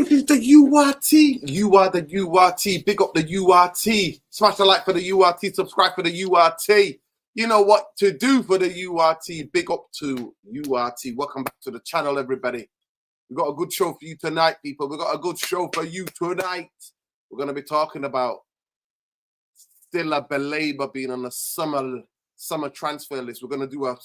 think it's the URT. You are the URT. Big up the URT. Smash the like for the URT. Subscribe for the URT. You know what to do for the URT. Big up to URT. Welcome back to the channel, everybody. We've got a good show for you tonight, people. We've got a good show for you tonight. We're going to be talking about Stiller Baleba being on the summer transfer list. We're going to do a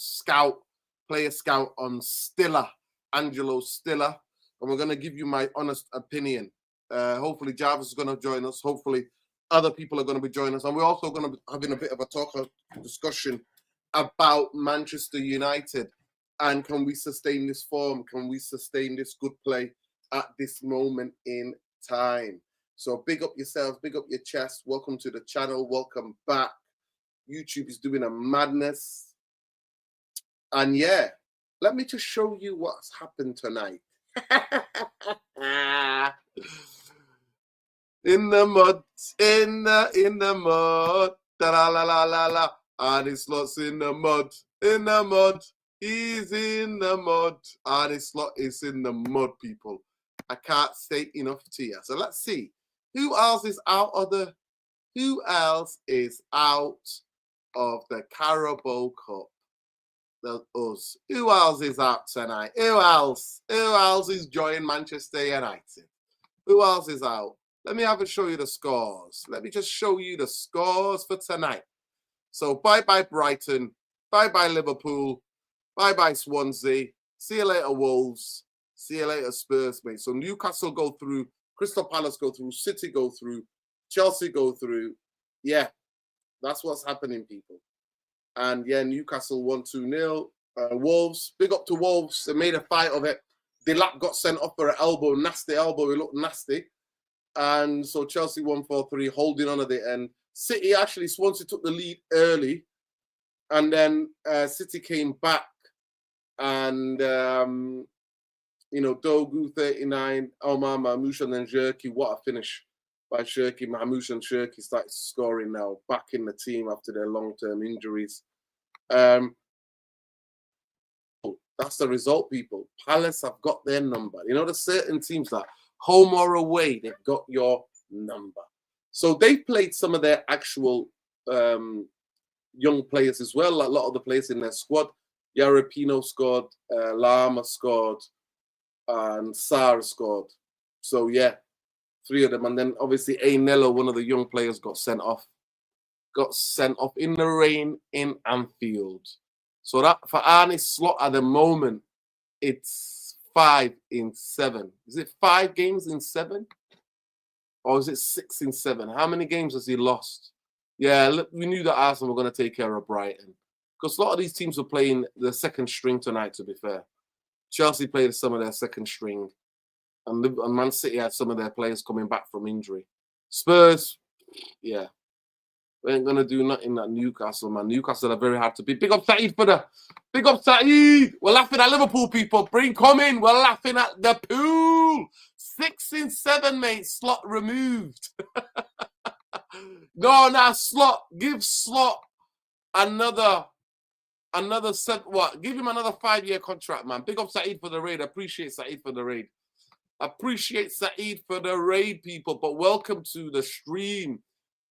player scout on Stiller, Angelo Stiller. And we're going to give you my honest opinion. Hopefully Jarvis is going to join us. Hopefully other people are going to be joining us. And we're also going to be having a bit of a discussion about Manchester United. And can we sustain this form? Can we sustain this good play at this moment in time? So big up yourselves, big up your chest. Welcome to the channel. Welcome back. YouTube is doing a madness. And yeah, let me just show you what's happened tonight. In the mud, in the mud, da la la la la, and his slot's in the mud, he's in the mud, and his slot is in the mud, people. I can't say enough to you. So let's see who else is out of the Carabao Cup. Us. Who else is out tonight? Who else is joining Manchester United? Who else is out? Let me show you the scores. Let me just show you the scores for tonight. So bye-bye Brighton. Bye-bye Liverpool. Bye-bye Swansea. See you later, Wolves. See you later, Spurs, mate. So Newcastle go through. Crystal Palace go through. City go through. Chelsea go through. Yeah, that's what's happening, people. And yeah, Newcastle 1-2-0. Wolves, big up to Wolves. They made a fight of it. Delap got sent off for an elbow, nasty elbow. It looked nasty. And so Chelsea 1-4-3, holding on at the end. City, actually, Swansea took the lead early. And then City came back. And, Dogu 39, Omar Mamouche, and then Shirky. What a finish by Shirky. Mamouche and Shirky started scoring now, back in the team after their long-term injuries. That's the result, people. Palace have got their number. You know, there's certain teams that home or away, they've got your number. So they played some of their actual young players as well. A lot of the players in their squad. Yarapino scored, Lama scored, and Sarr scored. So yeah, 3 of them. And then obviously Ainello, one of the young players, got sent off. Got sent off in the rain in Anfield. So that for Arne Slot at the moment, it's 5 in 7. Is it 5 games in 7? Or is it 6 in 7? How many games has he lost? Yeah, look, we knew that Arsenal were going to take care of Brighton. Because a lot of these teams were playing the second string tonight, to be fair. Chelsea played some of their second string. And Man City had some of their players coming back from injury. Spurs, yeah. We ain't going to do nothing at Newcastle, man. Newcastle are very hard to beat. Big up Saeed for the... Big up Saeed! We're laughing at Liverpool, people. Come in. We're laughing at the pool. 6 in 7, mate. Slot removed. No, Slot. Give Slot another 7... What? Give him another 5-year contract, man. Big up Saeed for the raid. Appreciate Saeed for the raid. Appreciate Saeed for the raid, people. But welcome to the stream.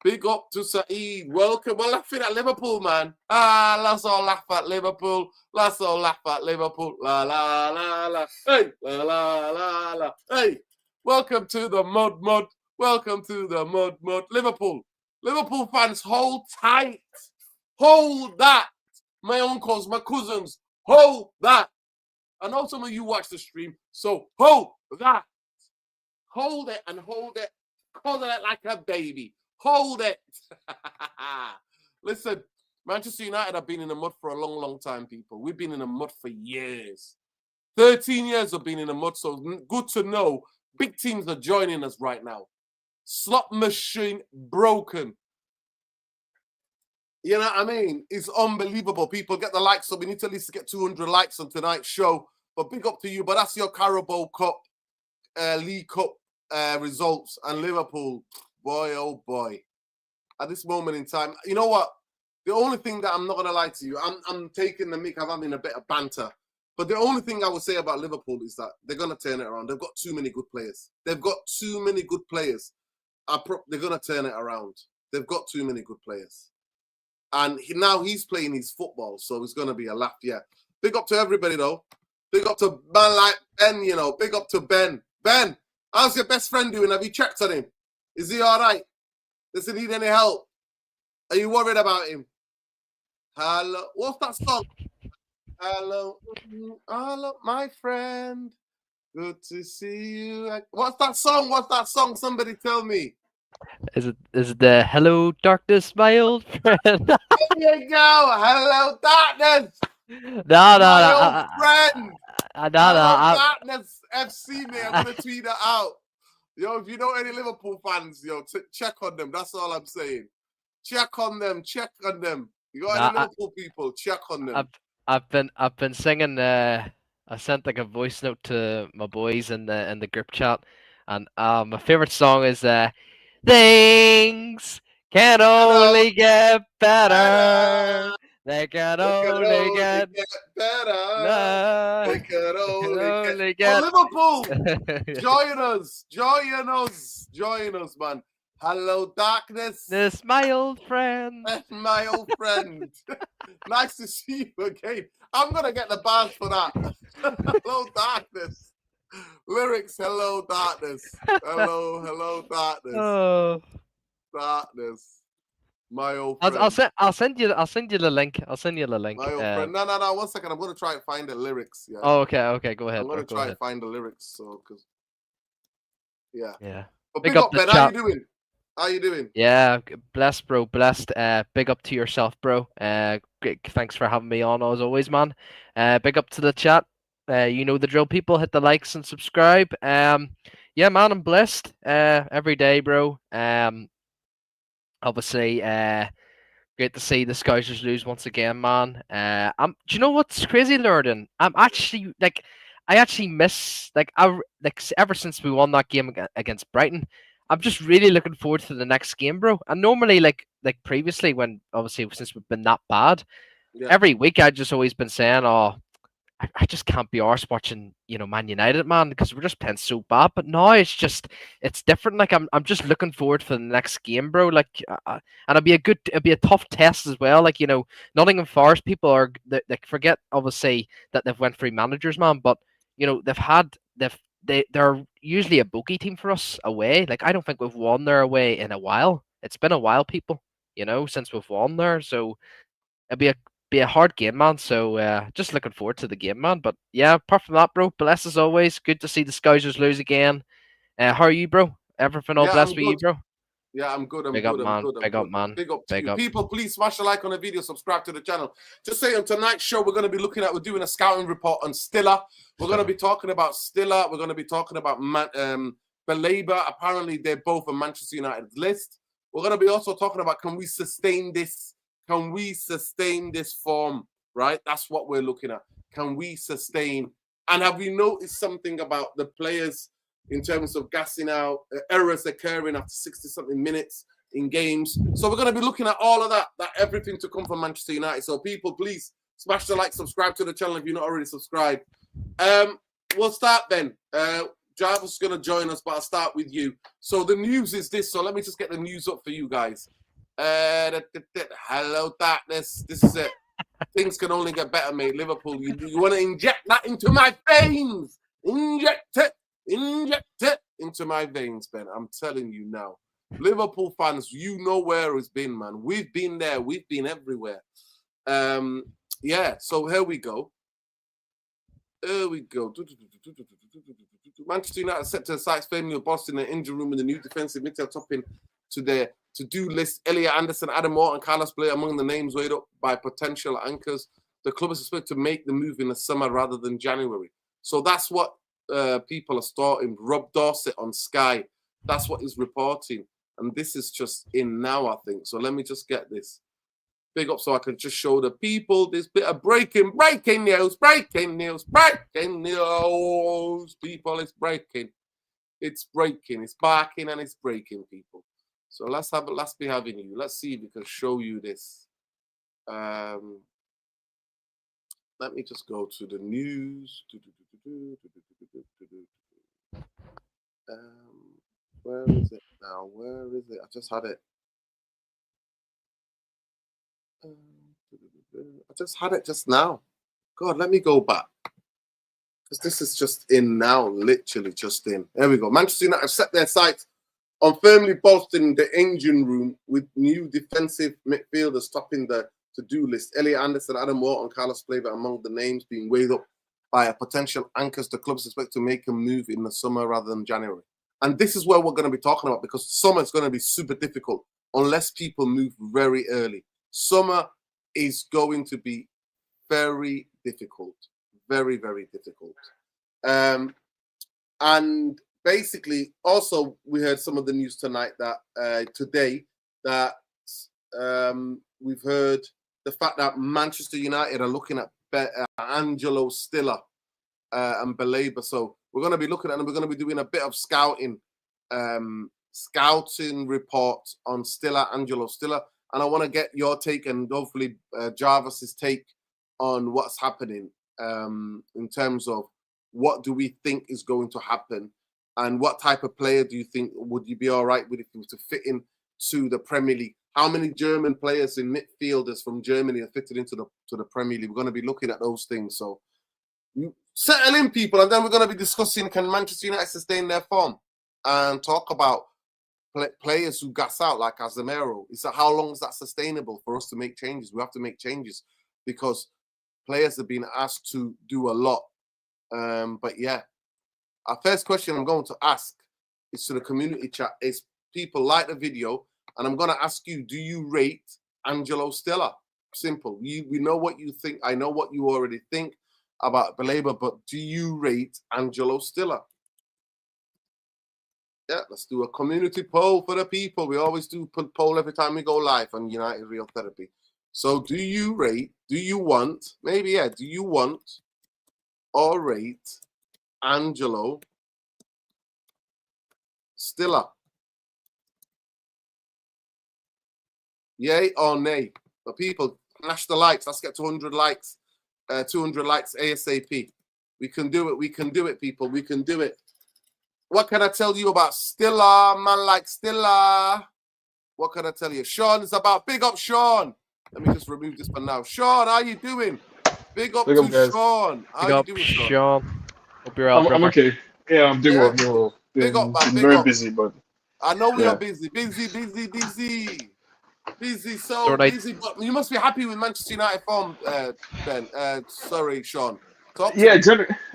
Big up to Saeed. Welcome. We're laughing at Liverpool, man. Let's all laugh at Liverpool. Let's all laugh at Liverpool. La, la, la, la. Hey, la, la, la, la. Hey, welcome to the mud. Welcome to the mud. Liverpool fans, hold tight. Hold that. My uncles, my cousins, hold that. I know some of you watch the stream, so hold that. Hold it and hold it. Hold it like a baby. Hold it. Listen, Manchester United have been in the mud for a long, long time, people. We've been in the mud for years. 13 years of being in the mud, so good to know big teams are joining us right now. Slot machine broken. You know what I mean? It's unbelievable. People, get the likes up. We need to at least get 200 likes on tonight's show. But big up to you. But that's your Carabao Cup, League Cup results. And Liverpool, boy, oh boy. At this moment in time, you know what? The only thing that I'm not going to lie to you, I'm taking the mick of having a bit of banter. But the only thing I would say about Liverpool is that they're going to turn it around. They've got too many good players. They've got too many good players. They're going to turn it around. They've got too many good players. And now he's playing his football, so it's going to be a laugh, yeah. Big up to everybody, though. Big up to man like Ben, you know. Big up to Ben. Ben, how's your best friend doing? Have you checked on him? Is he all right? Does he need any help? Are you worried about him? Hello. What's that song? Hello, my friend. Good to see you. What's that song? What's that song? Somebody tell me. Is it the Hello Darkness, my old friend? There you go. Hello, darkness. No, My old friend. Hello, no. darkness. FC me. I'm gonna tweet that out. Yo, if you know any Liverpool fans, yo, check on them. That's all I'm saying. Check on them. Check on them. You got any Liverpool people? Check on them. I've been singing. I sent like a voice note to my boys in the group chat, and my favorite song is "Things Can Only Get Better." They can They can only only get get better. no, They can only get. get. Oh, Liverpool! Join us. Join us. Join us, man. Hello, darkness. This my old friend. My old friend. Nice to see you again. I'm going to get the bars for that. Hello, darkness. Lyrics, hello, darkness. Hello, darkness. Oh. Darkness. My old friend. I'll send you the link. I'll send you the link. My old friend. No. 1 second. I'm going to try and find the lyrics. Yeah. Oh, okay. Go ahead. I'm going to try and find the lyrics. So, because. Yeah. Yeah. But big up, Ben. How you doing? How you doing? Yeah, blessed, bro. Blessed. Big up to yourself, bro. Great. Thanks for having me on as always, man. Big up to the chat. You know the drill, people. Hit the likes and subscribe. Yeah, man. I'm blessed. Every day, bro. Obviously, great to see the Scousers lose once again, man. Do you know what's crazy, Lurden? I'm actually like, I actually miss ever since we won that game against Brighton. I'm just really looking forward to the next game, bro. And normally, like previously, when obviously since we've been that bad, every week I just always been saying, "Oh, I just can't be arsed watching, Man United, man, because we're just playing so bad." But now it's different. Like I'm just looking forward for the next game, bro. Like, and it'll be a tough test as well. Like, Nottingham Forest people they forget obviously that they've went through managers, man. But they're usually a bogey team for us away. Like, I don't think we've won there away in a while. It's been a while, people. Since we've won there. So it'll be a hard game, man. So just looking forward to the game, man. But yeah, apart from that, bro, blessed as always. Good to see the Scousers lose again. How are you, bro? Everything all blessed with you, bro? Yeah, I'm good. Big up, man. Big up, man. Big up to you. People, please smash a like on the video, subscribe to the channel. Just say on tonight's show, we're doing a scouting report on Stiller. We're going to be talking about Stiller. We're going to be talking about Baleba. Apparently, they're both on Manchester United's list. We're going to be also talking about, can we sustain this? Can we sustain this form? Right? That's what we're looking at. Can we sustain? And have we noticed something about the players in terms of gassing out, errors occurring after 60-something minutes in games? So we're going to be looking at all of that everything to come from Manchester United. So people, please smash the like, subscribe to the channel if you're not already subscribed. We'll start then. Jarvis is going to join us, but I'll start with you. So the news is this. So let me just get the news up for you guys. Hello, darkness. This is it. Things can only get better, mate. Liverpool, you want to inject that into my veins. Inject it into my veins, Ben. I'm telling you now. Liverpool fans, you know where it's been, man. We've been there. We've been everywhere. Yeah, so here we go. Manchester United set to the sites firmly of Boston and injury room in the new defensive midfield topping to their to-do list. Elliot Anderson, Adam Moore, and Carlos Blair among the names weighed up by potential anchors. The club is expected to make the move in the summer rather than January. So that's what people are starting. Rob Dorset on Sky, that's what he's reporting. And this is just in now, I think. So let me just get this big up so I can just show the people this bit of breaking news. People, it's breaking. It's breaking. It's barking and it's breaking, people. So let's be having you. Let's see if we can show you this. let me just go to the news. Where is it now? Where is it? I just had it. I just had it just now. God, let me go back. Because this is just in now, literally just in. There we go. Manchester United have set their sights on firmly bolstering the engine room with new defensive midfielders topping the to-do list. Elliot Anderson, Adam Wharton, Carlos Baleba among the names being weighed up by a potential anchors. The clubs expect to make a move in the summer rather than January. And this is where we're going to be talking about, because summer is going to be super difficult unless people move very early. Summer is going to be very difficult. Very, very difficult. And basically, also, we heard some of the news tonight that today that we've heard the fact that Manchester United are looking at Angelo Stiller and Baleba. So we're going to be looking at, and we're going to be doing a bit of scouting report on Angelo Stiller. And I want to get your take and hopefully Jarvis's take on what's happening in terms of what do we think is going to happen, and what type of player do you think would you be all right with if you were to fit in to the Premier League? How many German players in midfielders from Germany are fitted into the Premier League? We're going to be looking at those things. So settle in, people, and then we're going to be discussing, can Manchester United sustain their form, and talk about players who gas out like Casemiro. Is that, how long is that sustainable for us to make changes? We have to make changes because players have been asked to do a lot. But yeah, our first question I'm going to ask is to the community chat. Is people like the video, and I'm going to ask you: do you rate Angelo Stiller? Simple. We know what you think. I know what you already think about Baleba, but do you rate Angelo Stiller? Yeah, let's do a community poll for the people. We always do poll every time we go live on United Real Therapy. So do you want or rate Angelo Stiller? Yay or nay? But people, smash the likes. Let's get to 100 likes. 200 likes ASAP. We can do it. We can do it, people. We can do it. What can I tell you about Stiller? Man like Stiller. What can I tell you? Sean is about. Big up, Sean. Let me just remove this for now. Sean, how you doing? Big up to guys. Sean. How you doing, Sean? Hope you're well, I'm okay. Yeah, I'm doing well. Doing well. Big up, man. Been Big very up. busy, but I know we yeah. are busy. So busy, but you must be happy with Manchester United form, Ben. Sorry, Sean. Talk to me.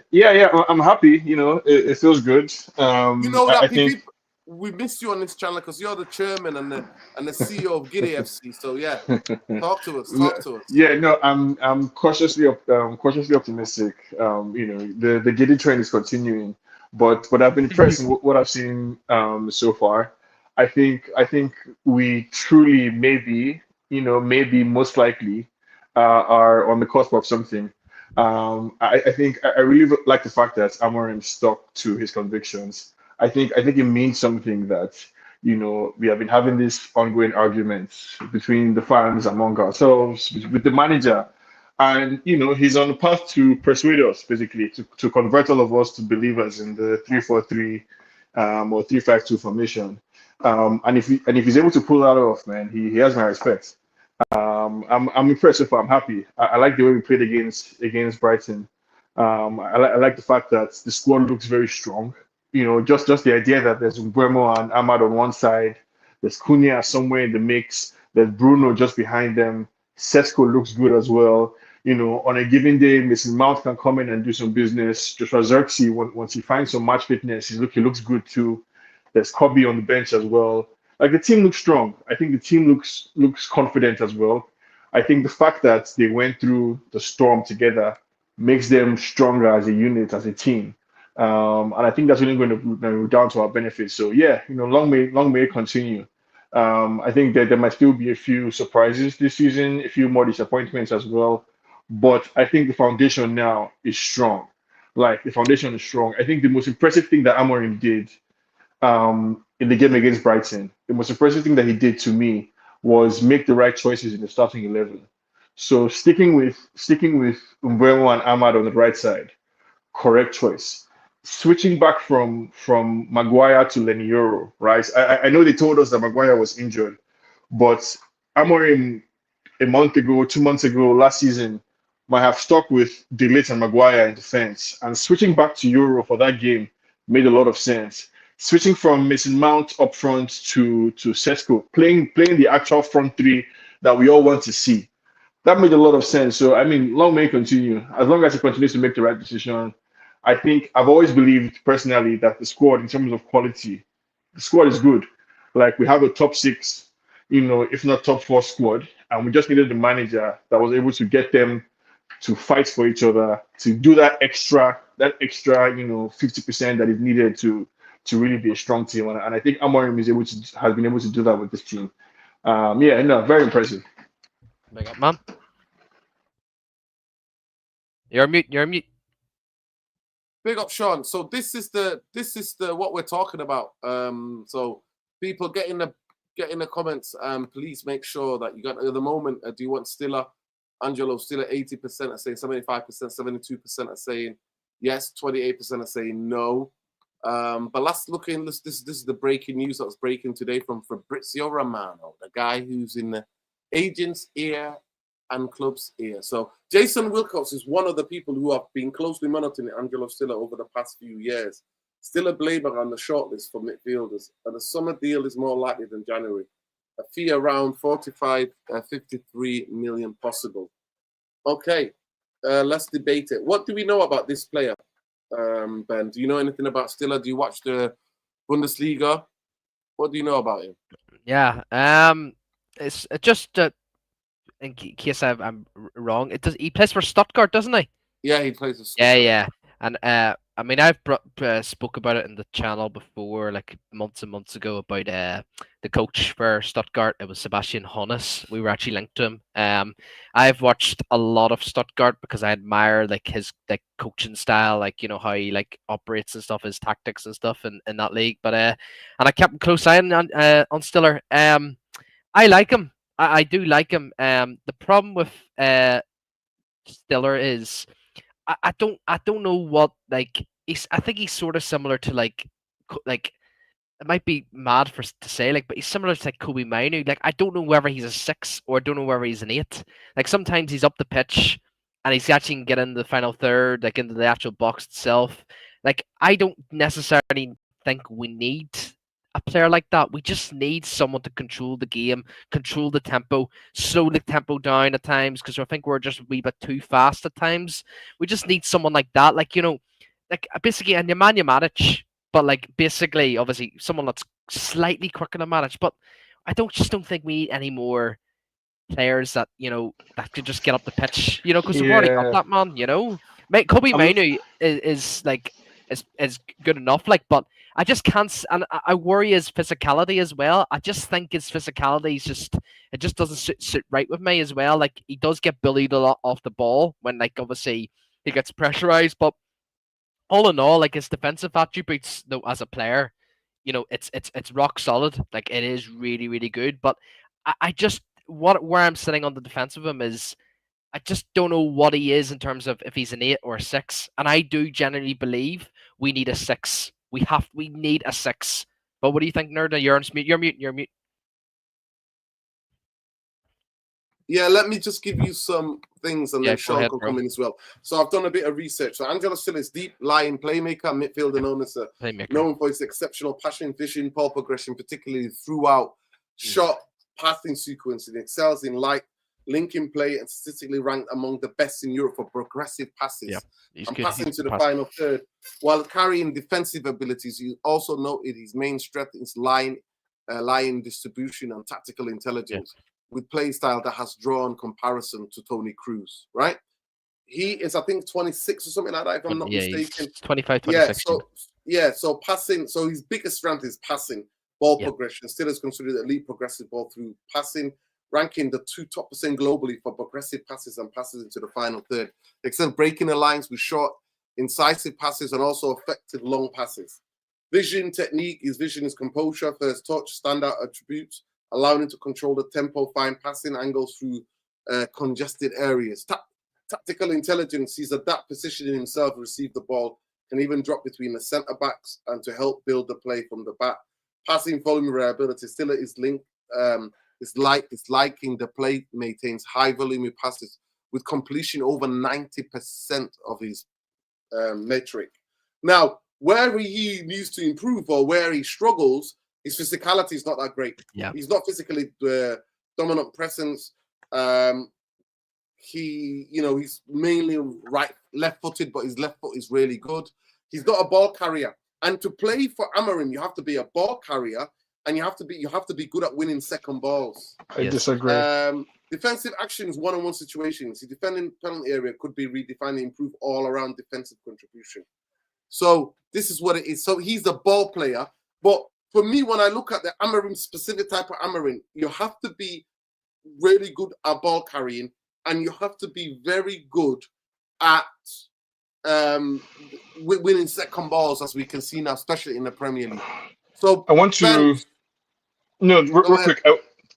Yeah. I'm happy. You know, it feels good. You know that I think we missed you on this channel because you're the chairman and the CEO of Giddy FC. So yeah, talk to us. Yeah, no, I'm cautiously optimistic. You know, the Giddy trend is continuing, but I've been impressed in what I've seen so far. I think we truly maybe most likely are on the cusp of something. I think I really like the fact that Amorim stuck to his convictions. I think it means something that, you know, we have been having this ongoing arguments between the fans, among ourselves, with the manager. And, you know, he's on the path to persuade us, basically, to convert all of us to believers in the 3-4-3 or 3-5-2 formation. And if he's able to pull that off, man, he has my respect. I'm impressed so far. I'm happy. I like the way we played against Brighton. I like the fact that the squad looks very strong. You know, just the idea that there's Mbeumo and Ahmad on one side, there's Cunha somewhere in the mix, there's Bruno just behind them. Sesko looks good as well. You know, on a given day, Mrs. Mount can come in and do some business. Joshua Zirkzee, once he finds some match fitness, he looks good too. There's Kobe on the bench as well. Like, the team looks strong. I think the team looks confident as well. I think the fact that they went through the storm together makes them stronger as a unit, as a team. And I think that's really going to go down to our benefit. So yeah, you know, long may it continue. I think that there might still be a few surprises this season, a few more disappointments as well. But I think the foundation now is strong. Like, the foundation is strong. I think the most impressive thing that Amorim did in the game against Brighton, the most impressive thing that he did to me was make the right choices in the starting 11. So sticking with Mbeumo and Ahmad on the right side, correct choice. Switching back from Maguire to Lenioro, right? I know they told us that Maguire was injured, but Amorim a month ago, 2 months ago, last season, might have stuck with De Ligt and Maguire in defense. And switching back to Euro for that game made a lot of sense. Switching from Mason Mount up front to Sesko, playing the actual front three that we all want to see. That made a lot of sense. So I mean, long may it continue. As long as he continues to make the right decision, I think I've always believed personally that the squad, in terms of quality, the squad is good. Like we have a top six, if not top four squad, and we just needed the manager that was able to get them to fight for each other, to do that extra, 50% that is needed to really be a strong team. And I think Amorim has been able to do that with this team. Yeah, no, very impressive. Big up, man. You're on mute. You're on mute. Big up, Sean. So this is the what we're talking about. So people get in the comments. Please make sure that you got at the moment. Do you want Stiller? Angelo Stiller, 80% are saying 75%, 72% are saying yes, 28% are saying no. But let's look in. This is the breaking news that was breaking today from Fabrizio Romano, the guy who's in the agent's ear and club's ear. So Jason Wilcox is one of the people who have been closely monitoring Angelo Stiller over the past few years. Still a Baleba on the shortlist for midfielders, and the summer deal is more likely than January. A fee around 53 million possible. Okay, let's debate it. What do we know about this player, Ben? Do you know anything about Stiller? Do you watch the Bundesliga? What do you know about him? Yeah. It's just in case I'm wrong. He plays for Stuttgart, doesn't he? Yeah, he plays for Stuttgart. Yeah. And I mean, I've spoke about it in the channel before, like months and months ago, about the coach for Stuttgart. It was Sebastian Hoeneß. We were actually linked to him. I've watched a lot of Stuttgart because I admire like his coaching style, like how he like operates and stuff, his tactics and stuff in that league. But and I kept a close eye on Stiller. I like him. I do like him. The problem with Stiller is I don't know what like I think he's sort of similar to like it might be mad to say like, but he's similar to like Kobe Mainu. Like I don't know whether he's a 6 or I don't know whether he's an 8. Like sometimes he's up the pitch and he's actually can get in the final third, like into the actual box itself. Like I don't necessarily think we need a player like that. We just need someone to control the game, control the tempo, slow the tempo down at times, because I think we're just a wee bit too fast at times. We just need someone like that, like like basically a Nemanja Matic, but like basically, obviously, someone that's slightly quicker than Matic. But I don't think we need any more players that that could just get up the pitch, because we've already got that man. Kobe Mainu is like is good enough, like, but I just can't, and I worry his physicality as well. I just think his physicality is it just doesn't sit right with me as well. Like he does get bullied a lot off the ball when like obviously he gets pressurized, but all in all, like his defensive attributes though as a player, it's rock solid. Like it is really, really good. But I just where I'm sitting on the defense of him is I just don't know what he is in terms of if he's an 8 or a 6. And I do generally believe we need a 6. We need a 6. But what do you think, Nerd? You're on mute. You're mute. Yeah, let me just give you some things and then Sean can come in as well. So I've done a bit of research. So Angelo Stiller is deep lying playmaker, midfielder known for his exceptional passion, vision, ball progression, particularly throughout shot passing sequence. He excels in light linking play and statistically ranked among the best in Europe for progressive passes and passing to the final third. While carrying defensive abilities, you also noted his main strength is line distribution and tactical intelligence. With play style that has drawn comparison to Toni Kroos, right? He is, I think, 26 or something like that, if I'm not mistaken. 25, 26. So passing. So his biggest strength is passing, ball progression. Still is considered elite progressive ball through passing, ranking the 2 top % globally for progressive passes and passes into the final third. Except breaking the lines with short, incisive passes and also effective long passes. Vision technique. His vision is composure, first touch, standout attributes, allowing him to control the tempo, find passing angles through congested areas. Tactical intelligence, he's adapt positioning himself, receive the ball, can even drop between the centre backs and to help build the play from the back. Passing volume reliability, Stiller is liking the play, maintains high volume passes with completion over 90% of his metric. Now, where he needs to improve or where he struggles, his physicality is not that great. Yeah. He's not physically dominant presence. He's mainly left-footed, but his left foot is really good. He's not a ball carrier. And to play for Amorim, you have to be a ball carrier, and you have to be good at winning second balls. I disagree. Defensive actions, one-on-one situations. The defending penalty area could be redefined and improve all-around defensive contribution. So this is what it is. So he's a ball player. But for me, when I look at the Amorim, specific type of Amorim, you have to be really good at ball carrying, and you have to be very good at winning second balls, as we can see now, especially in the Premier League. So I want to real quick.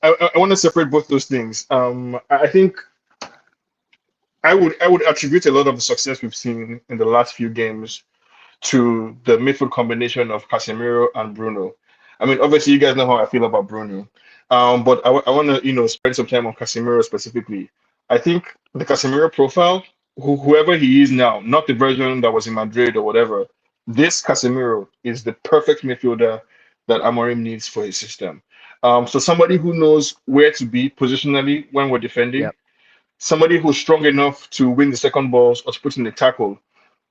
I want to separate both those things. I think I would attribute a lot of the success we've seen in the last few games to the midfield combination of Casemiro and Bruno. I mean, obviously, you guys know how I feel about Bruno, but I want to spend some time on Casemiro specifically. I think the Casemiro profile, whoever he is now, not the version that was in Madrid or whatever, this Casemiro is the perfect midfielder that Amorim needs for his system. So somebody who knows where to be positionally when we're defending, somebody who's strong enough to win the second balls or to put in the tackle,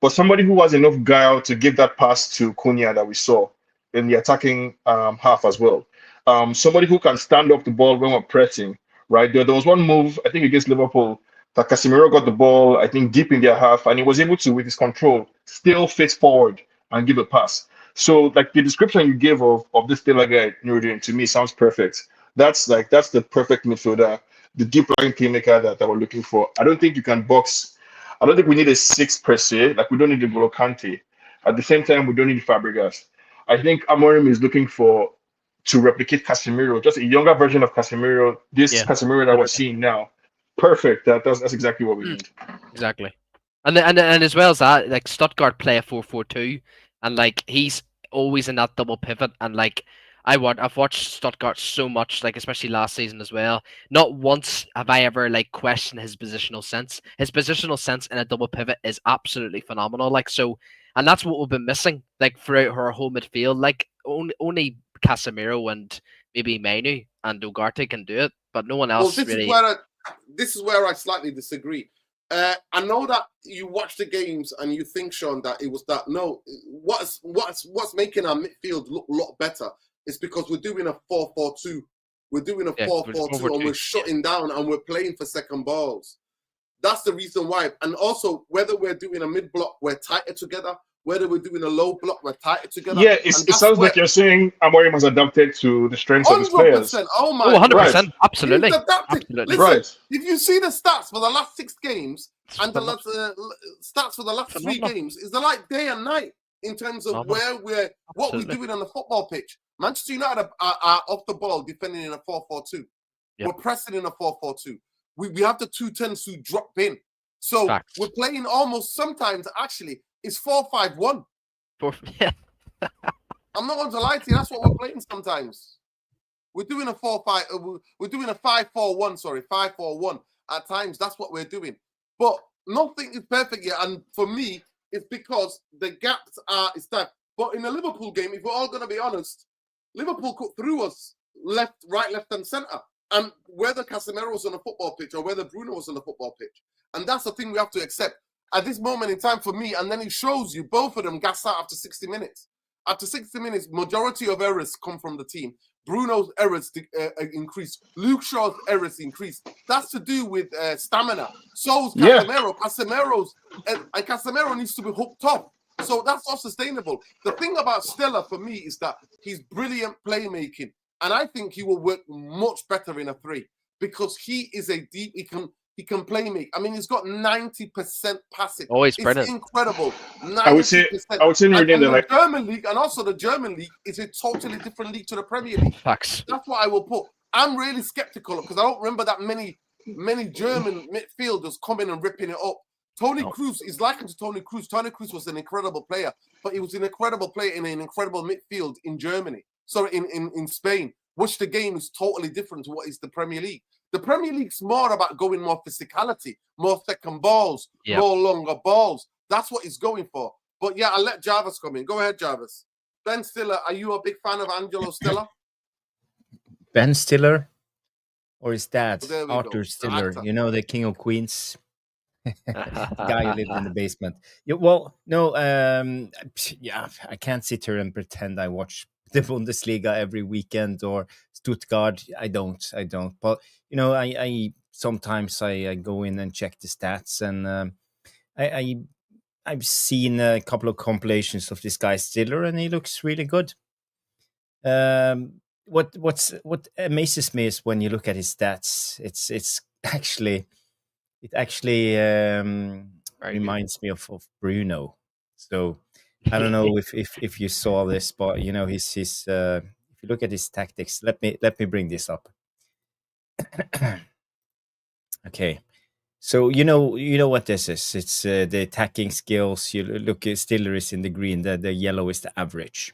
but somebody who has enough guile to give that pass to Cunha that we saw in the attacking half as well. Somebody who can stand up the ball when we're pressing, right? There was one move, I think, against Liverpool, that Casemiro got the ball, I think, deep in their half, and he was able to, with his control, still face forward and give a pass. So, like, the description you gave of this Stiller guy, Nuruddin, to me sounds perfect. That's the perfect midfielder, the deep lying playmaker that we're looking for. I don't think you can box. I don't think we need a 6 per se. Like, we don't need a N'Golo Kante. At the same time, we don't need Fabregas. I think Amorim is looking to replicate Casemiro, just a younger version of Casemiro. This Casemiro that we're seeing now, perfect. That's exactly what we need. Exactly, and as well as that, like, Stuttgart play a 4-4-2, and like he's always in that double pivot, and like I've watched Stuttgart so much, like especially last season as well. Not once have I ever like questioned his positional sense. His positional sense in a double pivot is absolutely phenomenal. Like, so, and that's what we've been missing like throughout our whole midfield. Like only Casemiro and maybe Mainu and Ugarte can do it, but no one else really. This is where I slightly disagree. I know that you watch the games and you think, Sean, that it was that. No, what's making our midfield look a lot better is because we're doing a 4-4-2. We're doing a 4-4-2 and we're shutting down and we're playing for second balls. That's the reason why. And also, whether we're doing a mid block, we're tighter together. Whether we're doing a low block, we're tighter together. Yeah, it sounds like you're saying Amorim has adapted to the strengths of his players. Oh my 100%. Right. Absolutely. He's adapted. Absolutely. Listen, Right. if you see the stats for the last 6 games and the stats for the last 3 games, is they're like day and night in terms of what we're doing on the football pitch. Manchester United are off the ball defending in a 4-4-2. Yep. We're pressing in a 4-4-2. We have the 2-10s who drop in. So we're playing almost sometimes actually it's 4-5-1. I'm not going to lie to you. That's what we're playing sometimes. We're doing a 4-5. We're doing a 5-4-1. Sorry, 5-4-1 at times. That's what we're doing. But nothing is perfect yet. And for me, it's because the gaps are stacked. But in the Liverpool game, if we're all going to be honest, Liverpool cut through us left, and centre. And whether Casemiro was on a football pitch or whether Bruno was on the football pitch. And that's the thing we have to accept. At this moment in time for me, and then it shows you both of them gas out after 60 minutes. After 60 minutes, majority of errors come from the team. Bruno's errors increase. Luke Shaw's errors increase. That's to do with stamina. So's Casemiro. Casemiro needs to be hooked up. So that's not sustainable. The thing about Stiller for me is that he's brilliant playmaking. And I think he will work much better in a 3 because he is he can play make. I mean, he's got 90% passing. Oh, it's incredible. 90%. I would say the German league, and also the German league is a totally different league to the Premier League. Facts. That's what I will put. I'm really skeptical because I don't remember that many many German midfielders coming and ripping it up. Tony No. Kroos is likened to Tony Kroos. Tony Kroos was an incredible player, but he was an incredible player in an incredible midfield in Germany. Sorry, in Spain, which the game is totally different to what is the Premier League. The Premier League's more about going more physicality, more second balls, more longer balls. That's what he's going for. But yeah, I'll let Jarvis come in. Go ahead, Jarvis. Ben Stiller, are you a big fan of Angelo Stiller? Ben Stiller, or his dad, There we Arthur go. Stiller, Actor. you know, the King of Queens, guy who lived in the basement. Yeah, well, no, yeah, I can't sit here and pretend I watch the Bundesliga every weekend or Stuttgart. I don't. But you know, I sometimes I go in and check the stats, and I've seen a couple of compilations of this guy Stiller, and he looks really good. What amazes me is when you look at his stats, it actually reminds me of Bruno. So I don't know if you saw this, but you know his if you look at his tactics, let me bring this up. Okay. So you know what this is. It's the attacking skills. You look, Stiller is in the green. The yellow is the average.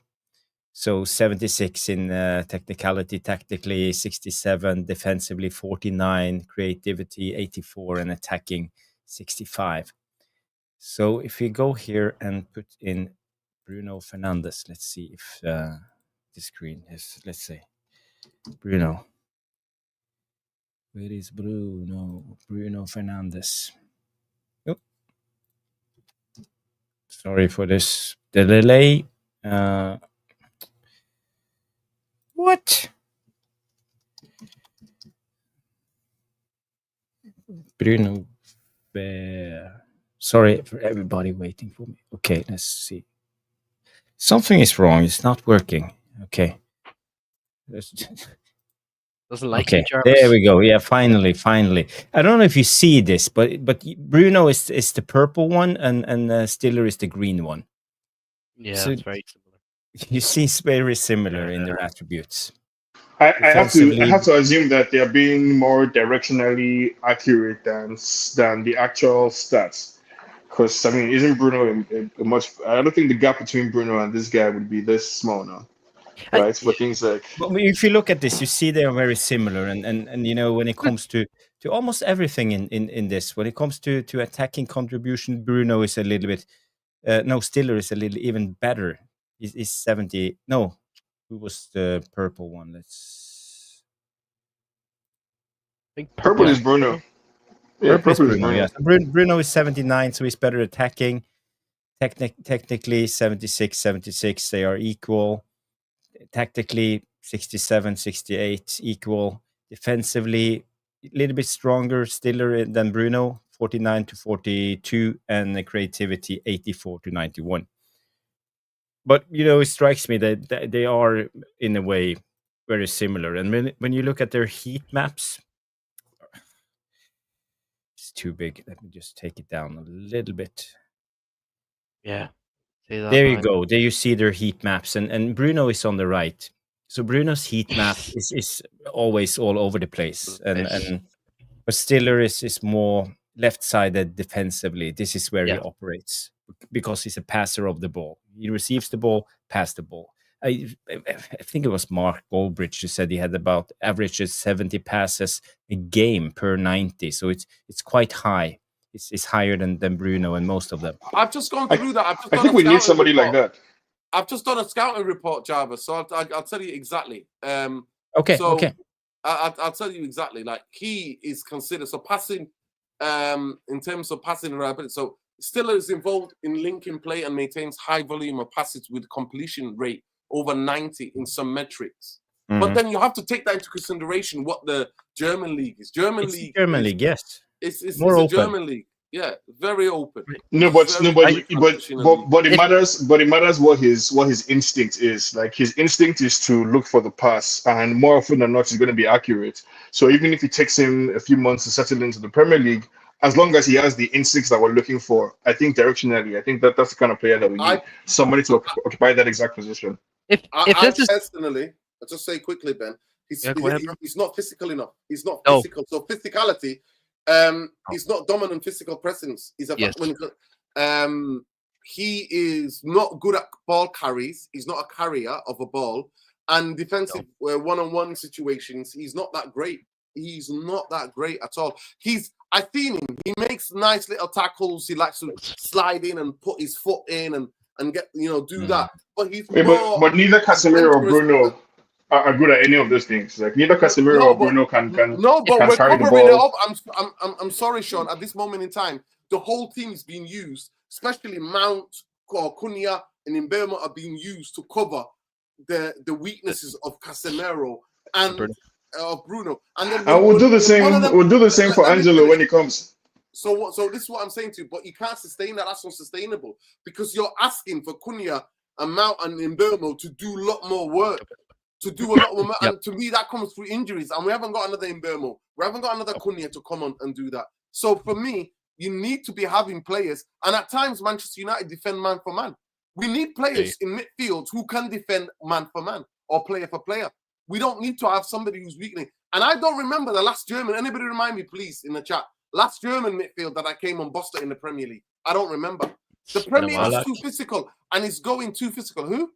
So 76 in technicality, tactically 67, defensively 49, creativity 84, and attacking 65. So if we go here and put in Bruno Fernandes, let's see if the screen is, let's say, Bruno. Where is Bruno? Bruno Fernandes. Oh. Sorry for this delay. What? Bruno. Sorry for everybody waiting for me. Okay, let's see. Something is wrong. It's not working. Okay. Doesn't like Okay, you, Jarvis. there we go. Yeah, finally. I don't know if you see this, but Bruno is the purple one, and Stiller is the green one. Yeah, So- it's very similar. You see, it's very similar in their attributes. I have Defensively- to assume that they're being more directionally accurate than the actual stats. Because I mean, isn't Bruno a much? I don't think the gap between Bruno and this guy would be this small now, right? For things like But if you look at this, you see they are very similar, and you know when it comes to almost everything in this, when it comes to attacking contribution, Bruno is a little bit. No, Stiller is a little even better. Is 70? No, who was the purple one? Let's. I think purple is Bruno. Yeah, Purple is purple is Bruno. Bruno. Yeah, so Bruno is 79, so he's better attacking. Technically 76, 76, they are equal. Tactically 67, 68, equal. Defensively, a little bit stronger, Stiller than Bruno, 49 to 42, and the creativity 84 to 91. But you know, it strikes me that they are in a way very similar. And when you look at their heat maps, it's too big. Let me just take it down a little bit. Yeah. See that There you line? go. There you see their heat maps, and Bruno is on the right. So Bruno's heat map is always all over the place, and but Stiller is more left-sided defensively. This is where he Yeah. operates because he's a passer of the ball. He receives the ball, pass the ball. I think it was Mark Goldbridge who said he had about averages 70 passes a game per 90. So it's quite high. It's higher than Bruno and most of them. I've just gone through that. I think we need somebody like that. I've just done a scouting report, Jarvis, so I'll tell you exactly. Okay, So okay. I'll tell you exactly. Like he is considered so passing, in terms of passing and reliability. So Stiller is involved in linking play and maintains high volume of passes with completion rate over 90 in some metrics. But then you have to take that into consideration what the German league is. German league, Yes. It's More a open. German league. Yeah, very open. No, but Very it matters what his instinct is. Like his instinct is to look for the pass, and more often than not, he's going to be accurate. So even if it takes him a few months to settle into the Premier League, as long as he has the instincts that we're looking for, I think directionally, I think that's the kind of player that we need. Somebody to occupy that exact position. If I this is personally, I'll just say quickly, Ben, Yeah, go ahead, bro. He's not physical enough. He's not No. physical. So physicality, he's not dominant physical presence. He's a Yes. he is not good at ball carries. He's not a carrier of a ball. And defensive one-on-one situations, he's not that great. He's not that great at all. I've seen him. He makes nice little tackles. He likes to slide in and put his foot in and get, do that. But he's but neither Casemiro or Bruno are good at any of those things. Like neither Casemiro or Bruno can No, but can we're carry the covering it ball. up. I'm sorry, Sean. At this moment in time, the whole team is being used, especially Mount, Cunha, and Mbeumo are being used to cover the weaknesses of Casemiro and Bruno. And then we'll do the same. We'll do the same for Angelo when he comes. So this is what I'm saying to you. But you can't sustain that. That's not sustainable because you're asking for Cunha and Mount and Mbeumo to do a lot more work. And to me, that comes through injuries. And we haven't got another Mbeumo. We haven't got another Cunha to come on and do that. So for me, you need to be having players. And at times, Manchester United defend man for man. We need players in midfield who can defend man for man or player for player. We don't need to have somebody who's weakening. And I don't remember the last German. Anybody remind me, please, in the chat. Last German midfield that I came on Buster in the Premier League. I don't remember. The Premier League is too physical, and it's going too physical. Who?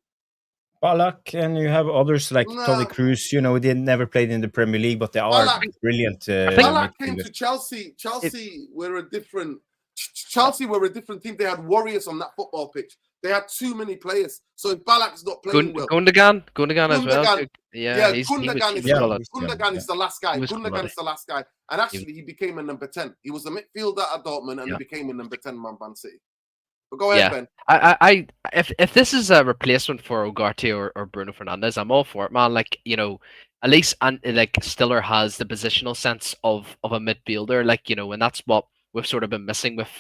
Ballack, and you have others like Tony Cruz. They never played in the Premier League, but they are brilliant. Ballack came to Chelsea. Chelsea were a different team. They had warriors on that football pitch. They had too many players. So if Ballack's not playing well, Gundogan as well. Gundogan is the last guy. Gundogan is the last guy. And actually, he became a number 10. He was a midfielder at Dortmund, and he became a number 10 man Man City. But go ahead, Ben. If this is a replacement for Ugarte or Bruno Fernandes, I'm all for it, man. At least Stiller has the positional sense of a midfielder, and that's what we've sort of been missing with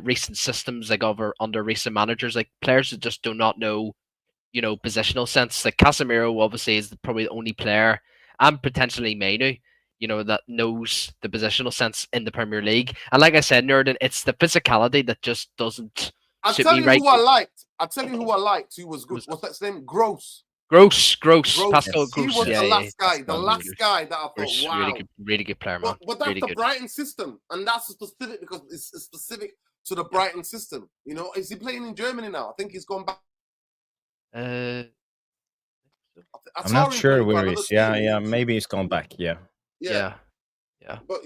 recent systems under recent managers, players that just do not know positional sense. Like Casemiro obviously is probably the only player, and potentially Mainu, that knows the positional sense in the Premier League. And like I said, Nerdin, it's the physicality that just doesn't suit me right. I'll tell you who I liked. Who was good. What's that his name? Gross. Pascal Gross. He was the last guy. The last guy that I thought, wow. Really good player, man. But that's really the good. Brighton system. And that's specific because it's specific to the Brighton system. Is he playing in Germany now? I think he's gone back. I'm not sure where he is. Yeah, maybe he's gone back. Yeah. But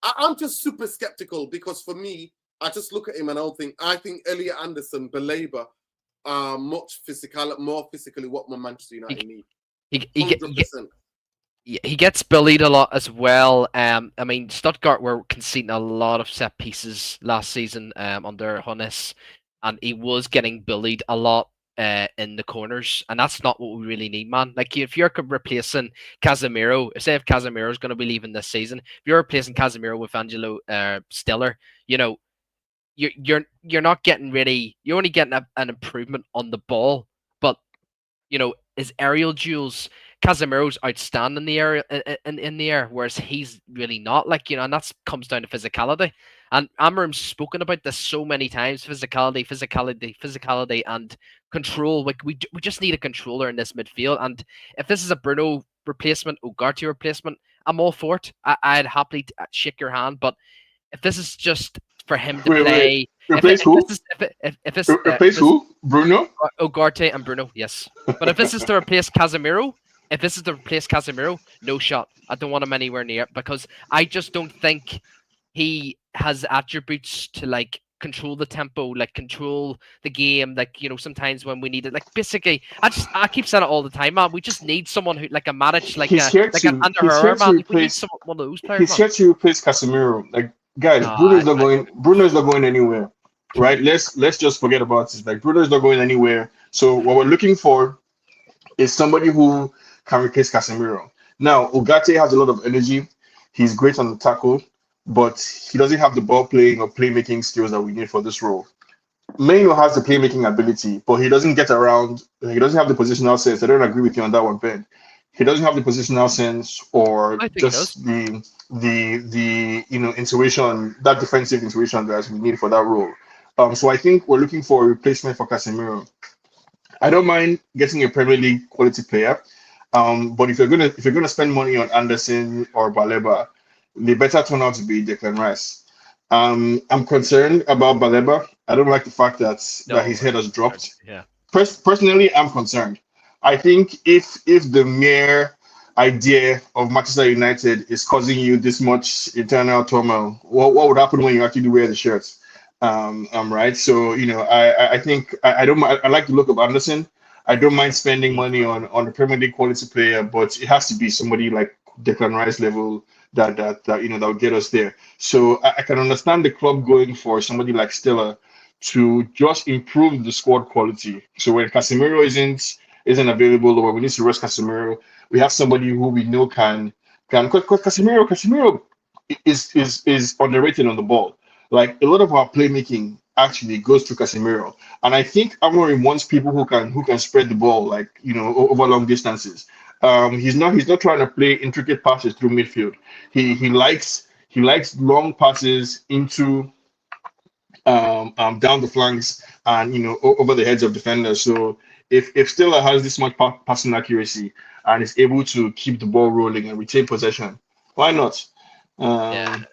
I'm just super skeptical because for me, I just look at him and I think Elliot Anderson, Baleba, are more physically what Manchester United need. He gets bullied a lot as well. Stuttgart were conceding a lot of set pieces last season under Hoeneß, and he was getting bullied a lot in the corners, and that's not what we really need, man. If you're replacing Casemiro, say if Casemiro is going to be leaving this season, if you're replacing Casemiro with Angelo Stiller, you're not getting really. You're only getting an improvement on the ball, but his aerial duels. Casemiro's outstanding in the area in the air, whereas he's really not. And that comes down to physicality. And Amarim's spoken about this so many times: physicality, and control. We just need a controller in this midfield. And if this is a Bruno replacement, Ugarte replacement, I'm all for it. I'd happily shake your hand. But if this is just for him to play, replace who? Bruno? Ugarte and Bruno, yes. But if this is to replace Casemiro. No shot. I don't want him anywhere near it because I just don't think he has attributes to control the tempo, control the game, sometimes when we need it. Basically, I keep saying it all the time, man. We just need someone who a Matic, an Under man. We need one of those players. He's here to replace Casemiro. Guys, Bruno is not going anywhere. Right? Let's just forget about it. Bruno is not going anywhere. So what we're looking for is somebody who can replace Casemiro. Now, Ugarte has a lot of energy. He's great on the tackle, but he doesn't have the ball playing or playmaking skills that we need for this role. Mainu has the playmaking ability, but he doesn't get around. He doesn't have the positional sense. I don't agree with you on that one, Ben. He doesn't have the positional sense or just the intuition, that defensive intuition that we need for that role. So I think we're looking for a replacement for Casemiro. I don't mind getting a Premier League quality player. But if you're gonna spend money on Anderson or Baleba, they better turn out to be Declan Rice. I'm concerned about Baleba. I don't like the fact that No, his head has dropped. yeah. Personally, I'm concerned. I think if the mere idea of Manchester United is causing you this much internal turmoil, what would happen when you actually wear the shirts? Right. So I think I don't I like the look of Anderson. I don't mind spending money on a Premier League quality player, but it has to be somebody like Declan Rice level that will get us there. So I can understand the club going for somebody like Stiller to just improve the squad quality. So when Casemiro isn't available or when we need to rest Casemiro, we have somebody who we know can because Casemiro is underrated on the ball. Like a lot of our playmaking actually goes through Casemiro, and I think Amorim wants people who can spread the ball like over long distances. He's not trying to play intricate passes through midfield. He likes long passes into down the flanks and over the heads of defenders. So if Stiller has this much passing accuracy and is able to keep the ball rolling and retain possession, why not? Yeah. Um,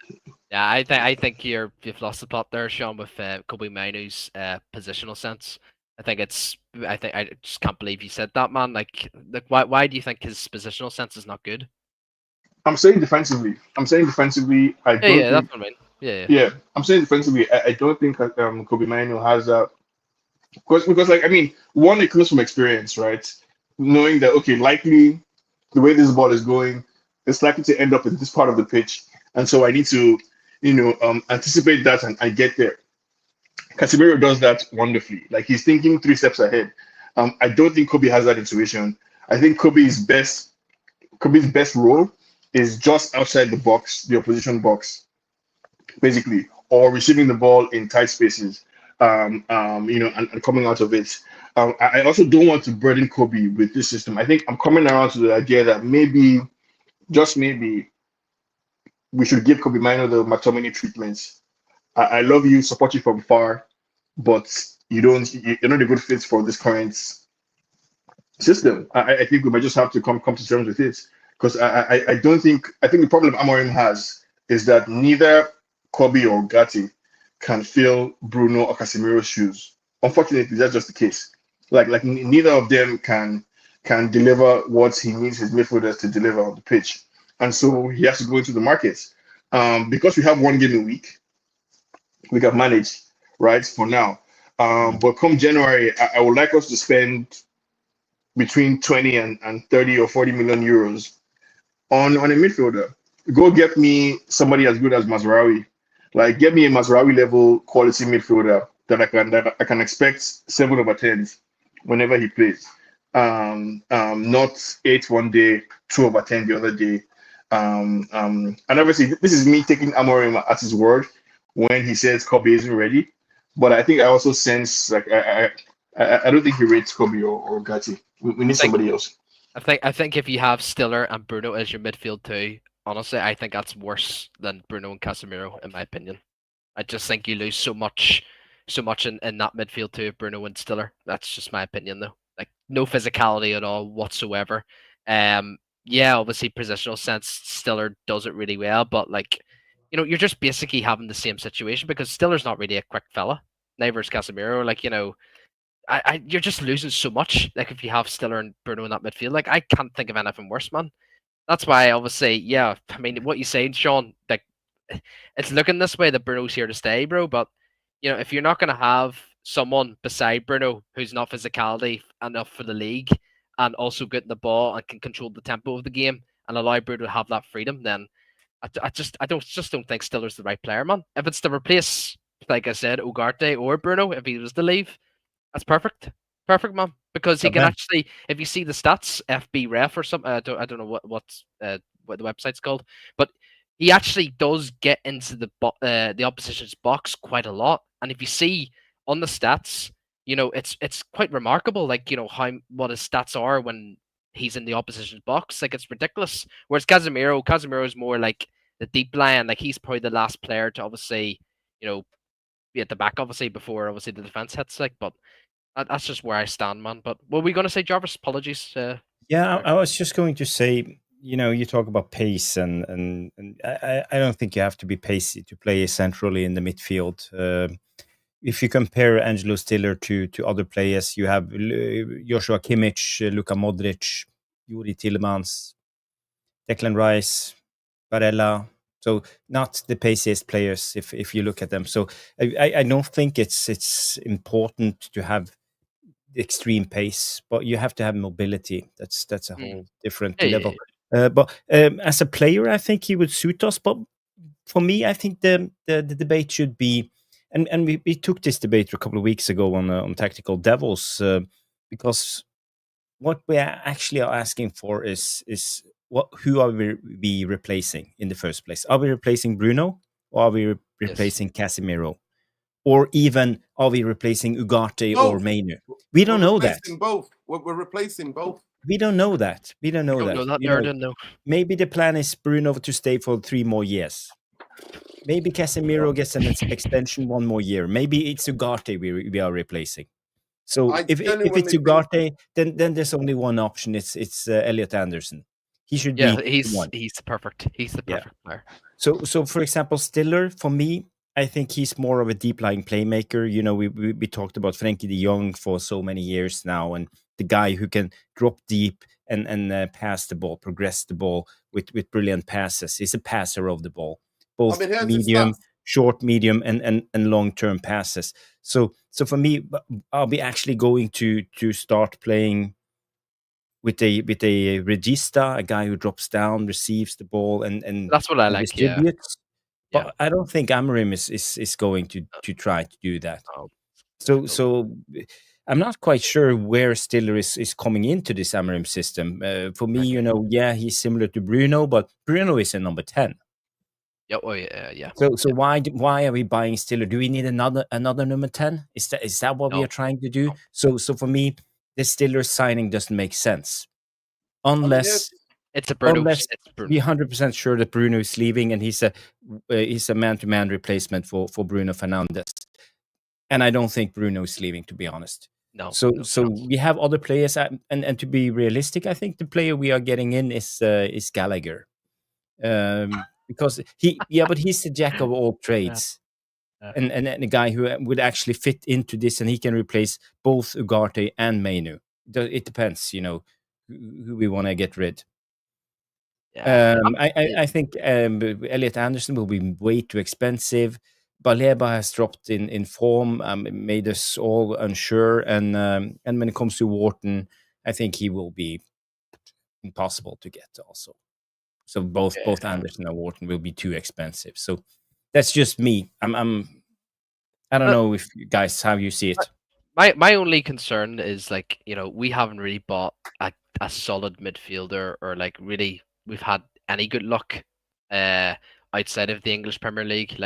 Yeah, I think you've lost the plot there, Sean, with Kobe Mainoo's positional sense. I just can't believe you said that, man. Like why do you think his positional sense is not good? I'm saying defensively. I Yeah, don't yeah, that's think. what I mean. Yeah, Yeah, I'm saying defensively. I don't think Kobe Mino has that because like I mean, one, it comes from experience, right? Knowing that okay, likely the way this ball is going, it's likely to end up in this part of the pitch, and so I need to anticipate that and I get there. Casemiro does that wonderfully. Like he's thinking 3 steps ahead. I don't think Kobe has that intuition. I think Kobe's best role is just outside the box, the opposition box, basically, or receiving the ball in tight spaces, and coming out of it. I also don't want to burden Kobe with this system. I think I'm coming around to the idea that maybe, just maybe, we should give Kobe Mino the McTominay treatments. I love you, support you from far, but you're not a good fit for this current system. I think we might just have to come to terms with it because I don't think I think the problem Amorim has is that neither Kobe or Gatti can fill Bruno or Casemiro's shoes. Unfortunately, that's just the case. Like neither of them can deliver what he needs his midfielders to deliver on the pitch, and so he has to go into the markets. Because we have one game a week, we can manage right for now. But come January, I would like us to spend between 20 and 30 or 40 million euros on a midfielder. Go get me somebody as good as Mazraoui. Like get me a Mazraoui level quality midfielder that I can expect 7/10 whenever he plays. Not 8 1 day, 2/10 the other day. And obviously this is me taking Amorim at his word when he says Kobe isn't ready. But I think I also sense like I don't think he rates Kobe or Gatti. We I need think somebody else. I think if you have Stiller and Bruno as your midfield too, honestly, I think that's worse than Bruno and Casemiro, in my opinion. I just think you lose so much in that midfield too, Bruno and Stiller. That's just my opinion though. Like no physicality at all whatsoever. Yeah, obviously positional sense, Stiller does it really well, but like, you're just basically having the same situation because Stiller's not really a quick fella. Neither is Casemiro. Like, you're just losing so much. Like if you have Stiller and Bruno in that midfield, like I can't think of anything worse, man. That's why obviously, yeah. I mean, what you saying, Sean? Like, it's looking this way that Bruno's here to stay, bro. But if you're not gonna have someone beside Bruno who's not physicality enough for the league and also good in the ball and can control the tempo of the game and allow Bruno to have that freedom, then I don't think Stiller's the right player, man. If it's to replace, like I said, Ugarte or Bruno, if he was to leave, that's perfect. Perfect, man. Because he Top can man. actually, if you see the stats, FB Ref or something, I don't know what the website's called, but he actually does get into the opposition's box quite a lot. And if you see on the stats, it's quite remarkable. Like how what his stats are when he's in the opposition's box. Like it's ridiculous. Whereas Casemiro is more like the deep line. Like he's probably the last player to obviously be at the back, obviously before obviously the defense hits. Like, but that's just where I stand, man. But what were we gonna say, Jarvis? Apologies. Yeah, I was just going to say, you talk about pace, and I don't think you have to be pacey to play centrally in the midfield. If you compare Angelo Stiller to other players, you have Joshua Kimmich, Luka Modric, Yuri Tillemans, Declan Rice, Barella. So not the paciest players if you look at them. So I don't think it's important to have extreme pace, but you have to have mobility. That's a whole different Yeah, yeah, level. But as a player, I think he would suit us. But for me, I think the debate should be, and we took this debate a couple of weeks ago on Tactical Devils, because what we are actually are asking for is who are we replacing in the first place? Are we replacing Bruno, or are we yes. replacing Casemiro? Or even are we replacing Ugarte or Both. Mainu? We don't know that. Both. We're replacing both. We don't know that. We don't know Don't that. know that, Nerden, no. Maybe the plan is Bruno to stay for 3 more years. Maybe Casemiro gets an extension 1 more year. Maybe it's Ugarte we are replacing. So if it's Ugarte, then there's only one option. It's Elliot Anderson. He should be he's one. he's the perfect player. So for example, Stiller, for me, I think he's more of a deep lying playmaker. We talked about Frankie de Jong for so many years now, and the guy who can drop deep and pass the ball, progress the ball with brilliant passes. He's a passer of the ball, both medium, short, medium, and long term passes. So for me, are we actually going to start playing with a regista, a guy who drops down, receives the ball, and That's what I like. distributes? Yeah. But I don't think Amorim is going to try to do that. Oh, So I'm not quite sure where Stiller is coming into this Amorim system. For me, he's similar to Bruno, but Bruno is a number 10. Yeah, yeah. So why are we buying Stiller? Do we need another number 10? Is that what we are trying to do? So for me, the Stiller signing doesn't make sense unless it's a Bruno. Unless we're 100% sure that Bruno is leaving and he's a man-to-man replacement for Bruno Fernandes. And I don't think Bruno is leaving, to be honest. No. So we have other players, and to be realistic, I think the player we are getting in is Gallagher, because but he's the jack of all trades, and a guy who would actually fit into this, and he can replace both Ugarte and Mainu. It depends, who we want to get rid. I think Elliot Anderson will be way too expensive. Baleba has dropped in form, made us all unsure, and when it comes to Wharton, I think he will be impossible to get also. So both Anderson and Wharton will be too expensive. So that's just me. I don't know if you guys how you see it. My only concern is we haven't really bought a solid midfielder, or really we've had any good luck outside of the English Premier League.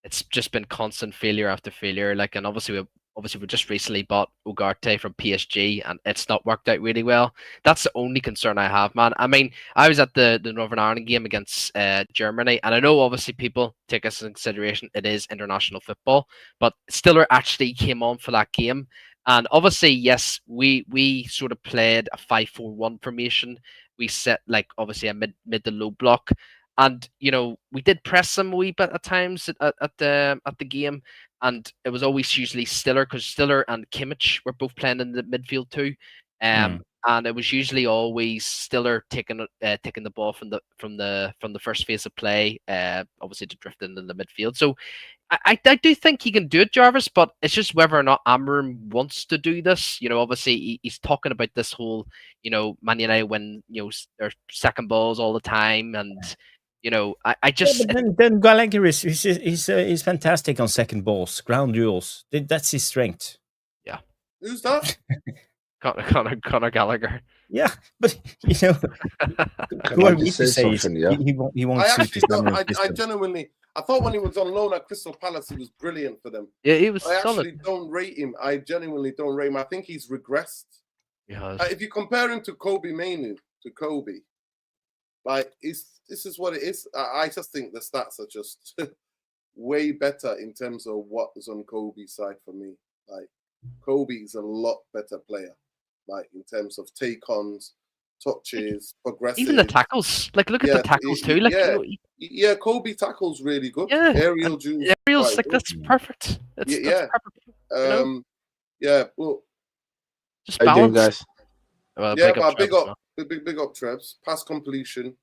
It's just been constant failure after failure. And obviously we just recently bought Ugarte from PSG, and it's not worked out really well. That's the only concern I have, man. I mean, I was at the Northern Ireland game against Germany, and I know obviously people take us into consideration it is international football, but Stiller actually came on for that game. And obviously, yes, we sort of played a 5-4-1 formation. We set obviously a mid to low block. And we did press them a wee bit at times at the game, and it was always usually Stiller, because Stiller and Kimmich were both playing in the midfield too, and it was usually always Stiller taking the ball from the first phase of play, obviously to drift into the midfield. So I do think he can do it, Jarvis, but it's just whether or not Amorim wants to do this. Obviously he's talking about this whole Man United win their second balls all the time, and I just then Gallagher is fantastic on second balls, ground duels. That's his strength. Yeah. Who's that? Conor Gallagher. Yeah, but Can I just say something? Yeah, he won't suit his I genuinely, I thought when he was on loan at Crystal Palace, he was brilliant for them. Yeah, he was I solid. actually don't rate him. I genuinely don't rate him. I think he's regressed. If you compare him to Kobe Mainu, this is what it is. I just think the stats are just way better in terms of what is on Kobe's side for me. Kobe is a lot better player. like in terms of take-ons, touches, progressive. Even the tackles. Like, look at the tackles too. Like, yeah, Kobe tackles really good. Yeah, Aerial duels. Aerials, like, that's perfect. That's perfect. Yeah, well, just how you doing, balance. guys? Well, yeah, big up, but big up, Trebs. Pass completion,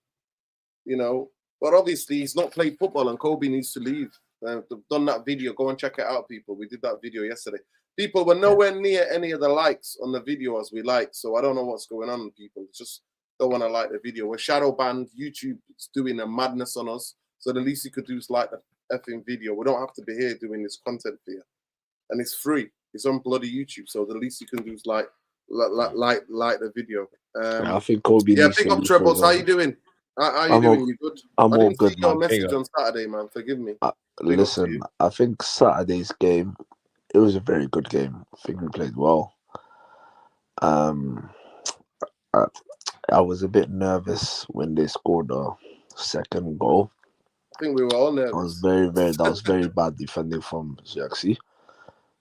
but obviously he's not played football, and Kobe needs to leave. They've done that video. Go and check it out, people. We did that video yesterday. People were nowhere near any of the likes on the video as we like, so I don't know what's going on. People just don't want to like the video. We're shadow banned. YouTube is doing a madness on us, so the least you could do is like the effing video. We don't have to be here doing this content for you, and it's free. It's on bloody YouTube, so the least you can do is like the video. I think Kobe. Yeah, big up Trebles. How you doing? How you doing? You good? I'm I all didn't good, see your man. message on Saturday, man. Forgive me. Listen, I think Saturday's game, it was a very good game. I think we played well. I was a bit nervous when they scored the second goal. I think we were all nervous. That was very bad defending from Xerxes.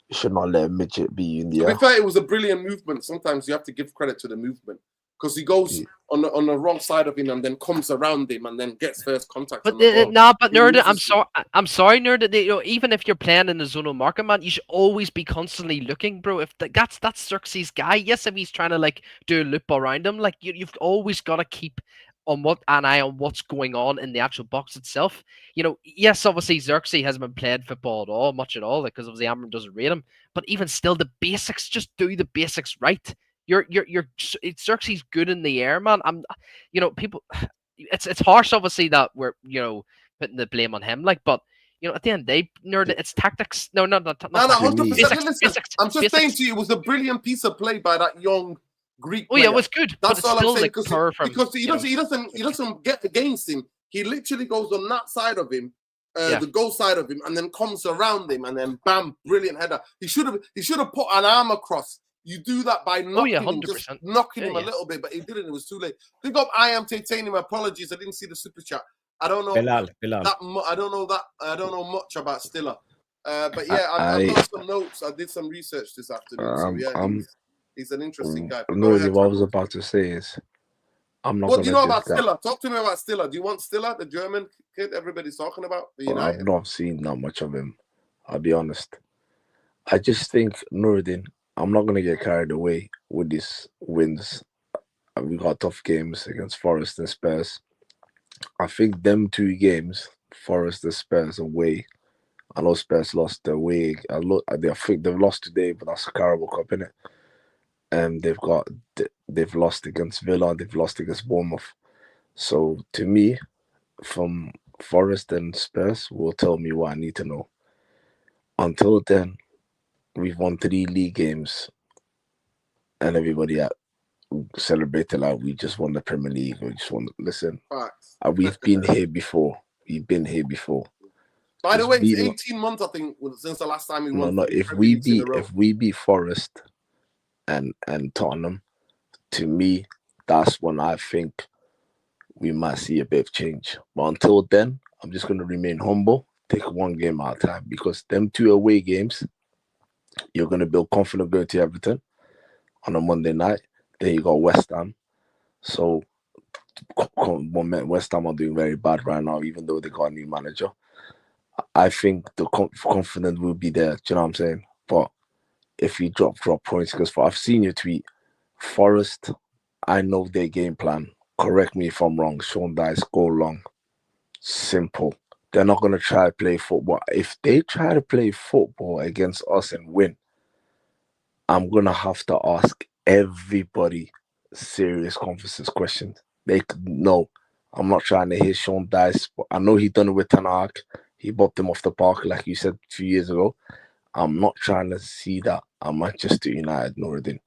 You should not let a midget be in the air. To be fair, it was a brilliant movement. Sometimes you have to give credit to the movement because he goes on the wrong side of him and then comes around him and then gets first contact. But Nerd, I'm sorry, Nerd. Even if you're playing in the zonal market, man, you should always be constantly looking, bro. If that's Xerxes' guy, yes, if he's trying to like do a loop around him, like you've always got to keep an eye on what's going on in the actual box itself. Yes, obviously Xerxes hasn't been playing football much at all, because obviously Amram doesn't rate him. But even still, the basics, just do the basics right. Xerxes good in the air, man. People. It's harsh, obviously, that we're putting the blame on him, like, but at the end of the day, Nerd, it's tactics. No, 100%. Basics. I'm just saying to you, it was a brilliant piece of play by that young Greek player. Yeah, it was good. That's all I'm saying, because he doesn't get against him. He literally goes on that side of him, the goal side of him, and then comes around him, and then bam, brilliant header. He should have put an arm across. You do that by knocking him, just knocking him a little bit, but he didn't. It was too late. Big up, I am Titanium. Apologies, I didn't see the super chat. I don't know Bilal. I don't know much about Stiller. But yeah, I've got some notes. I did some research this afternoon. So yeah, he's an interesting guy. No, what I was about to say is, I'm not. What do you know about Stiller? Talk to me about Stiller. Do you want Stiller, the German kid everybody's talking about? I've not seen that much of him. I'll be honest. I just think Nuruddin. I'm not going to get carried away with these wins. We got tough games against Forest and Spurs. I think them 2 games, Forest and Spurs away, I know Spurs lost their way. I think they've lost today, but that's a Carabao Cup, innit? And they've lost against Villa, they've lost against Bournemouth. So to me, from Forest and Spurs will tell me what I need to know. Until then, we've won 3 league games, and everybody celebrated like we just won the Premier League. We just won. Listen, we've been here before. We've been here before. By the way, it's 18 months, I think, since the last time we won. No. If we beat Forest and Tottenham, to me, that's when I think we might see a bit of change. But until then, I'm just going to remain humble, take 1 game at a time, because them 2 away games, you're going to build confidence going to Everton on a Monday night. Then you got West Ham. So West Ham are doing very bad right now, even though they got a new manager. I think the confidence will be there. Do you know what I'm saying? But if you drop points, because I've seen your tweet, Forest, I know their game plan. Correct me if I'm wrong. Sean Dice, go long. Simple. They're not going to try to play football. If they try to play football against us and win, I'm going to have to ask everybody serious conferences questions. No, I'm not trying to hear Sean Dice. But I know he done it with Ten Hag. He bought them off the park, like you said a few years ago. I'm not trying to see that at Manchester United, Nuruddin.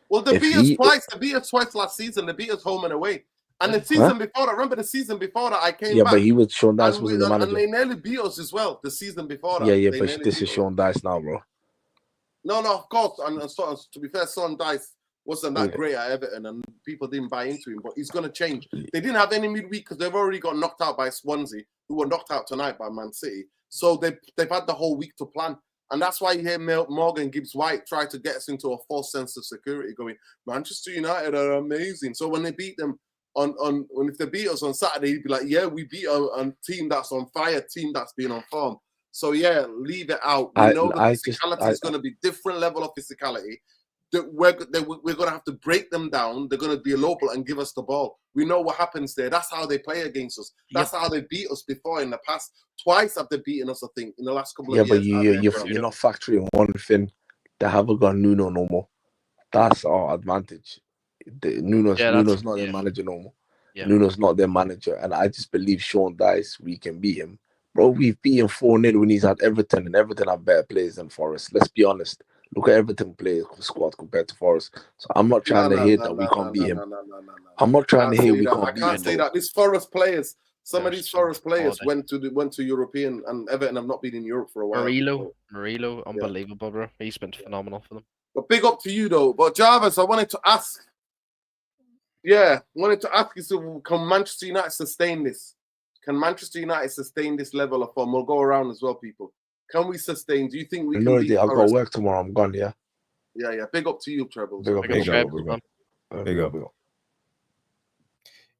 Well, they beat us twice. They beat us twice last season. They beat us home and away. And the season before that, remember the season before that, I came back. Yeah, but he was Sean Dice was the manager. And they nearly beat us as well the season before that. Yeah, but this is Sean Dice now, bro. No, of course. And to be fair, Sean Dice wasn't that great at Everton, and people didn't buy into him. But he's going to change. They didn't have any midweek because they've already got knocked out by Swansea, who were knocked out tonight by Man City. So they've had the whole week to plan. And that's why you hear Morgan Gibbs-White try to get us into a false sense of security, going, Manchester United are amazing. So when they beat them if they beat us on Saturday, he'd be like, yeah, we beat a team that's on fire, team that's been on form. So yeah, leave it out. We know the physicality is going to be different level of physicality. We're going to have to break them down. They're going to be local and give us the ball. We know what happens there. That's how they play against us. That's how they beat us before in the past. Twice have they beaten us, I think, in the last couple of years. Yeah, but you're not factoring one thing. They haven't got Nuno no more. That's our advantage. Nuno's not their manager no more. Yeah. Nuno's not their manager. And I just believe Sean Dice, we can beat him. Bro, we've beaten 4-0 when he's at Everton, and Everton have better players than Forest. Let's be honest. Look at Everton play squad compared to Forest. So I'm not trying to hear that we can't beat him. I'm not trying to hear we can't beat him. I can't say that. These Forest players, some of these Forest players went to European, and Everton have not been in Europe for a while. Murillo, unbelievable, bro. He's been phenomenal for them. But big up to you, though. But Jarvis, I wanted to ask you, so can Manchester United sustain this? Can Manchester United sustain this level of form? We'll go around as well, people. Can we sustain? Do you think we can? No, I've got work tomorrow. I'm gone, yeah. Yeah. Big up to you, Treble. Big up.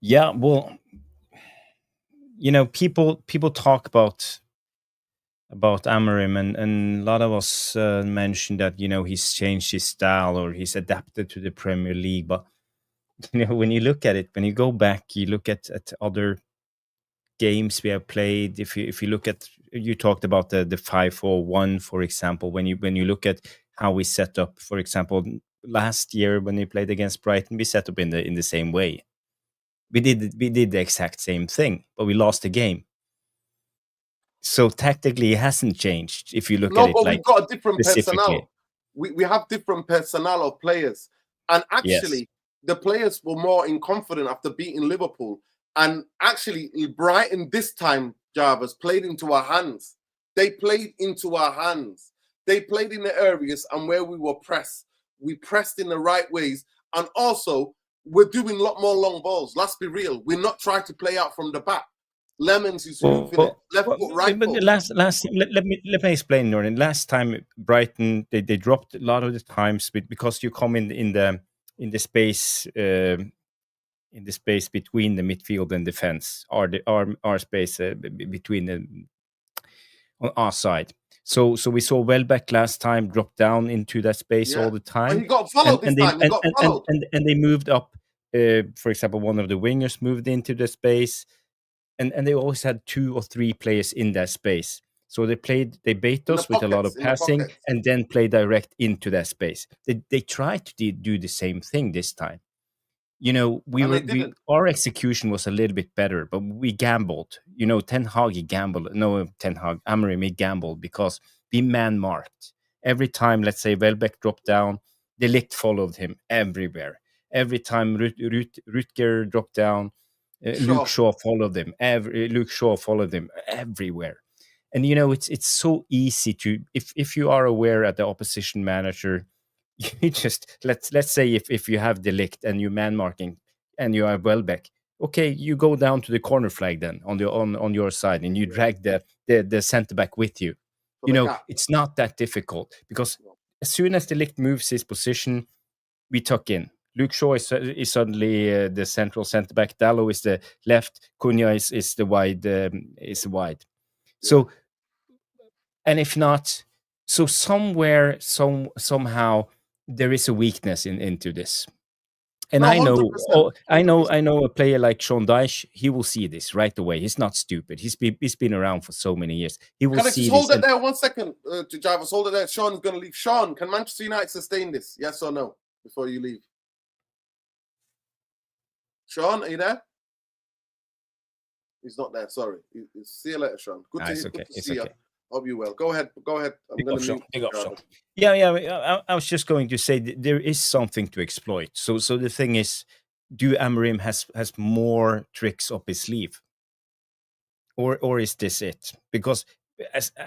Yeah, well, people talk about Amorim, and a lot of us mentioned that, he's changed his style or he's adapted to the Premier League. But, when you look at it, when you go back, you look at other games we have played. If you look at, you talked about the 5-4-1, for example. When you look at how we set up, for example, last year when we played against Brighton, we set up in the same way. We did the exact same thing, but we lost the game. So tactically, it hasn't changed. If you look at it, but we've got a different personnel. We have different personnel of players, and actually, the players were more confident after beating Liverpool. And actually, Brighton this time, Jarvis, played into our hands. They played into our hands. They played in the areas and where we were pressed. We pressed in the right ways. And also, we're doing a lot more long balls. Let's be real. We're not trying to play out from the back. Lemons is left foot, right foot. Let me explain, Norton. Last time, Brighton, they dropped a lot of the times because you come in the space... in the space between the midfield and defense, our space between on our side. So we saw Welbeck last time drop down into that space all the time. But he got followed this time. He got followed. And they moved up. For example, one of the wingers moved into the space, and they always had 2 or 3 players in that space. So they bait us with a lot of passing and then play direct into that space. They tried to do the same thing this time. Our execution was a little bit better, but we gambled. Amorim, he gambled because we man-marked. Every time, let's say, Welbeck dropped down, De Ligt followed him everywhere. Every time Rüdiger dropped down, Luke Shaw followed him. Luke Shaw followed him everywhere. And, it's so easy to, if you are aware at the opposition manager, you just let's say if you have De Ligt and you man marking and you are Welbeck, okay, you go down to the corner flag then on your side and you drag the centre back with you. It's not that difficult because as soon as De Ligt moves his position, we tuck in. Luke Shaw is suddenly the central centre back. Dallo is the left. Cunha is the wide. So, and if not, so somewhere somehow. There is a weakness into this, and I know a player like Sean Dyche. He will see this right away. He's not stupid. He's been around for so many years. He will see this. Hold it there 1 second, to Jarvis. Hold it there. Sean is going to leave. Sean, can Manchester United sustain this? Yes or no? Before you leave, Sean, are you there? He's not there. Sorry. See you later, Sean. Good to see you. Hope you well. Go ahead. I'm going to mute. Yeah. I was just going to say there is something to exploit. So the thing is, do Amorim has more tricks up his sleeve, or is this it? Because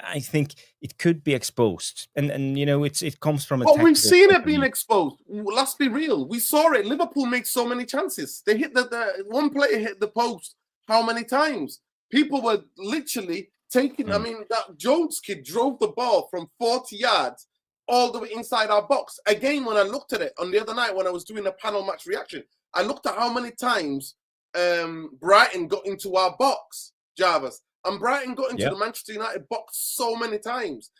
I think it could be exposed, and it comes from. But we've seen it being exposed. Let's be real. We saw it. Liverpool made so many chances. They hit the one player hit the post. How many times? People were literally I mean, that Jones kid drove the ball from 40 yards all the way inside our box. Again, when I looked at it on the other night when I was doing a panel match reaction, I looked at how many times Brighton got into our box, Jarvis. And Brighton got into the Manchester United box so many times.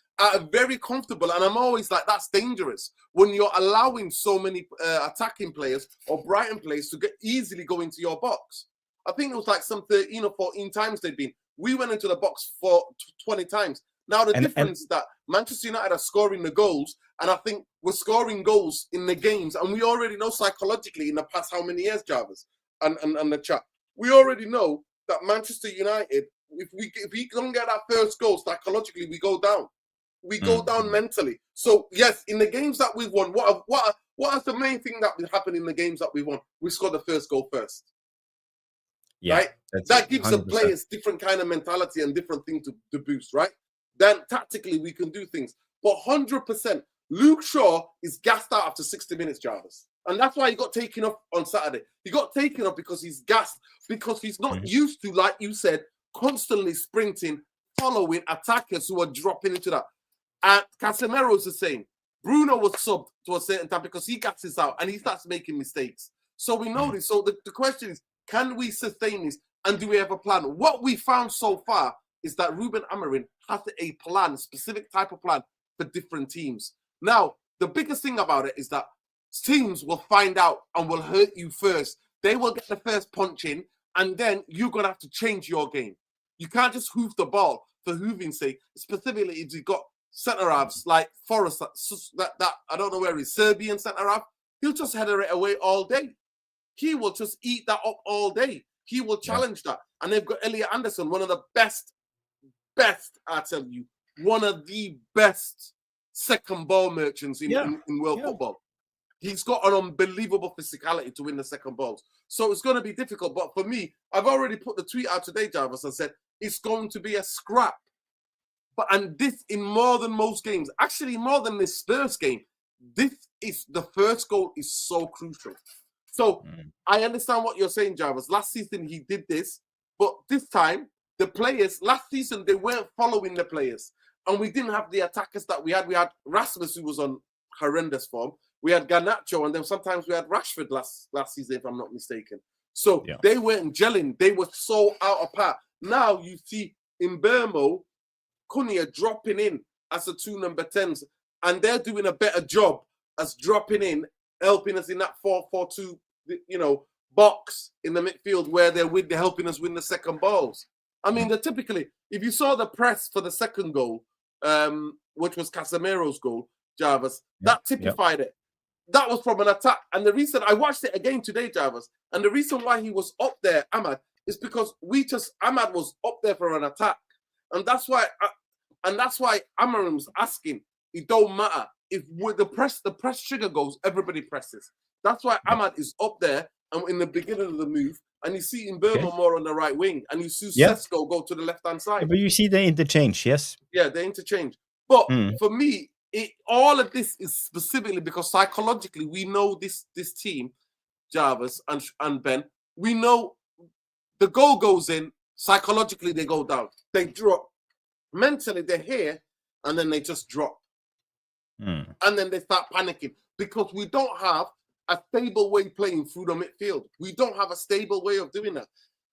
Very comfortable. And I'm always like, that's dangerous when you're allowing so many attacking players or Brighton players to easily go into your box. I think it was like some 13 or 14 times they'd been. We went into the box for 20 times. Now, the difference is that Manchester United are scoring the goals, and I think we're scoring goals in the games, and we already know psychologically in the past how many years, Jarvis, and the chat, we already know that Manchester United, if we don't get our first goal, psychologically, we go down. We go down mentally. So, yes, in the games that we've won, what is the main thing that happened in the games that we won? We scored the first goal first. Yeah, right? That gives 100%. The players different kind of mentality and different thing to boost, right? Then tactically we can do things. But 100%, Luke Shaw is gassed out after 60 minutes, Jarvis. And that's why he got taken off on Saturday. He got taken off because he's gassed, because he's not used to, like you said, constantly sprinting, following attackers who are dropping into that. And Casemiro is the same. Bruno was subbed to a certain time because he gasses out and he starts making mistakes. So we know this. So the question is, can we sustain this? And do we have a plan? What we found so far is that Ruben Amorim has a plan, a specific type of plan for different teams. Now, the biggest thing about it is that teams will find out and will hurt you first. They will get the first punch in, and then you're going to have to change your game. You can't just hoof the ball for hoofing's sake, specifically if you've got centre-halves like Forrest, that I don't know where he's, Serbian centre-half. He'll just header it away all day. He will just eat that up all day. He will challenge that. And they've got Elliot Anderson, one of the best, I tell you, one of the best second ball merchants in world football. He's got an unbelievable physicality to win the second balls. So it's going to be difficult. But for me, I've already put the tweet out today, Jarvis, and said it's going to be a scrap. And this, in more than most games, actually more than this Spurs game, the first goal is so crucial. So I understand what you're saying, Jarvis. Last season he did this, but this time the players, last season they weren't following the players, and we didn't have the attackers that we had. We had Rasmus, who was on horrendous form. We had Garnacho, and then sometimes we had Rashford last season, if I'm not mistaken. So they weren't gelling. They were so out of part. Now you see in Burmo, Cunha dropping in as the two number 10s, and they're doing a better job as dropping in, helping us in that 4-4-2, box in the midfield where they're helping us win the second balls. I mean, typically, if you saw the press for the second goal, which was Casemiro's goal, Jarvis, that typified it. That was from an attack. And the reason I watched it again today, Jarvis, and the reason why he was up there, Ahmad, is because Ahmad was up there for an attack. And that's why Amarim's asking, it don't matter. If with the press trigger goes, everybody presses. That's why Ahmad is up there and in the beginning of the move, and you see Mbeumo more on the right wing, and you see Sesko go to the left-hand side. But you see the interchange, yes? Yeah, the interchange. But for me, all of this is specifically because psychologically we know this team, Jarvis and Ben, we know the goal goes in, psychologically they go down. They drop. Mentally, they're here, and then they just drop. And then they start panicking because we don't have a stable way playing through the midfield. We don't have a stable way of doing that.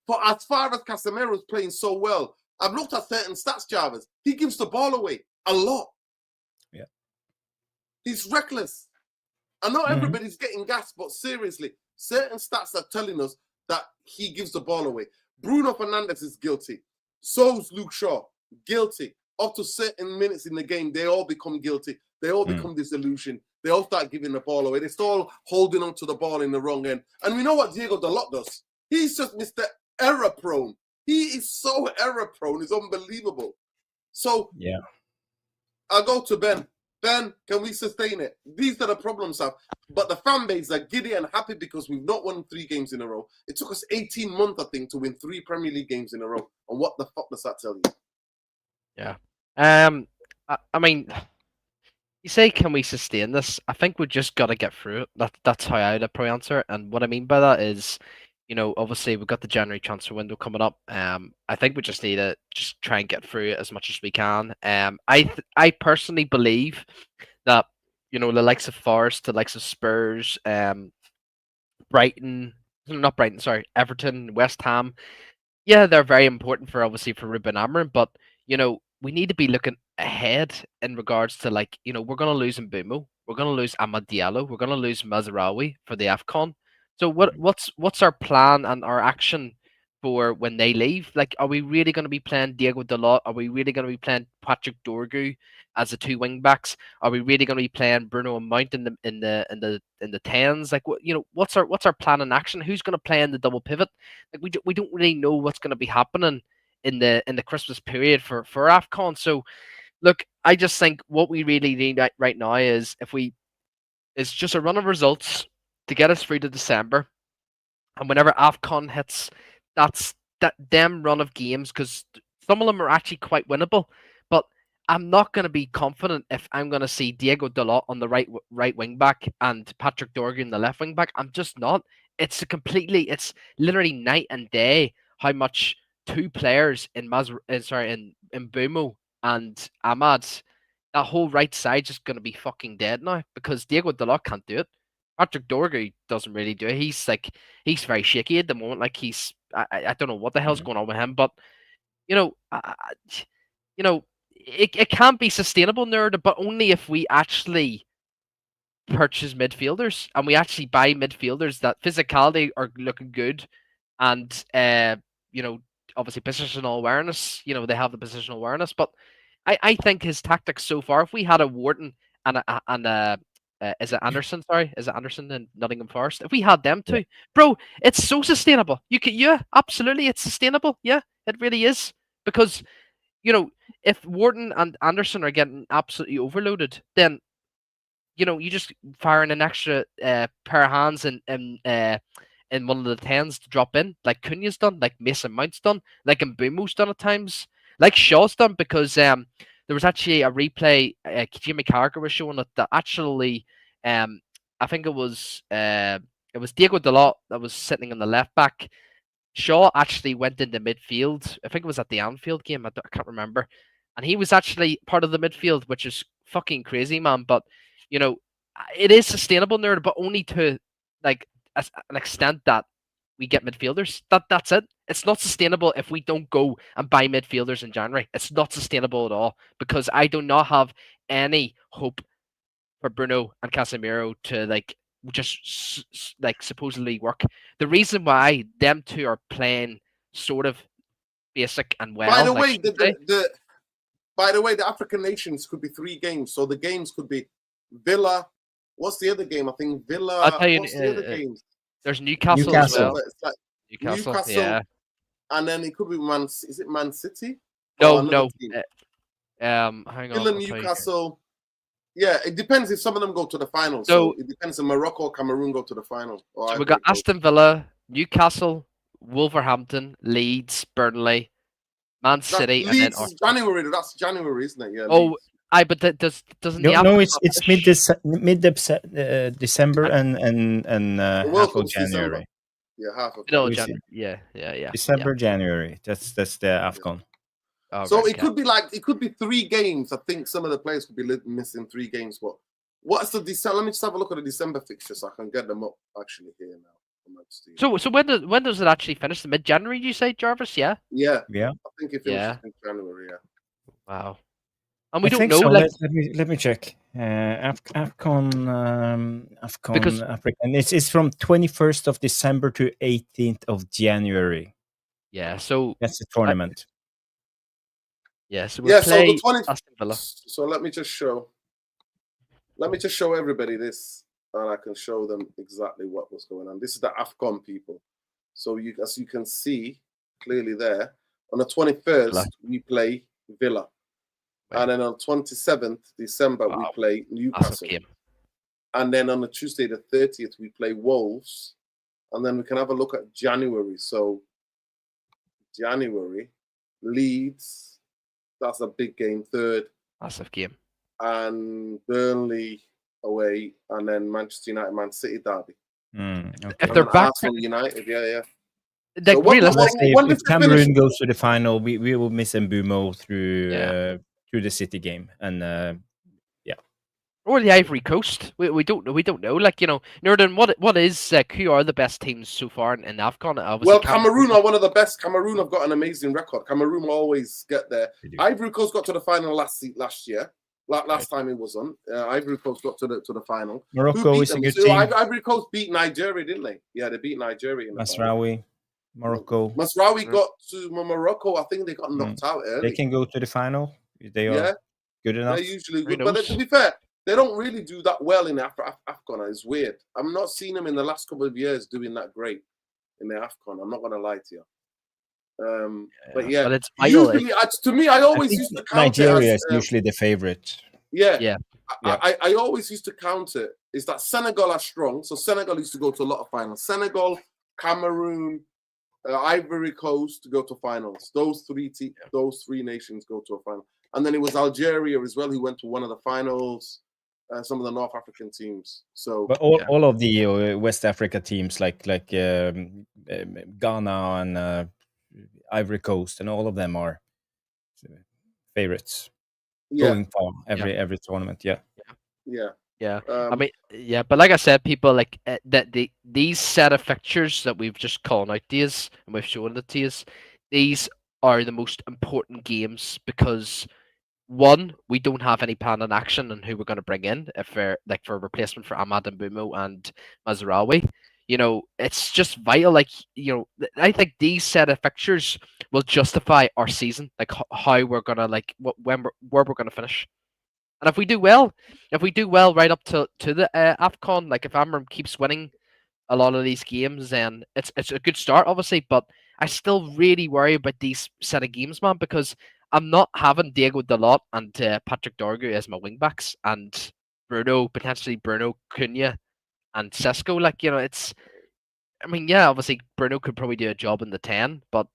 But as far as Casemiro's playing so well, I've looked at certain stats, Jarvis. He gives the ball away a lot. Yeah. He's reckless. I know everybody's getting gas, but seriously, certain stats are telling us that he gives the ball away. Bruno Fernandes is guilty. So's Luke Shaw, guilty. Up to certain minutes in the game, they all become guilty. They all become disillusioned. They all start giving the ball away. They start holding on to the ball in the wrong end. And we know what Diego Dalot does. He's just Mr. Error prone. He is so error prone. It's unbelievable. So I'll go to Ben. Ben, can we sustain it? These are the problems, but the fan base are giddy and happy because we've not won 3 games in a row. It took us 18 months, I think, to win 3 Premier League games in a row. And what the fuck does that tell you? Yeah. I mean, you say, can we sustain this? I think we just got to get through it. That's how I would probably answer it. And what I mean by that is, obviously we've got the January transfer window coming up. I think we just need to just try and get through it as much as we can. I personally believe that the likes of Forest, the likes of Spurs, Brighton, not Brighton, sorry, Everton, West Ham. Yeah, they're very important for obviously for Ruben Amorim, but we need to be looking ahead in regards to we're gonna lose Mbumo, we're gonna lose Amad Diallo, we're gonna lose Mazraoui for the AFCON. So what's our plan and our action for when they leave? Like, are we really gonna be playing Diego Dalot? Are we really gonna be playing Patrick Dorgu as the two wing backs? Are we really gonna be playing Bruno and Mount in the tens? Like, what's our plan in action? Who's gonna play in the double pivot? Like, we don't really know what's gonna be happening in the Christmas period for AFCON. So look, I just think what we really need right now is it's just a run of results to get us through to December, and whenever AFCON hits, that's that them run of games, because some of them are actually quite winnable. But I'm not going to be confident if I'm going to see Diego Dalot on the right wing back and Patrick Dorgu in the left wing back. I'm just not. It's literally night and day how much two players in Mbumo and Ahmad, that whole right side just going to be fucking dead now, because Diego Dalot can't do it. Patrick Dorgu doesn't really do it. He's very shaky at the moment. Like, I don't know what the hell's going on with him, but it can't be sustainable, nerd, but only if we actually purchase midfielders and we actually buy midfielders that physicality are looking good, and obviously positional awareness. They have the positional awareness, but I think his tactics so far, if we had a Wharton and is it Anderson? Sorry, is it Anderson in Nottingham Forest? If we had them two, bro, it's so sustainable. Yeah, absolutely, it's sustainable. Yeah, it really is, because if Wharton and Anderson are getting absolutely overloaded, then you just firing an extra pair of hands in one of the tens to drop in, like Cunha's done, like Mason Mount's done, like Mbumo's done at times, like Shaw's done, because there was actually a replay Jimmy Carragher was showing that actually I think it was Diego Dalot that was sitting in the left back. Shaw actually went into midfield. I think it was at the Anfield game. I can't remember. And he was actually part of the midfield, which is fucking crazy, man. But, it is sustainable, nerd, but only to an extent that we get midfielders. That's it. It's not sustainable if we don't go and buy midfielders in January. It's not sustainable at all, because I do not have any hope for Bruno and Casemiro to just supposedly work. The reason why them two are playing sort of basic and well. By the way, the African nations could be 3 games. So the games could be Villa. What's the other game? I think Villa. I'll tell you, what's the other games? There's Newcastle as well. Newcastle, yeah. And then it could be Is it Man City? No. Hang on. Villa, Newcastle. Yeah, it depends if some of them go to the final. So it depends if Morocco or Cameroon go to the final. So we got Aston Villa, Newcastle, Wolverhampton, Leeds, Burnley, Man City, Leeds and then is January. That's January, isn't it? Yeah. Oh, but doesn't no, it's mid December and half of January. Yeah, half of January. Yeah. December, January. That's the AFCON. Oh, so it could be 3 games. I think some of the players could be missing 3 games. But what's the December? Let me just have a look at the December fixtures so I can get them up actually here now. So when does it actually finish? The mid-January, you say, Jarvis? Yeah. Yeah. Yeah. I think it finishes in January. Yeah. Wow. And we don't know. So. Let me check. AFCON, because African. It's from 21st of December to 18th of January. Yeah. So that's the tournament. So the 20th. Aston Villa. So let me just show everybody this, and I can show them exactly what was going on. This is the AFCON, people. So as you can see clearly there, on the 21st we play Villa, and then on 27th December we play Newcastle, and then on the Tuesday the 30th we play Wolves, and then we can have a look at January. So January, Leeds. That's a big game, 3rd. Massive game. And Burnley away, and then Manchester United, Man City derby. If they're back, Arsenal United, yeah. Like So what- realistic. Let's say when if does it finish? Cameroon goes to the final, we will miss Mbumo Yeah. through the City game, and Or the Ivory Coast. We don't know. We don't know. Like, you know, Northern. What is who are the best teams so far in AFCON? Obviously, Well, Cameroon are one of the best. Cameroon have got an amazing record. Cameroon always get there. they do. Ivory Coast got to the final last year. Last time it was on. Ivory Coast got to the final. Who Morocco beat is a them? good So team. Ivory Coast beat Nigeria, didn't they? Yeah, they beat Nigeria in the final. Masraoui, Morocco, Masraoui got to Morocco. I think they got knocked out they early. can go to the final. They are Yeah, good enough. they're usually Who good. But knows? to be fair, they don't really do that well in AFCON. It's weird. I'm not seeing them in the last couple of years doing that great in the AFCON. I'm not going to lie to you. But yeah, But it's vital. usually, to me, I I always think used to count it Nigeria as is usually the favorite. yeah. Yeah. I always used to count it is that Senegal are strong. So Senegal used to go to a lot of finals. Senegal, Cameroon, Ivory Coast to go to finals. Those three nations go to a final. And then it was Algeria as well who went to one of the finals. Some of the North African teams. So But all of the West Africa teams like Ghana and Ivory Coast and all of them are favorites yeah, going far every tournament. Yeah. yeah. Yeah. Um, I mean, yeah, but like I said, people like these set of fixtures that we've just called out to us and we've shown it to us, these are the most important games because one, we don't have any plan in action on who we're going to bring in if we're like for a replacement for Ahmad and Bumo and Mazraoui. You know, it's just vital. Like, you know, I think these set of fixtures will justify our season, like how we're gonna like where we're gonna finish. And if we do well right up to the Afcon, like if Amram keeps winning a lot of these games, then it's a good start, obviously. But I still really worry about these set of games, man, because I'm not having Diego Dalot and Patrick Dorgu as my wingbacks, and potentially Bruno Cunha and Sesko. Like, you know, I mean, yeah, obviously Bruno could probably do a job in the 10, but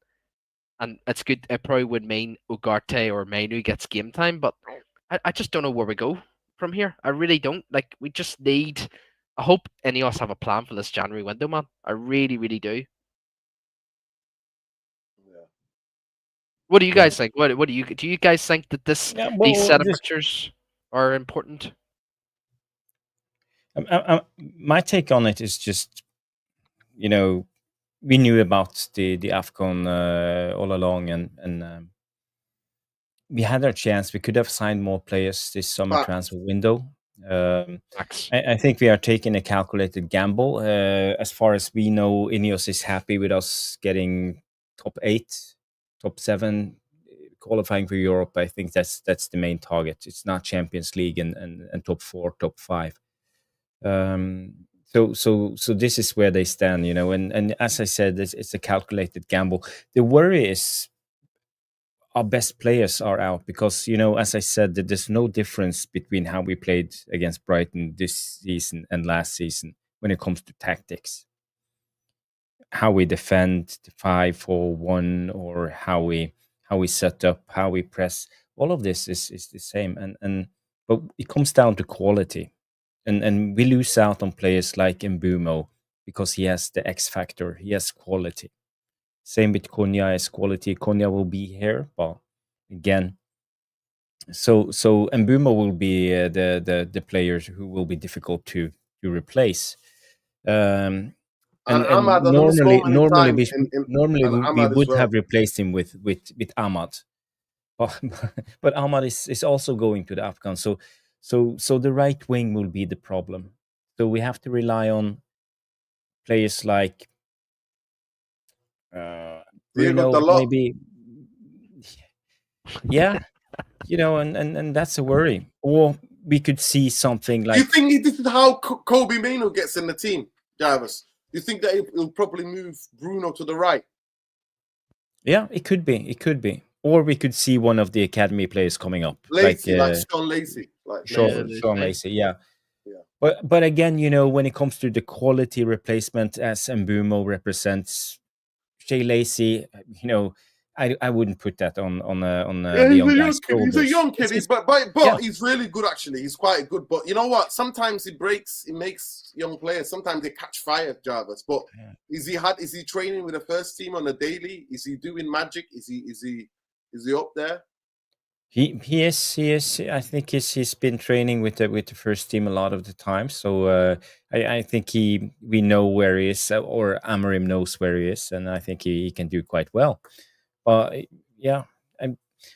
and it's good. It probably would mean Ugarte or Mainu gets game time, but I just don't know where we go from here. I really don't. Like, we just need. I hope any of us have a plan for this January window, man. I really, really do. yeah. What do you guys think? What do you guys think that these set of pictures are important? My take on it is just, you know, we knew about the AFCON all along, and we had our chance. We could have signed more players this summer Facts. transfer window. Max. I think we are taking a calculated gamble. As far as we know, Ineos is happy with us getting top 8, top 7, qualifying for Europe. I think that's the main target. It's not Champions League and top 4, top 5. So this is where they stand, you know. And as I said, it's a calculated gamble. The worry is our best players are out because, you know, as I said, that there's no difference between how we played against Brighton this season and last season when it comes to tactics. How we defend the 5-4-1 or how we set up, how we press, all of this is the same. But it comes down to quality. And we lose out on players like Mbumo because he has the X factor, he has quality. Same with Konya as quality. Konya will be here, but again, so Mbumo will be the players who will be difficult to replace. And Ahmad on normally we Ahmad as would well. have replaced him with Ahmad, but Ahmad is also going to the AFCON. So the right wing will be the problem. So we have to rely on players like Bruno, maybe. Yeah, you know, and that's a worry. Or we could see something like. Do you think this is how Kobe Mainoo gets in the team, Jarvis? Do you think that he'll probably move Bruno to the right? Yeah, it could be. It could be. Or we could see one of the academy players coming up, Lacey, like Sean Lacey, Sean Lacey. Yeah. But again, you know, when it comes to the quality replacement as Mbumo represents, Shea Lacey, you know, I wouldn't put that on Yeah, the he's young a young guys' kid. He's a shoulders. young kid. It's- But yeah. he's really good actually. He's quite good. But you know what? Sometimes he makes young players. Sometimes they catch fire, Jarvis. But Yeah. is he training with the first team on a daily? Is he doing magic? Is he up there? He is. I think he's been training with the first team a lot of the time. So I think we know where he is, or Amorim knows where he is, and I think he can do quite well. But yeah,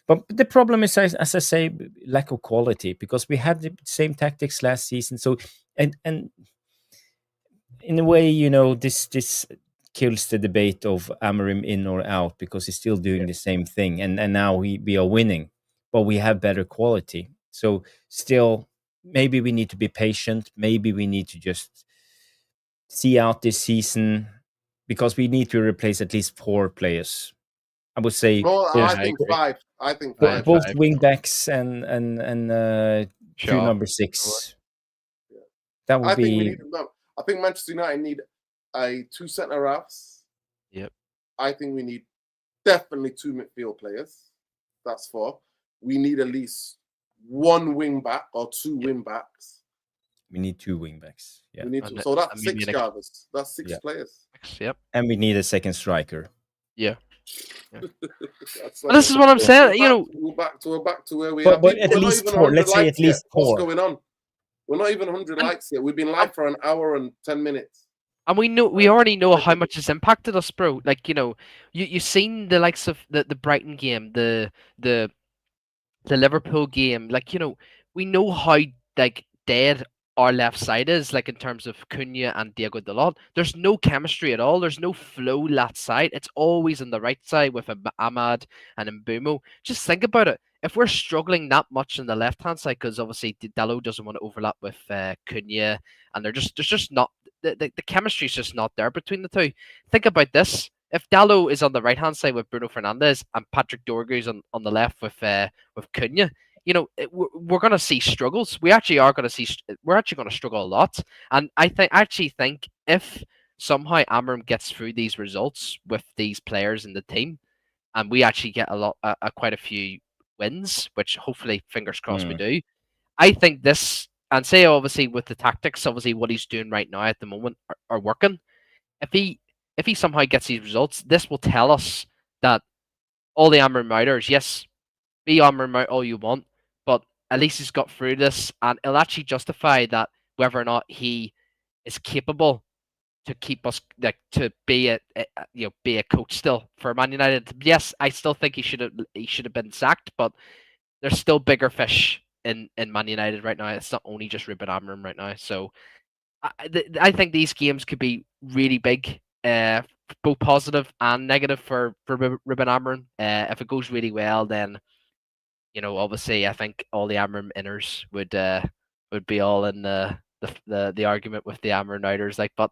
but the problem is, as I say, lack of quality, because we had the same tactics last season. So and in a way, this kills the debate of Amorim in or out, because he's still doing the same thing, and now we are winning, but we have better quality. So still, maybe we need to be patient. Maybe we need to just see out this season, because we need to replace at least 4 players. I would say No, Yeah, both, I I think agree. 5. I think I 5. both 5. wing backs and 2 Shaw. number 6. Yeah. That would I think we be need. I think Manchester United need 2 centre halves. Yep. I think we need definitely 2 midfield players. That's 4. We need at least 1 wing back or 2 wing backs. we need 2 wing backs. Yeah, We need And to. So that's and 6 maybe Jarvis. That's 6 Yeah. players. Yep. and we need a second striker. Yeah. That's Well, this is what I'm saying. We're back to where we But are. but People, at we're not least even 4. 100 Let's say likes at least yet. What's 4. going on? We're not even 100 And- likes yet. We've been live for an hour and 10 minutes. And we already know how much it's impacted us, bro. Like, you seen the likes of the Brighton game, the Liverpool game. Like, we know how like dead our left side is, like in terms of Cunha and Diego Dalot. There's no chemistry at all. There's no flow that side. It's always on the right side with Ahmad and Mbumo. Just think about it. If we're struggling that much on the left hand side, because obviously Dalot doesn't want to overlap with Cunha, and there's just not the chemistry's just not there between the two. Think about this. If Dalot is on the right hand side with Bruno Fernandes and Patrick Dorgu's on the left with Cunha, we're going to see struggles. We actually are going to see. We're actually going to struggle a lot. And I actually think if somehow Amorim gets through these results with these players in the team, and we actually get quite a few wins, which hopefully, fingers crossed, we do. I think this, and say obviously with the tactics, obviously what he's doing right now at the moment are working. If he somehow gets these results, this will tell us that all the Amorim riders, yes, be Amorim out all you want, but at least he's got through this, and it'll actually justify that whether or not he is capable to keep us, like, to be a coach still for Man United. Yes, I still think he should have been sacked, but there's still bigger fish in Man United right now. It's not only just Ruben Amorim right now. So I think these games could be really big, both positive and negative for Ruben Amorim. If it goes really well, then obviously I think all the Amorim inners would be all in the argument with the Amorim outers. Like, but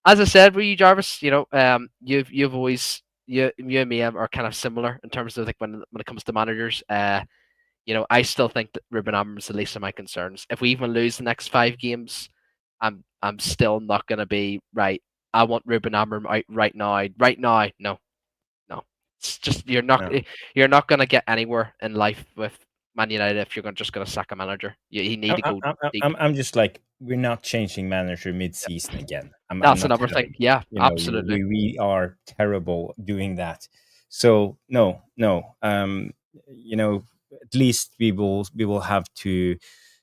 as I said, with you, Jarvis, you've always you and me are kind of similar in terms of like when it comes to managers. I still think that Ruben Amorim is the least of my concerns. If we even lose the next 5 games, I'm still not going to be right. I want Ruben Amorim out right now. Right now, no. It's just you're not going to get anywhere in life with Man United if you're just going to sack a manager. You need to go deep. I'm just like, we're not changing manager mid-season again. That's I'm not another thing. having- Yeah, absolutely. we are terrible doing that. So no. At least we will have to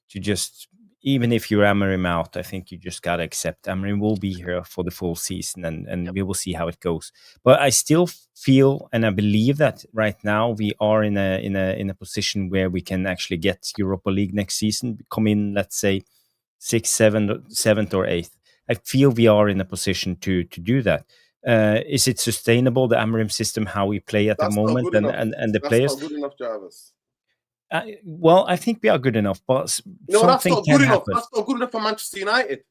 just, even if you're Amorim out, I think you just gotta accept Amorim will be here for the full season, and we will see how it goes. But I still feel and I believe that right now we are in a position where we can actually get Europa League next season, come in, let's say 6th, 7th or 8th. I feel we are in a position to do that. Is it sustainable, the Amorim system, how we play at That's the not moment, good enough. and the That's players? not good enough, Jarvis. Well, I think we are good enough, but No, that's something not can good enough. happen. That's not good enough for Manchester United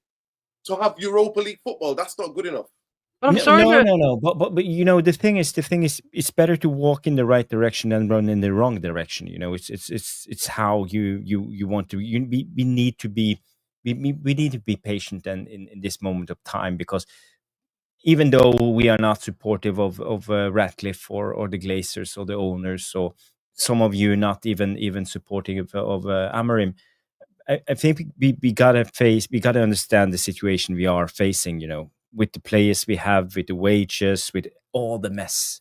to have Europa League football. That's not good enough. But I'm sorry. No. But the thing is, it's better to walk in the right direction than run in the wrong direction. It's how you want to. We need to be patient and in this moment of time, because even though we are not supportive of Ratcliffe or the Glazers or the owners, or some of you not even supporting of Amorim, I think we gotta understand the situation we are facing. With the players we have, with the wages, with all the mess.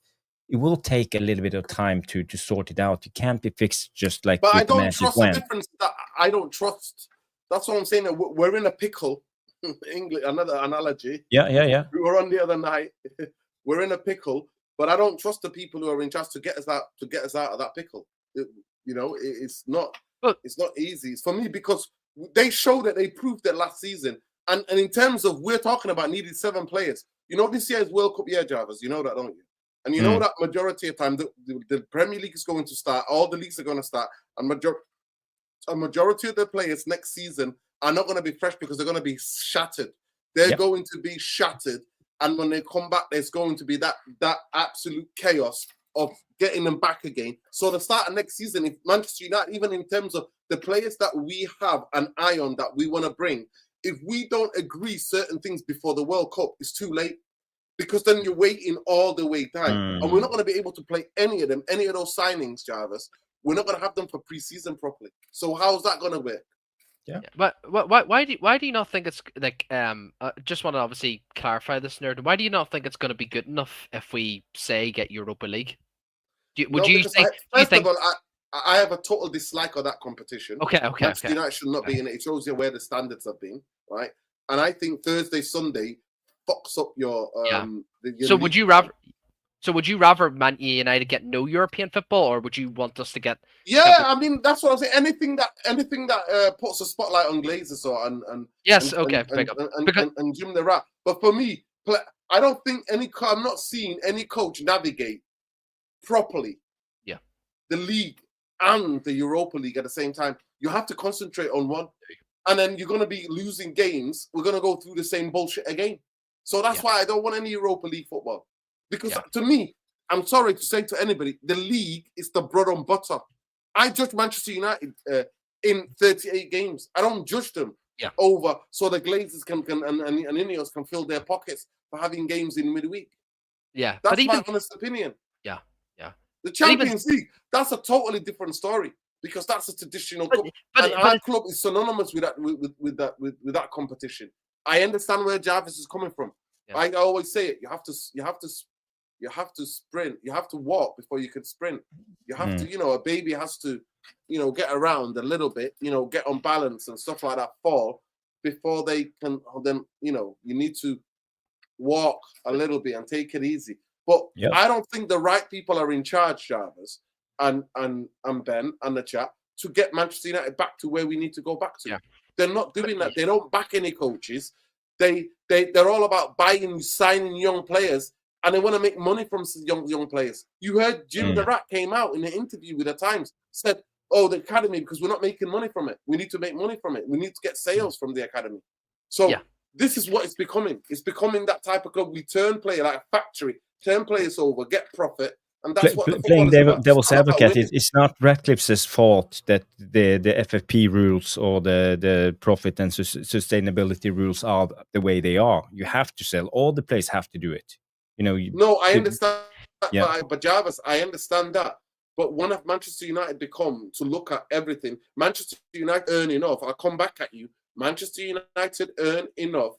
It will take a little bit of time to sort it out. It can't be fixed just like But I with the don't magic trust the wand. difference. That I don't trust. That's what I'm saying. We're in a pickle. English, another analogy. Yeah. We were on the other night. We're in a pickle, but I don't trust the people who are in charge to get us out of that pickle. It's not. But- It's not easy. It's for me because they showed that they proved it last season. And in terms of we're talking about needing 7 players. This year's World Cup year, Jarvis. You know that, don't you? And you know that majority of time the Premier League is going to start. All the leagues are going to start, and a majority of the players next season are not going to be fresh because they're going to be shattered. They're going to be shattered, and when they come back, there's going to be that absolute chaos of getting them back again. So the start of next season, if Manchester United, even in terms of the players that we have an eye on that we want to bring, if we don't agree certain things before the World Cup, it's too late. Because then you're waiting all the way down. And we're not going to be able to play any of those signings, Jarvis. We're not going to have them for pre-season properly. So how's that going to work? Yeah. But why do you not think it's like just want to obviously clarify this, Nerd. Why do you not think it's going to be good enough if we say get Europa League? Would you think? First of all, I have a total dislike of that competition. Okay. Manchester United should not be in it. It shows you where the standards have been, right? And I think Thursday, Sunday fucks up your So would you rather Man United get no European football, or would you want us to get? Yeah, I mean that's what I'm saying. Anything that puts a spotlight on Glazers and yes, and, okay, and Jim the Rat. But for me, I don't think I'm not seeing any coach navigate properly. Yeah, the league and the Europa League at the same time. You have to concentrate on one, and then you're going to be losing games. We're going to go through the same bullshit again. So that's why I don't want any Europa League football. Because to me, I'm sorry to say to anybody, the league is the bread and butter. I judge Manchester United in 38 games. I don't judge them over so the Glazers and Ineos can fill their pockets for having games in midweek. Yeah. That's my honest opinion. Yeah. The Champions League, that's a totally different story because that's a traditional cup. And our club is synonymous with that competition. I understand where Jarvis is coming from. Yeah. I always say it. You have to sprint. You have to walk before you can sprint. You have to, a baby has to, get around a little bit, get on balance and stuff like that, fall before they can then, you need to walk a little bit and take it easy. But I don't think the right people are in charge, Jarvis and Ben and the chat, to get Manchester United back to where we need to go back to. Yeah. They're not doing that. They don't back any coaches. They're all about signing young players, and they want to make money from young players. You heard Jim the Rat came out in an interview with the Times, said, "Oh, the academy, because we're not making money from it. We need to make money from it. We need to get sales from the academy." So this is what it's becoming. It's becoming that type of club. We turn player like a factory, turn players over, get profit. And that's playing devil's advocate. It's not Ratcliffe's fault that the FFP rules or the profit and sustainability rules are the way they are. You have to sell. All the players have to do it. No, I understand. But Jarvis, I understand that. But when have Manchester United become to look at everything? Manchester United earn enough. I'll come back at you. Manchester United earn enough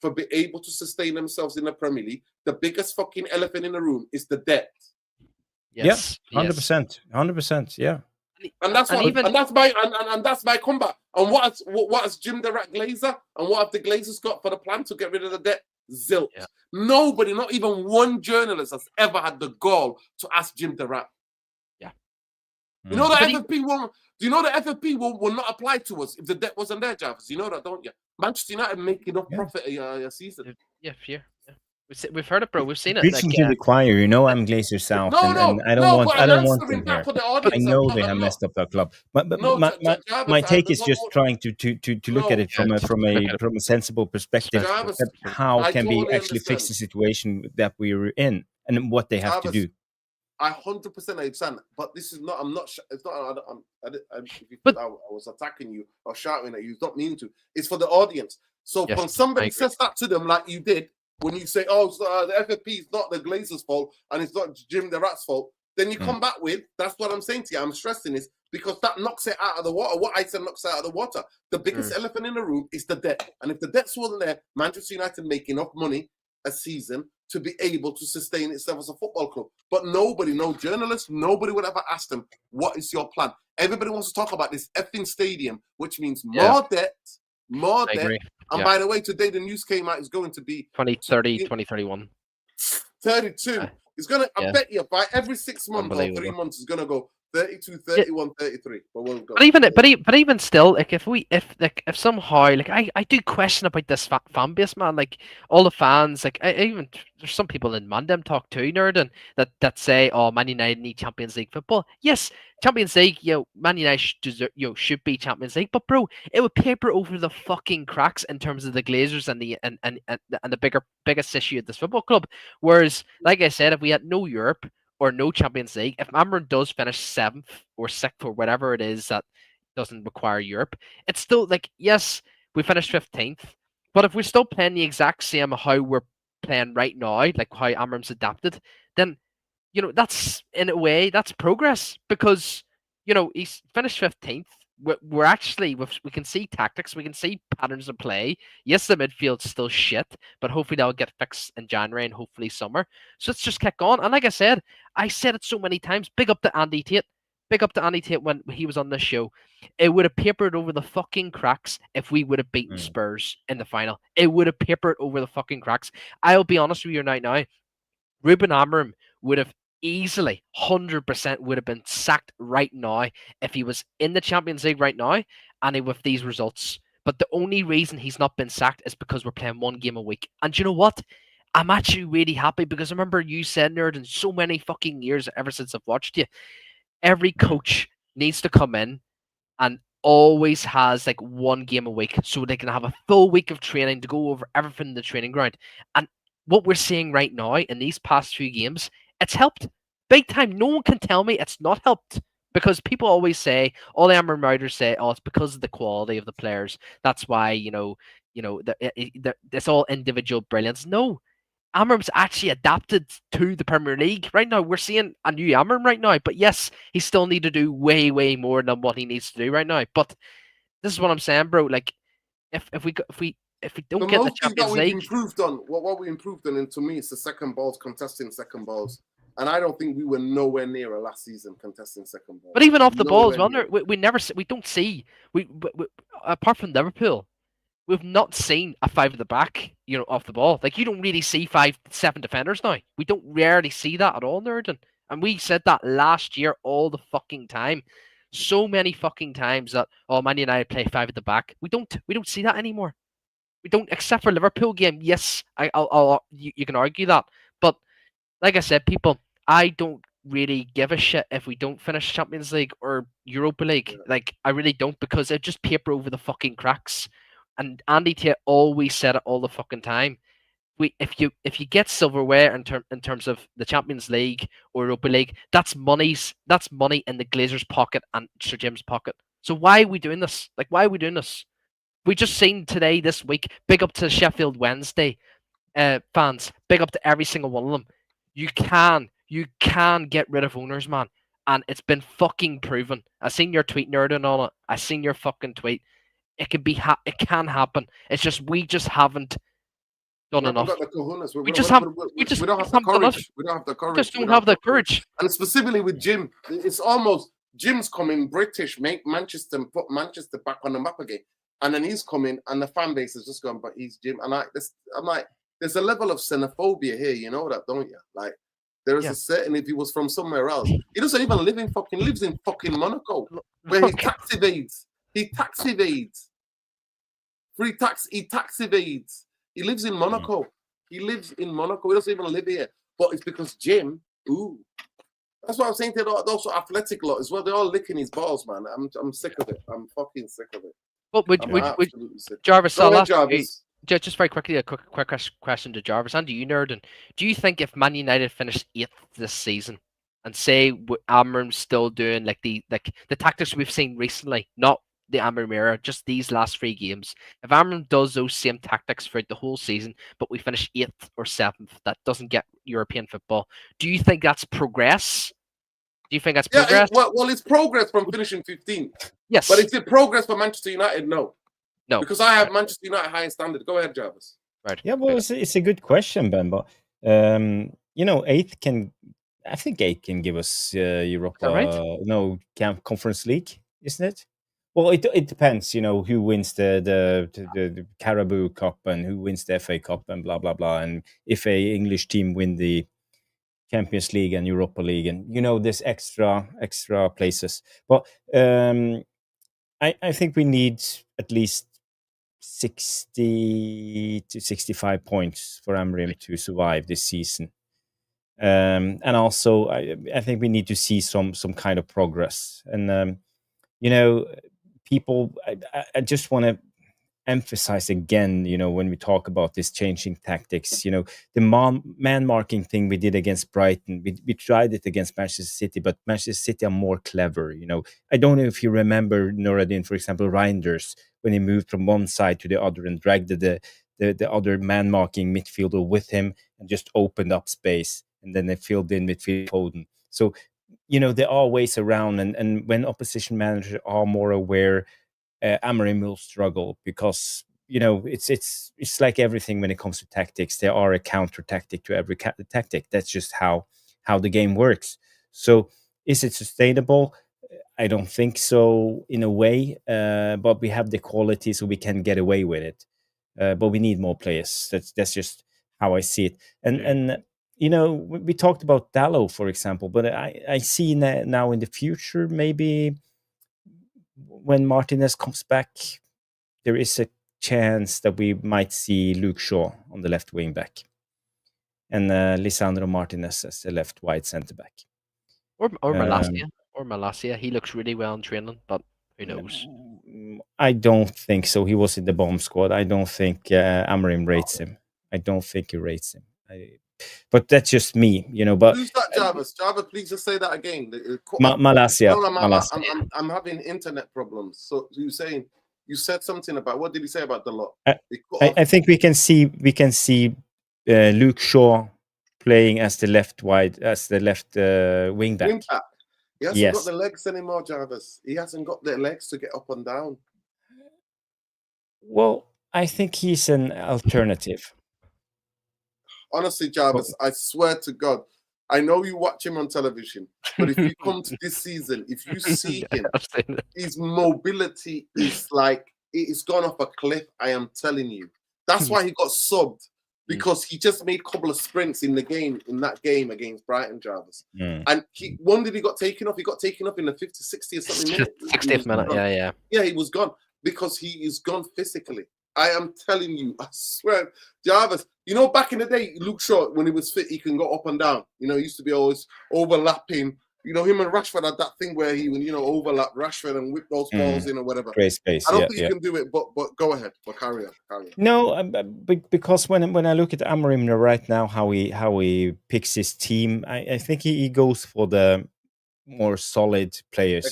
for be able to sustain themselves in the Premier League. The biggest fucking elephant in the room is the debt. Yes. 100%. Yeah. And that's my comeback. And what has Jim the Rat Glazer and what have the Glazers got for the plan to get rid of the debt? Zilch. Yeah. Nobody, not even one journalist, has ever had the gall to ask Jim the Rat. Yeah. You know the FFP won't. Do you know the FFP will not apply to us if the debt wasn't there, Jarvis? You know that, don't you? Manchester United make enough profit a season. Yeah. We've heard it, bro. We've seen it. Preaching to the choir, I'm Glazer South, and I don't want them here. I know they have messed up that club, but my take is just trying to look at it from a sensible perspective. How can we actually fix the situation that we're in, and what they have to do? I 100% understand, but this is not. I'm not. It's not. I was attacking you or shouting at you. It's not meaning to. It's for the audience. So when somebody says that to them, like you did, when you say, "Oh, so, the FFP is not the Glazers' fault and it's not Jim the Rat's fault," then you come back with, "That's what I'm saying to you. I'm stressing this because that knocks it out of the water. What I said knocks it out of the water. The biggest elephant in the room is the debt, and if the debts wasn't there, Manchester United make enough money a season to be able to sustain itself as a football club. But nobody, no journalist, nobody would ever ask them, what is your plan? Everybody wants to talk about this effing stadium, which means more debt, more I debt. agree. And by the way, today the news came out, it's going to be 2030, 2031. 32. It's going to, I bet you, by every 6 months or 3 Unbelievable. months, it's going to go 32, 31, 33. But we'll go. But even still, like if somehow, like I do question about this fan base, man. Like all the fans, like I even there's some people in Mandem talk too, Nerdin, that say, "Oh, Man United need Champions League football." Yes, Champions League, Man United should be Champions League, but bro, it would paper over the fucking cracks in terms of the Glazers and the biggest issue at this football club. Whereas, like I said, if we had no Europe or no Champions League, if Amron does finish 7th or 6th or whatever it is that doesn't require Europe, it's still like, yes, we finished 15th, but if we're still playing the exact same how we're playing right now, like how Amram's adapted, then, that's, in a way, that's progress, because, he's finished 15th. We're actually, we can see tactics, we can see patterns of play. Yes, the midfield's still shit, but hopefully that'll get fixed in January and hopefully summer. So let's just kick on. And like I said it so many times. Big up to Andy Tate. Big up to Andy Tate when he was on the show. It would have papered over the fucking cracks if we would have beaten Spurs in the final. It would have papered over the fucking cracks. I'll be honest with you right now. Ruben Amorim would have easily 100% would have been sacked right now if he was in the Champions League right now and with these results. But the only reason he's not been sacked is because we're playing one game a week. And you know what? I'm actually really happy because I remember you said, Nerd, in so many fucking years ever since I've watched you, every coach needs to come in and always has like one game a week so they can have a full week of training to go over everything in the training ground. And what we're seeing right now in these past few games, it's helped big time. No one can tell me it's not helped, because people always say, all the Amber Riders say, "Oh, it's because of the quality of the players. That's why it's all individual brilliance." No, Amram's actually adapted to the Premier League. Right now, we're seeing a new Amram right now. But yes, he still need to do way, way more than what he needs to do right now. But this is what I'm saying, bro. Like, if we don't get the Champions League, improved on what we improved on, and to me, it's the second balls, contesting second balls. And I don't think we were nowhere near last season contesting second balls. But even off the ball as well, we don't see apart from Liverpool, we've not seen a 5 at the back, off the ball. Like, you don't really see 5-7 defenders now. We don't rarely see that at all, Nerdin. And we said that last year all the fucking time. So many fucking times that, Man United play 5 at the back. We don't see that anymore. We don't, except for Liverpool game. Yes, you can argue that. But like I said, people, I don't really give a shit if we don't finish Champions League or Europa League. Yeah. Like, I really don't, because it just paper over the fucking cracks. And Andy Tate always said it all the fucking time. If you get silverware in terms of the Champions League or Europa League, that's money in the Glazers' pocket and Sir Jim's pocket. So why are we doing this? Like, why are we doing this? We just seen today, this week, big up to Sheffield Wednesday fans, big up to every single one of them. You can get rid of owners, man, and it's been fucking proven. I seen your tweet, Nerding, on it. I seen your fucking tweet. It can happen. It's just we just haven't done enough. We don't have the courage. We don't have the courage. Just don't have the courage. And specifically with Jim, it's almost Jim's coming British, make Manchester, put Manchester back on the map again, and then he's coming, and the fan base is just going, but he's Jim, and I'm like, there's a level of xenophobia here, you know that, don't you? Like, there is a certain, if he was from somewhere else, he doesn't even live in lives in fucking Monaco, where he tax evades. He tax evades. He tax evades. He lives in Monaco. He lives in Monaco. He doesn't even live here. But it's because Jim, that's what I'm saying to those athletic lot as well. They're all licking his balls, man. I'm sick of it. I'm fucking sick of it. But would Jarvis, Jarvis, just very quickly, a quick question to Jarvis and to you, Nerd. And do you think if Man United finished 8th this season, and say Amram's still doing like the tactics we've seen recently, not the Amram era, just these last 3 games, if Amram does those same tactics throughout the whole season, but we finish 8th or 7th, that doesn't get European football, do you think that's progress? Do you think that's progress? Well, it's progress from finishing 15th. Yes. But is it progress for Manchester United? No. No. Because I have Manchester United high standard. Go ahead, Jarvis. Right. Yeah, well, it's a good question, Ben. But eighth can, I think eighth can give us Europa. Right? No, Conference League, isn't it? Well, it depends. Who wins the Carabao Cup and who wins the FA Cup and blah blah blah. And if a English team win the Champions League and Europa League, and there's extra places. But I think we need at least 60 to 65 points for Amrim to survive this season. And also, I think we need to see some kind of progress. And people, I just want to emphasize again, when we talk about this changing tactics, the man marking thing we did against Brighton, we tried it against Manchester City, but Manchester City are more clever. I don't know if you remember, Noradin, for example, Reinders, when he moved from one side to the other and dragged the other man marking midfielder with him and just opened up space, and then they filled in midfield Foden. So there are ways around, and when opposition managers are more aware, Amorim will struggle, because it's like everything when it comes to tactics. There are a counter tactic to every tactic. That's just how the game works. So is it sustainable? I don't think so in a way, but we have the quality so we can get away with it. But we need more players. That's just how I see it. And we talked about Dalot, for example, but I see now in the future, maybe when Martinez comes back, there is a chance that we might see Luke Shaw on the left wing back, and Lisandro Martinez as the left wide centre back. Or Malacia. He looks really well in training, but who knows? I don't think so. He was in the bomb squad. I don't think Amorim rates him. I don't think he rates him. But that's just me, But who's that, Jarvis? Jarvis, please just say that again. Malacia. No, I'm having internet problems. So you said something about, what did he say about the lot? I think we can see Luke Shaw playing as the left wing back. Wing back. He hasn't got the legs anymore, Jarvis. He hasn't got the legs to get up and down. Well, I think he's an alternative. Honestly, Jarvis, I swear to God, I know you watch him on television, but if you come to this season, if you see him, his mobility is like, it's gone off a cliff. I am telling you. That's why he got subbed, because he just made a couple of sprints in that game against Brighton, Jarvis. And when did he got taken off? He got taken off in the 50th, 60th something minute. 60th minute, yeah. Yeah, he was gone because he is gone physically. I am telling you, I swear, Jarvis, back in the day, Luke Shaw, when he was fit, he can go up and down. He used to be always overlapping. Him and Rashford had that thing where he would, overlap Rashford and whip those balls in or whatever. Great space. I don't think he can do it, but go ahead. But carry on. No, because when I look at Amorim right now, how he picks his team, I think he goes for the more solid players.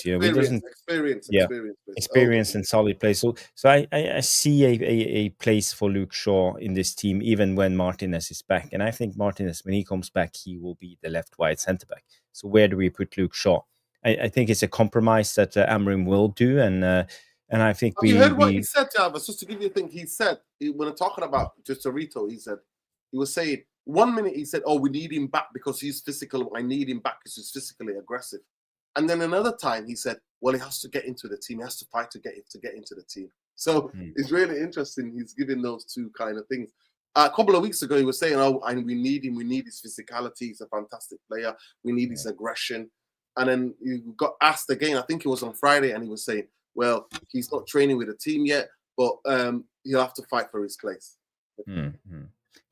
Experience and solid players. So I see a place for Luke Shaw in this team, even when Martinez is back. And I think Martinez, when he comes back, he will be the left wide centre back. So where do we put Luke Shaw? I think it's a compromise that Amorim will do, and I think you heard what he said, Jarvis. Just to give you a thing, he said when talking about Chicharito, he was saying 1 minute he said, "Oh, we need him back because he's physical. I need him back because he's physically aggressive." And then another time he said, "Well, he has to get into the team. He has to fight to get into the team." So it's really interesting. He's giving those two kind of things. A couple of weeks ago, he was saying, "Oh, and we need him. We need his physicality. He's a fantastic player. We need his aggression." And then you got asked again. I think it was on Friday, and he was saying, "Well, he's not training with the team yet, but he'll have to fight for his place."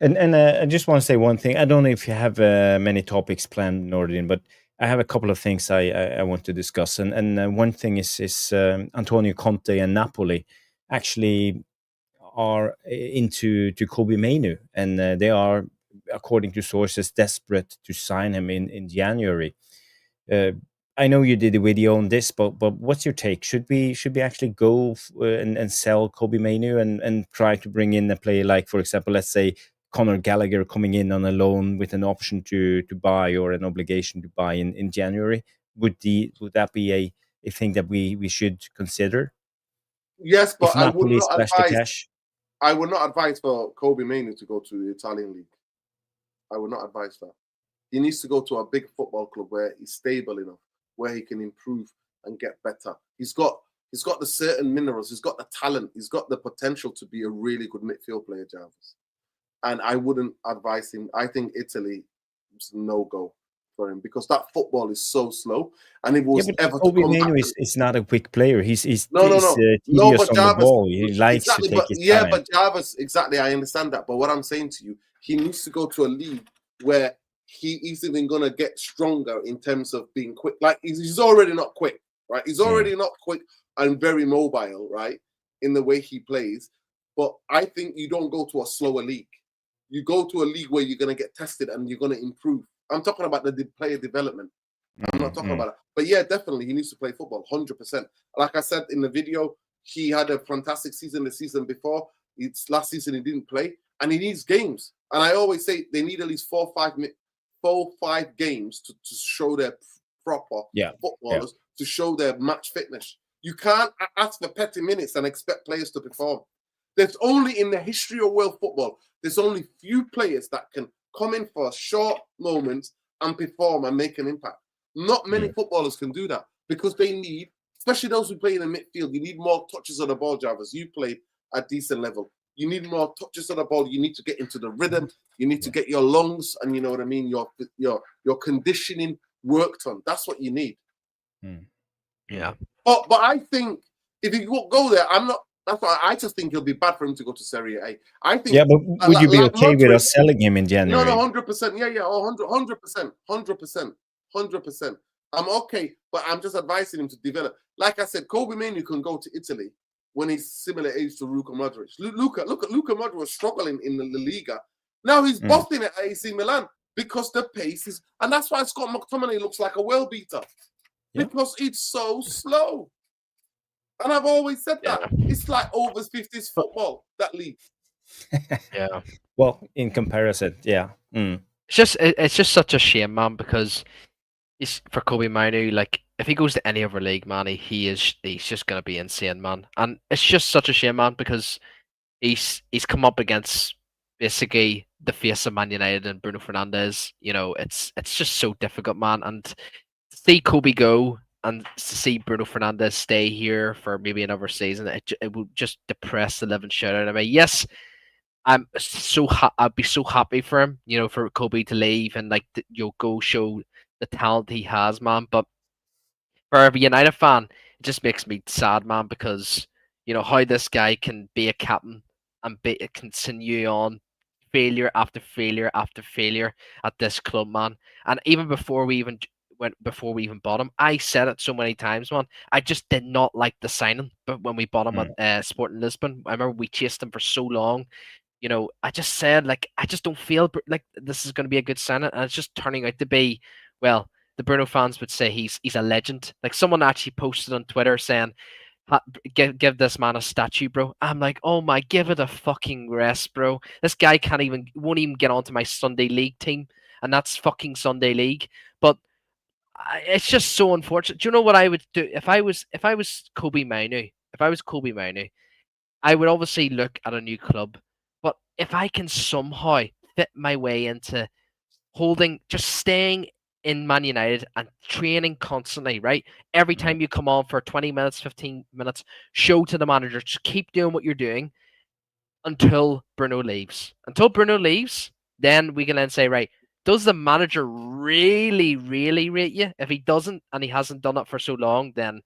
And I just want to say one thing. I don't know if you have many topics planned, Nordin, but I have a couple of things I want to discuss. And one thing is Antonio Conte and Napoli actually are into Kobe Mainu, and they are, according to sources, desperate to sign him in January. I know you did a video on this, but what's your take? Should we actually go and sell Kobe Mainu and try to bring in a player like, for example, let's say Conor Gallagher coming in on a loan with an option to buy or an obligation to buy in January? Would that be a thing that we should consider? Yes, but If Napoli splash the cash, I would not advise for Kobe Mainoo to go to the Italian league. I would not advise that. He needs to go to a big football club where he's stable enough, where he can improve and get better. He's got the certain minerals. He's got the talent. He's got the potential to be a really good midfield player, Jarvis. And I wouldn't advise him. I think Italy is no go for him because that football is so slow. And if it was ever to Kobe come Mainu back, is not a quick player. He's no, tedious but on Jarvis, the ball. He likes exactly, to take but his yeah, time. but Jarvis, exactly, I understand that. But what I'm saying to you, he needs to go to a league where he is even gonna get stronger in terms of being quick. Like he's already not quick, right? He's already not quick and very mobile, right? In the way he plays. But I think you don't go to a slower league. You go to a league where you're gonna get tested and you're gonna improve. I'm talking about the player development. I'm not talking about it. But yeah, definitely he needs to play football, 100%. Like I said in the video, he had a fantastic season the season before. It's last season he didn't play, and he needs games. And I always say they need at least 4 or 5 games to show their proper footballers, to show their match fitness. You can't ask for petty minutes and expect players to perform. There's only in the history of world football, there's only few players that can come in for short moments and perform and make an impact. Not many footballers can do that because they need, especially those who play in the midfield, you need more touches on the ball, Jarvis. You played at decent level. You need more touches on the ball. You need to get into the rhythm. You need to get your lungs and you know what I mean, your conditioning worked on. That's what you need. Yeah. But I think if he go there, I'm not. That's why I just think it'll be bad for him to go to Serie A. I think. Yeah, but would you be okay with us selling him in January? No, 100%. Yeah, 100%. I'm okay, but I'm just advising him to develop. Like I said, Kobe Mainoo can go to Italy when he's similar age to Luka Modric. Look at Luka Modric was struggling in the Liga. Now he's buffing at AC Milan because the pace is, and that's why Scott McTominay looks like a well beater because it's so slow. And I've always said that it's like over 50s football, that league. Yeah. Well, in comparison, It's just such a shame, man, because for Kobe Mainoo, like if he goes to any other league, man, he's just gonna be insane, man. And it's just such a shame, man, because he's come up against basically the face of Man United and Bruno Fernandes. You know, it's just so difficult, man. And to see Kobe go and to see Bruno Fernandes stay here for maybe another season, it would just depress the living shit out of me. Yes, I'd be so happy for him, you know, for Kobe to leave and like go show the talent he has, man. But for every United fan, it just makes me sad, man, because you know how this guy can be a captain and continue on failure after failure after failure at this club, man. And even before we even bought him, I said it so many times, man. I just did not like the signing, but when we bought him at Sporting Lisbon, I remember we chased him for so long. You know, I just said like I just don't feel like this is going to be a good signing, and it's just turning out to be, well, the Bruno fans would say he's a legend. Like someone actually posted on Twitter saying, give this man a statue, bro. I'm like, oh my, give it a fucking rest, bro. This guy won't even get onto my Sunday League team, and that's fucking Sunday League. But it's just so unfortunate. Do you know what I would do if I was Kobe Mainoo? If I was Kobe Mainoo, I would obviously look at a new club. But if I can somehow fit my way into just staying in Man United and training constantly, right? Every time you come on for 20 minutes, 15 minutes, show to the manager, just keep doing what you're doing until Bruno leaves. Until Bruno leaves, then we can then say, right, does the manager really, really rate you? If he doesn't and he hasn't done it for so long, then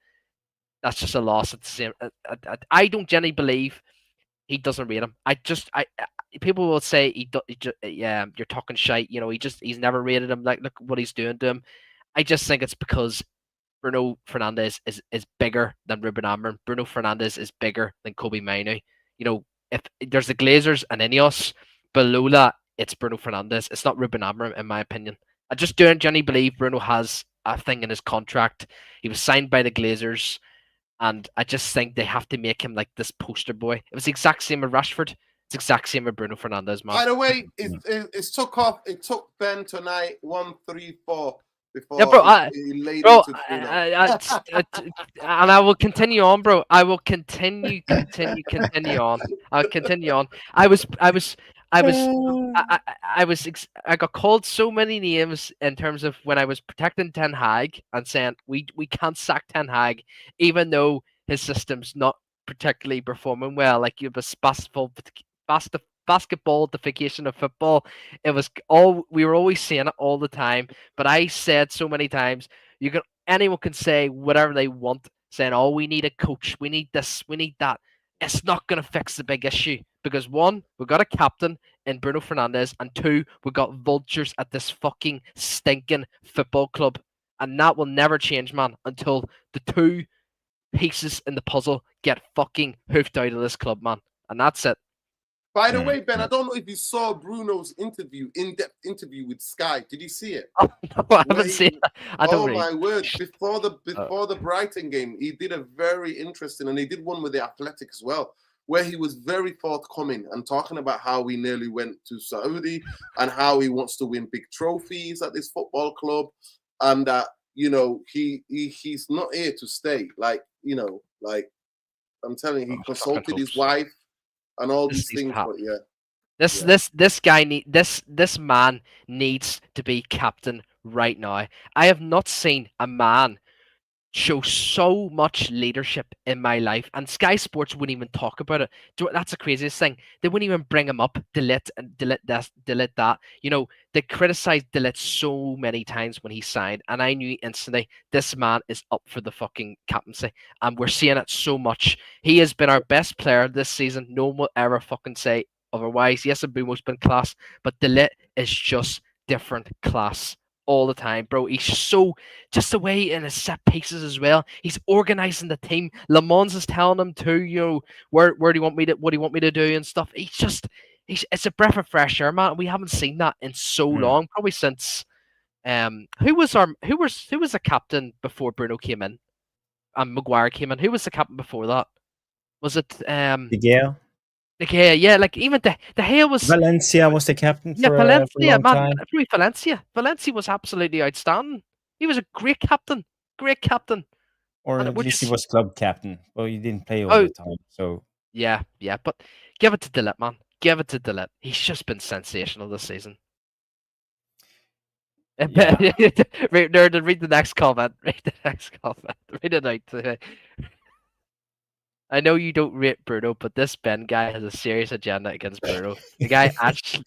that's just a loss at the same. I don't generally believe he doesn't rate him. People will say you're talking shite. You know, he's never rated him. Like, look what he's doing to him. I just think it's because Bruno Fernandes is bigger than Ruben Amorim. Bruno Fernandes is bigger than Kobe Mainoo. You know, if there's the Glazers and Ineos, below that, it's Bruno Fernandes. It's not Ruben Amorim, in my opinion. I just don't genuinely believe Bruno has a thing in his contract. He was signed by the Glazers, and I just think they have to make him like this poster boy. It was the exact same with Rashford. It's the exact same with Bruno Fernandes, man. By the way, it's took off. It took Ben tonight 1-3-4 before Yeah, bro. he laid Bro, into Bruno. and I will continue on, bro. I will continue on. I'll continue on. I got called so many names in terms of when I was protecting Ten Hag and saying we can't sack Ten Hag, even though his system's not particularly performing well. Like you have a basketballification of football. It was we were always saying it all the time. But I said so many times, anyone can say whatever they want, saying, "Oh, we need a coach, we need this, we need that." It's not going to fix the big issue because one, we've got a captain in Bruno Fernandes, and two, we've got vultures at this fucking stinking football club, and that will never change, man, until the two pieces in the puzzle get fucking hoofed out of this club, man, and that's it. By the way, Ben, I don't know if you saw Bruno's in-depth interview with Sky. Did you see it? Oh, no, I haven't seen it. I don't my word! Before the Brighton game, he did a very interesting, and he did one with the Athletic as well, where he was very forthcoming and talking about how he nearly went to Saudi and how he wants to win big trophies at this football club, and that he's not here to stay. Like I'm telling you, he consulted his wife. And all these things, but yeah. This man needs to be captain right now. I have not seen a man show so much leadership in my life, and Sky Sports wouldn't even talk about it. That's the craziest thing. They wouldn't even bring him up. Delete this, delete that. They criticized Delete so many times when he signed, and I knew instantly this man is up for the fucking captaincy, and we're seeing it so much. He has been our best player this season. No one will ever fucking say otherwise. Yes, Mbumo's been class, but Delete is just different class all the time, bro. He's just the way in his set pieces as well. He's organizing the team. Le Mans is telling him to, where do you want me to, what do you want me to do and stuff. It's a breath of fresh air, man. We haven't seen that in so long, probably since who was the captain before Bruno came in and Maguire came in? Who was the captain before that? Was it De Gea? De Gea, yeah, like even De Gea was. Valencia was the captain for Valencia, a long time. Valencia was absolutely outstanding. He was a great captain. Or And at we're least he just- was club captain. Well, he didn't play all the time, so Yeah, but give it to Delete, man. Give it to Delete. He's just been sensational this season. Yeah. Read the next comment. Read the next comment. Read it out. I know you don't rate Bruno, but this Ben guy has a serious agenda against Bruno. The guy actually...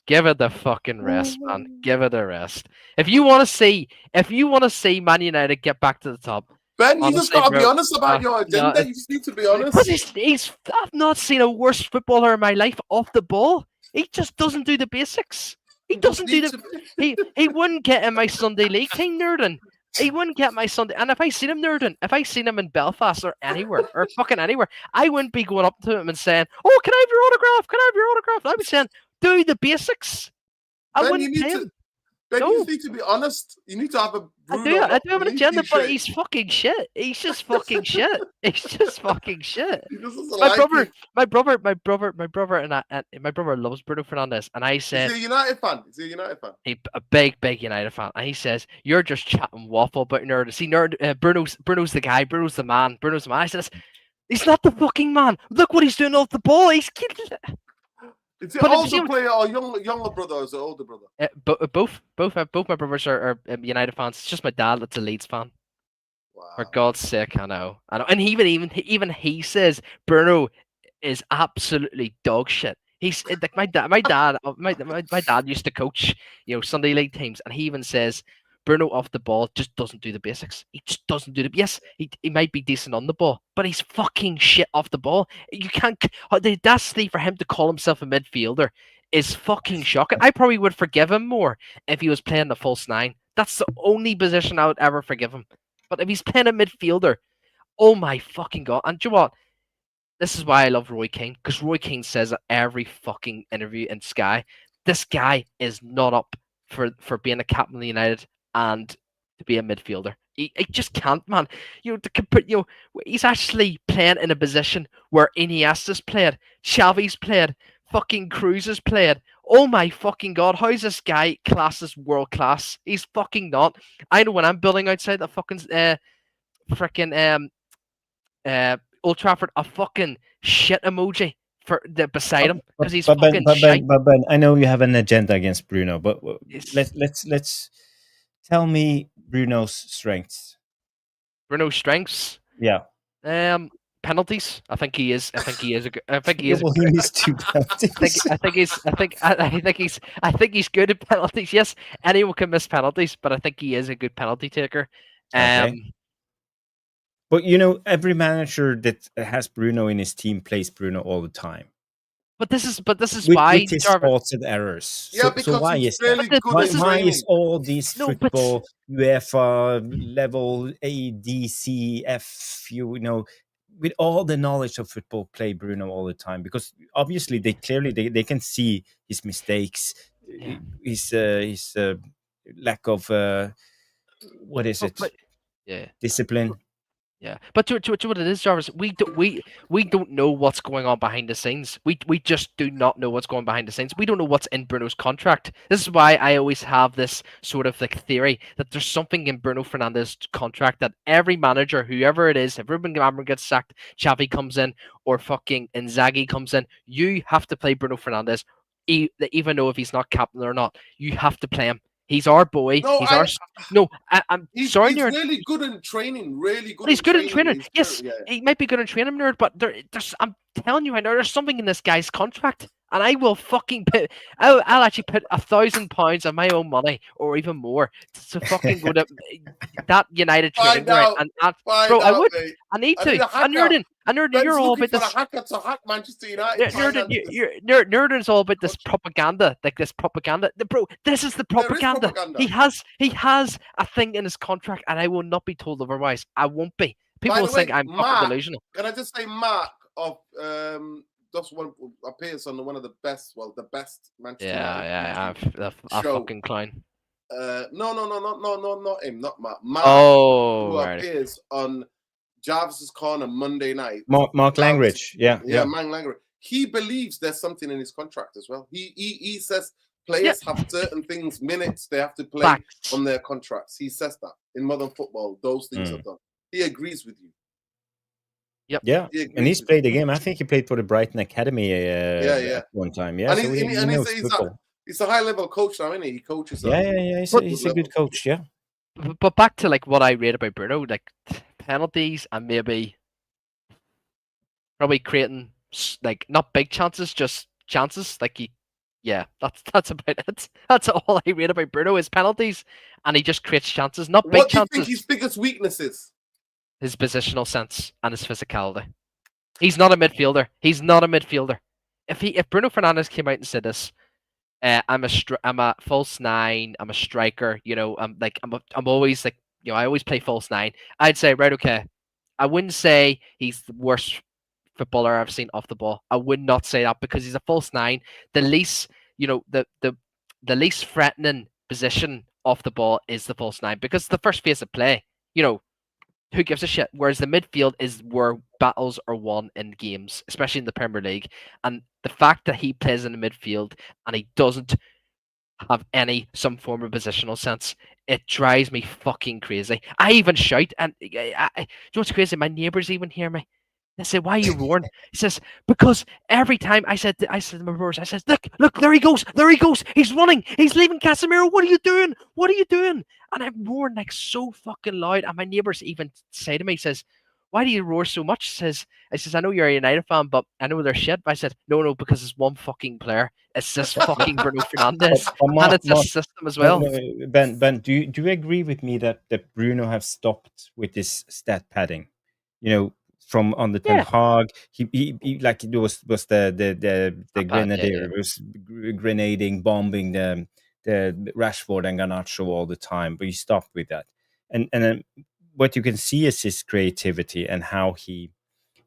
give it the fucking rest, man. Give it a rest. If you want to see Man United get back to the top, Ben, you just honestly, gotta be bro, honest about your agenda. no, You just need to be honest. because I've not seen a worse footballer in my life off the ball. He just doesn't do the basics. He doesn't do the. He wouldn't get in my Sunday league team, Nerdin. He wouldn't get my Sunday. And if I seen him, Nerdin, if I seen him in Belfast or anywhere, or fucking anywhere, I wouldn't be going up to him and saying, "Oh, can I have your autograph? Can I have your autograph?" I'd be saying, "Do the basics." I wouldn't pay him. You need to be honest. You need to have a Bruno. I do have an agenda, but t-shirt. he's fucking shit. He's just fucking shit. He's just fucking shit. He doesn't My like brother, it. my brother, and my brother loves Bruno Fernandes, and I said, Is he a United fan? a big United fan, and he says, "You're just chatting waffle about nerd. See, Bruno's the guy. Bruno's the man. I says, "He's not the fucking man. Look what he's doing off the ball. He's Is it older player or younger brother or is it older brother? Both my brothers are United fans. It's just my dad that's a Leeds fan. Wow. For God's sake, I know. And even he says Bruno is absolutely dog shit. He's like my dad used to coach, Sunday league teams, and he even says Bruno off the ball just doesn't do the basics. He just doesn't do the. Yes, he might be decent on the ball, but he's fucking shit off the ball. You can't. The audacity for him to call himself a midfielder is fucking shocking. I probably would forgive him more if he was playing the false nine. That's the only position I would ever forgive him. But if he's playing a midfielder, oh my fucking God. And do you know what? This is why I love Roy Keane, because Roy Keane says at every fucking interview in Sky, this guy is not up for being a captain of the United and to be a midfielder. He just can't, man. He's actually playing in a position where Iniesta's played, Xavi's played, fucking Cruz has played. Oh my fucking god, how is this guy classed as world class? He's fucking not. I know when I'm building outside the fucking freaking Old Trafford, a fucking shit emoji beside him because he's fucking shite. But Ben, I know you have an agenda against Bruno, but let's tell me Bruno's strengths. Bruno's strengths. Yeah. Penalties. I think he is. I think he is. I think he is. Well, he missed 2 penalties. I think he's good at penalties. Yes, anyone can miss penalties, but I think he is a good penalty taker. Okay. But every manager that has Bruno in his team plays Bruno all the time. But this is with, why with his faults and errors. Yeah, because why he's is really that? good at Why training. is all these football UEFA level A, D, C, F, with all the knowledge of football, play Bruno all the time? Because obviously they can see his mistakes, his lack of what is it? Discipline. Yeah, but to what it is, Jarvis, we don't know what's going on behind the scenes. We just do not know what's going behind the scenes. We don't know what's in Bruno's contract. This is why I always have this sort of like theory that there's something in Bruno Fernandes' contract that every manager, whoever it is, if Ruben Amorim gets sacked, Xavi comes in, or fucking Inzaghi comes in, you have to play Bruno Fernandes, even though if he's not captain or not, you have to play him. He's our boy. I'm sorry, he's nerd. really good in training. Really good. He's good in training. He's yes, good, he might be good in training, nerd. But there's, I'm telling you right now, there's something in this guy's contract, and I will fucking put. I'll actually put £1,000 of my own money, or even more, to fucking go to that United training ground. And bro, I would. Mate. I need to. And Nerdin, you're all about this. For a hacker to hack Manchester United. Nerdin's all about this propaganda, like this propaganda. Bro, this is the propaganda. He has a thing in his contract, and I will not be told otherwise. I won't be. People will think I'm fucking delusional. Can I just say, Mark of just one appears on one of the best, the best Manchester United. A fucking clown. No, not him, not Mark. Mark, who appears on Jarvis's Corner Monday night. Mark Langridge, yeah, Mark Langridge. He believes there's something in his contract as well. He says players have certain things, minutes they have to play on their contracts. He says that in modern football, those things are done. He agrees with you. Yep. Yeah, and he's played the game. I think he played for the Brighton Academy at one time. Yeah, and he's a high-level coach now, isn't he? He coaches. He's a good coach. Yeah. But back to like what I read about Bruno, like penalties and maybe probably creating like not big chances, just chances. Like that's about it. That's all I read about Bruno is penalties, and he just creates chances, not big chances. What do you think his biggest weakness is? His positional sense and his physicality. He's not a midfielder. If Bruno Fernandes came out and said this, I'm a false nine. I'm a striker. I'm always like, I always play false nine. I'd say, right, okay. I wouldn't say he's the worst footballer I've seen off the ball. I would not say that because he's a false nine. The least, the least threatening position off the ball is the false nine because the first phase of play, who gives a shit? Whereas the midfield is where battles are won in games, especially in the Premier League. And the fact that he plays in the midfield and he doesn't have some form of positional sense, it drives me fucking crazy. I even shout, and you know what's crazy? My neighbours even hear me. They say, "Why are you roaring?" He says, "Because every time I said to my brothers, I said, look, there he goes, he's running, he's leaving Casemiro. What are you doing? And I'm roaring like so fucking loud, and my neighbours even say to me, says, "Why do you roar so much?" I says, "I know you're a United fan, but I know they're shit." But I said, "No, because it's one fucking player. It's this fucking Bruno Fernandes, and it's a system as well." Ben, do you agree with me that Bruno have stopped with this stat padding? From on the Ten Hag, he like it was the Grenadier was grenading, bombing the Rashford and Garnacho all the time, but he stopped with that. And then what you can see is his creativity and how he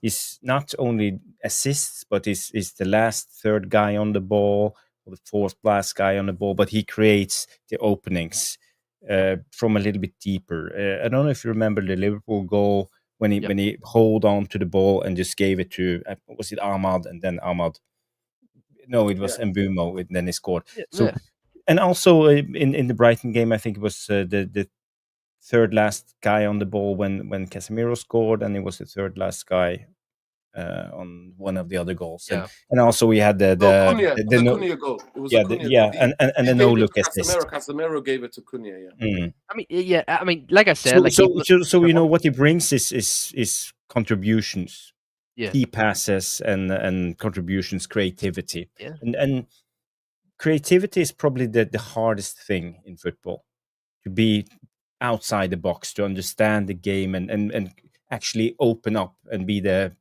is not only assists, but is the last third guy on the ball or the fourth last guy on the ball, but he creates the openings from a little bit deeper. I don't know if you remember the Liverpool goal when he hold on to the ball and just gave it to was it Ahmad, and then Ahmad. No, it was Mbumo, and then he scored. So, and also in the Brighton game, I think it was the third last guy on the ball when Casemiro scored, and it was the third last guy on one of the other goals. And also we had the Cunha goal. It was a Cunha goal. And the no look assist. Casemiro gave it to Cunha. I mean, like I said, so you know what he brings is contributions. Key passes and contributions, creativity. And creativity is probably the hardest thing in football, to be outside the box, to understand the game and actually open up and be the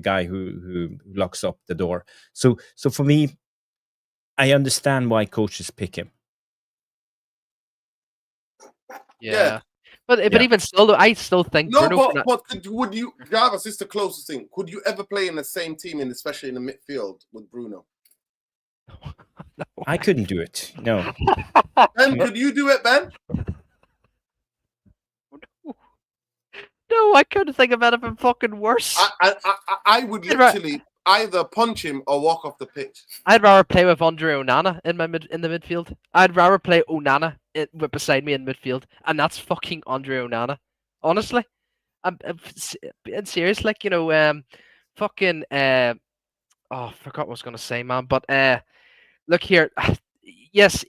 guy who locks up the door. So for me, I understand why coaches pick him. But even still, though, I still think would you, Jarvis, is the closest thing. Could you ever play in the same team, especially in the midfield with Bruno? No. I couldn't do it. No. Ben, could you do it, Ben? No, I couldn't think of anything fucking worse. I would literally either punch him or walk off the pitch. I'd rather play with Andre Onana in the midfield. I'd rather play Onana beside me in midfield, and that's fucking Andre Onana. Honestly, I'm serious. Like, fucking I forgot what I was gonna say, man. But look here. Yes,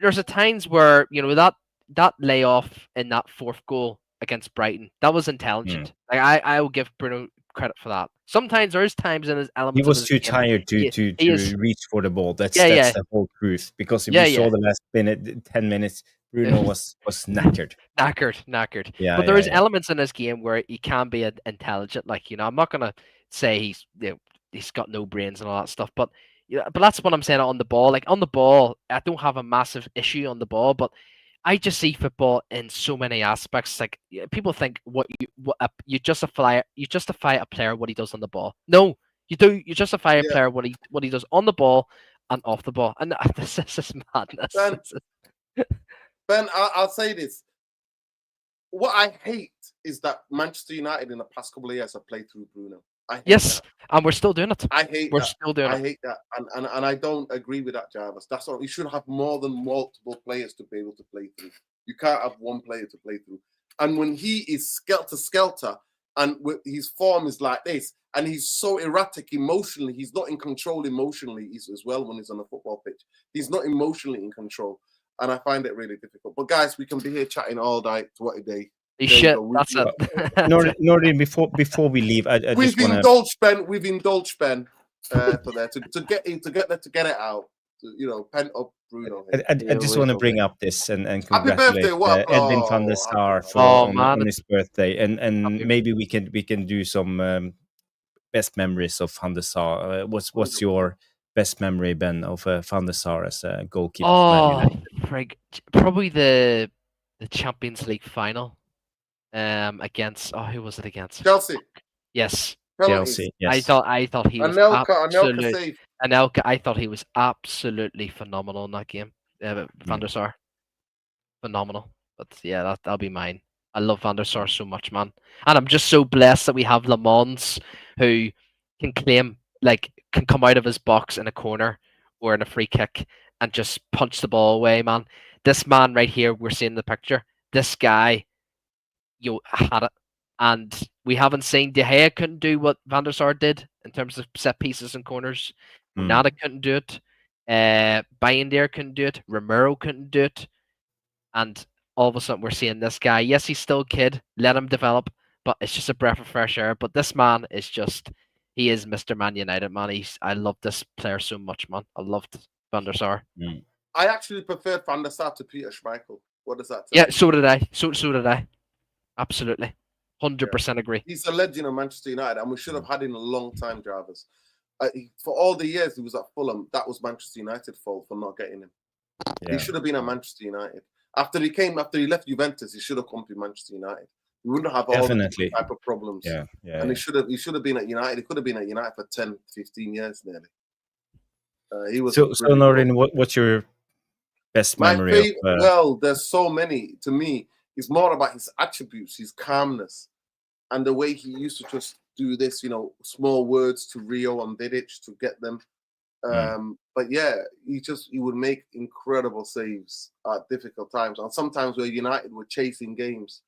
there's a times where that layoff in that fourth goal against Brighton, that was intelligent. Like I will give Bruno credit for that. Sometimes there is times in his elements. He was too tired to reach for the ball. That's the whole truth. Because if you saw the last 10 minutes, Bruno was knackered. Knackered. But there is elements in this game where he can be intelligent. Like, I'm not gonna say he's got no brains and all that stuff. But but that's what I'm saying on the ball. Like on the ball, I don't have a massive issue on the ball, but I just see football in so many aspects. Like, people think you justify a player what he does on the ball. No, you do. You justify a player what he does on the ball and off the ball. And this is madness. Ben, I'll say this. What I hate is that Manchester United in the past couple of years have played through Bruno. Yes, and we're still doing it. I hate we're still doing it. I hate that, and I don't agree with that, Jarvis. That's all. You should have more than multiple players to be able to play through. You can't have one player to play through. And when he is skelter, and his form is like this, and he's so erratic emotionally, he's not in control emotionally as well when he's on the football pitch. He's not emotionally in control, and I find it really difficult. But guys, we can be here chatting all night. What a day! That's it. Nordin, before we leave, we've indulged Ben for there to get it out. Pent up Bruno. I just want to bring up this and congratulate Edwin van der Sar on his birthday, and maybe we can do some best memories of van der Sar. What's your best memory, Ben, of van der Sar as a goalkeeper? Probably the Champions League final. Against who was it against? Chelsea. Yes. Chelsea. Yes. I thought he was Anelka. I thought he was absolutely phenomenal in that game. Van der Sar, phenomenal. But yeah, that'll be mine. I love Van der Sar so much, man, and I'm just so blessed that we have Le Mans who can come out of his box in a corner or in a free kick and just punch the ball away, man. This man right here, we're seeing the picture. This guy. Had it, and we haven't seen De Gea couldn't do what Van der Sar did in terms of set pieces and corners. Nada couldn't do it. Bayindir couldn't do it. Romero couldn't do it. And all of a sudden, we're seeing this guy. Yes, he's still a kid. Let him develop, but it's just a breath of fresh air. But this man is he is Mr. Man United, man. I love this player so much, man. I loved Van der Sar. I actually preferred Van der Sar to Peter Schmeichel. What does that tell you? So did I. So did I. Absolutely. 100% agree. He's a legend of Manchester United, and we should have had him a long time, Jarvis. For all the years he was at Fulham, that was Manchester United's fault for not getting him. Yeah. He should have been at Manchester United. After he left Juventus, he should have come to Manchester United. We wouldn't have all the type of problems. Yeah. And he should have been at United. He could have been at United for 10, 15 years nearly. He was so Norrin, what's your best My memory favorite, of. well, there's so many. To me, it's more about his attributes, his calmness, and the way he used to just do this, small words to Rio and Vidic to get them. But yeah, he would make incredible saves at difficult times, and sometimes where United were chasing games,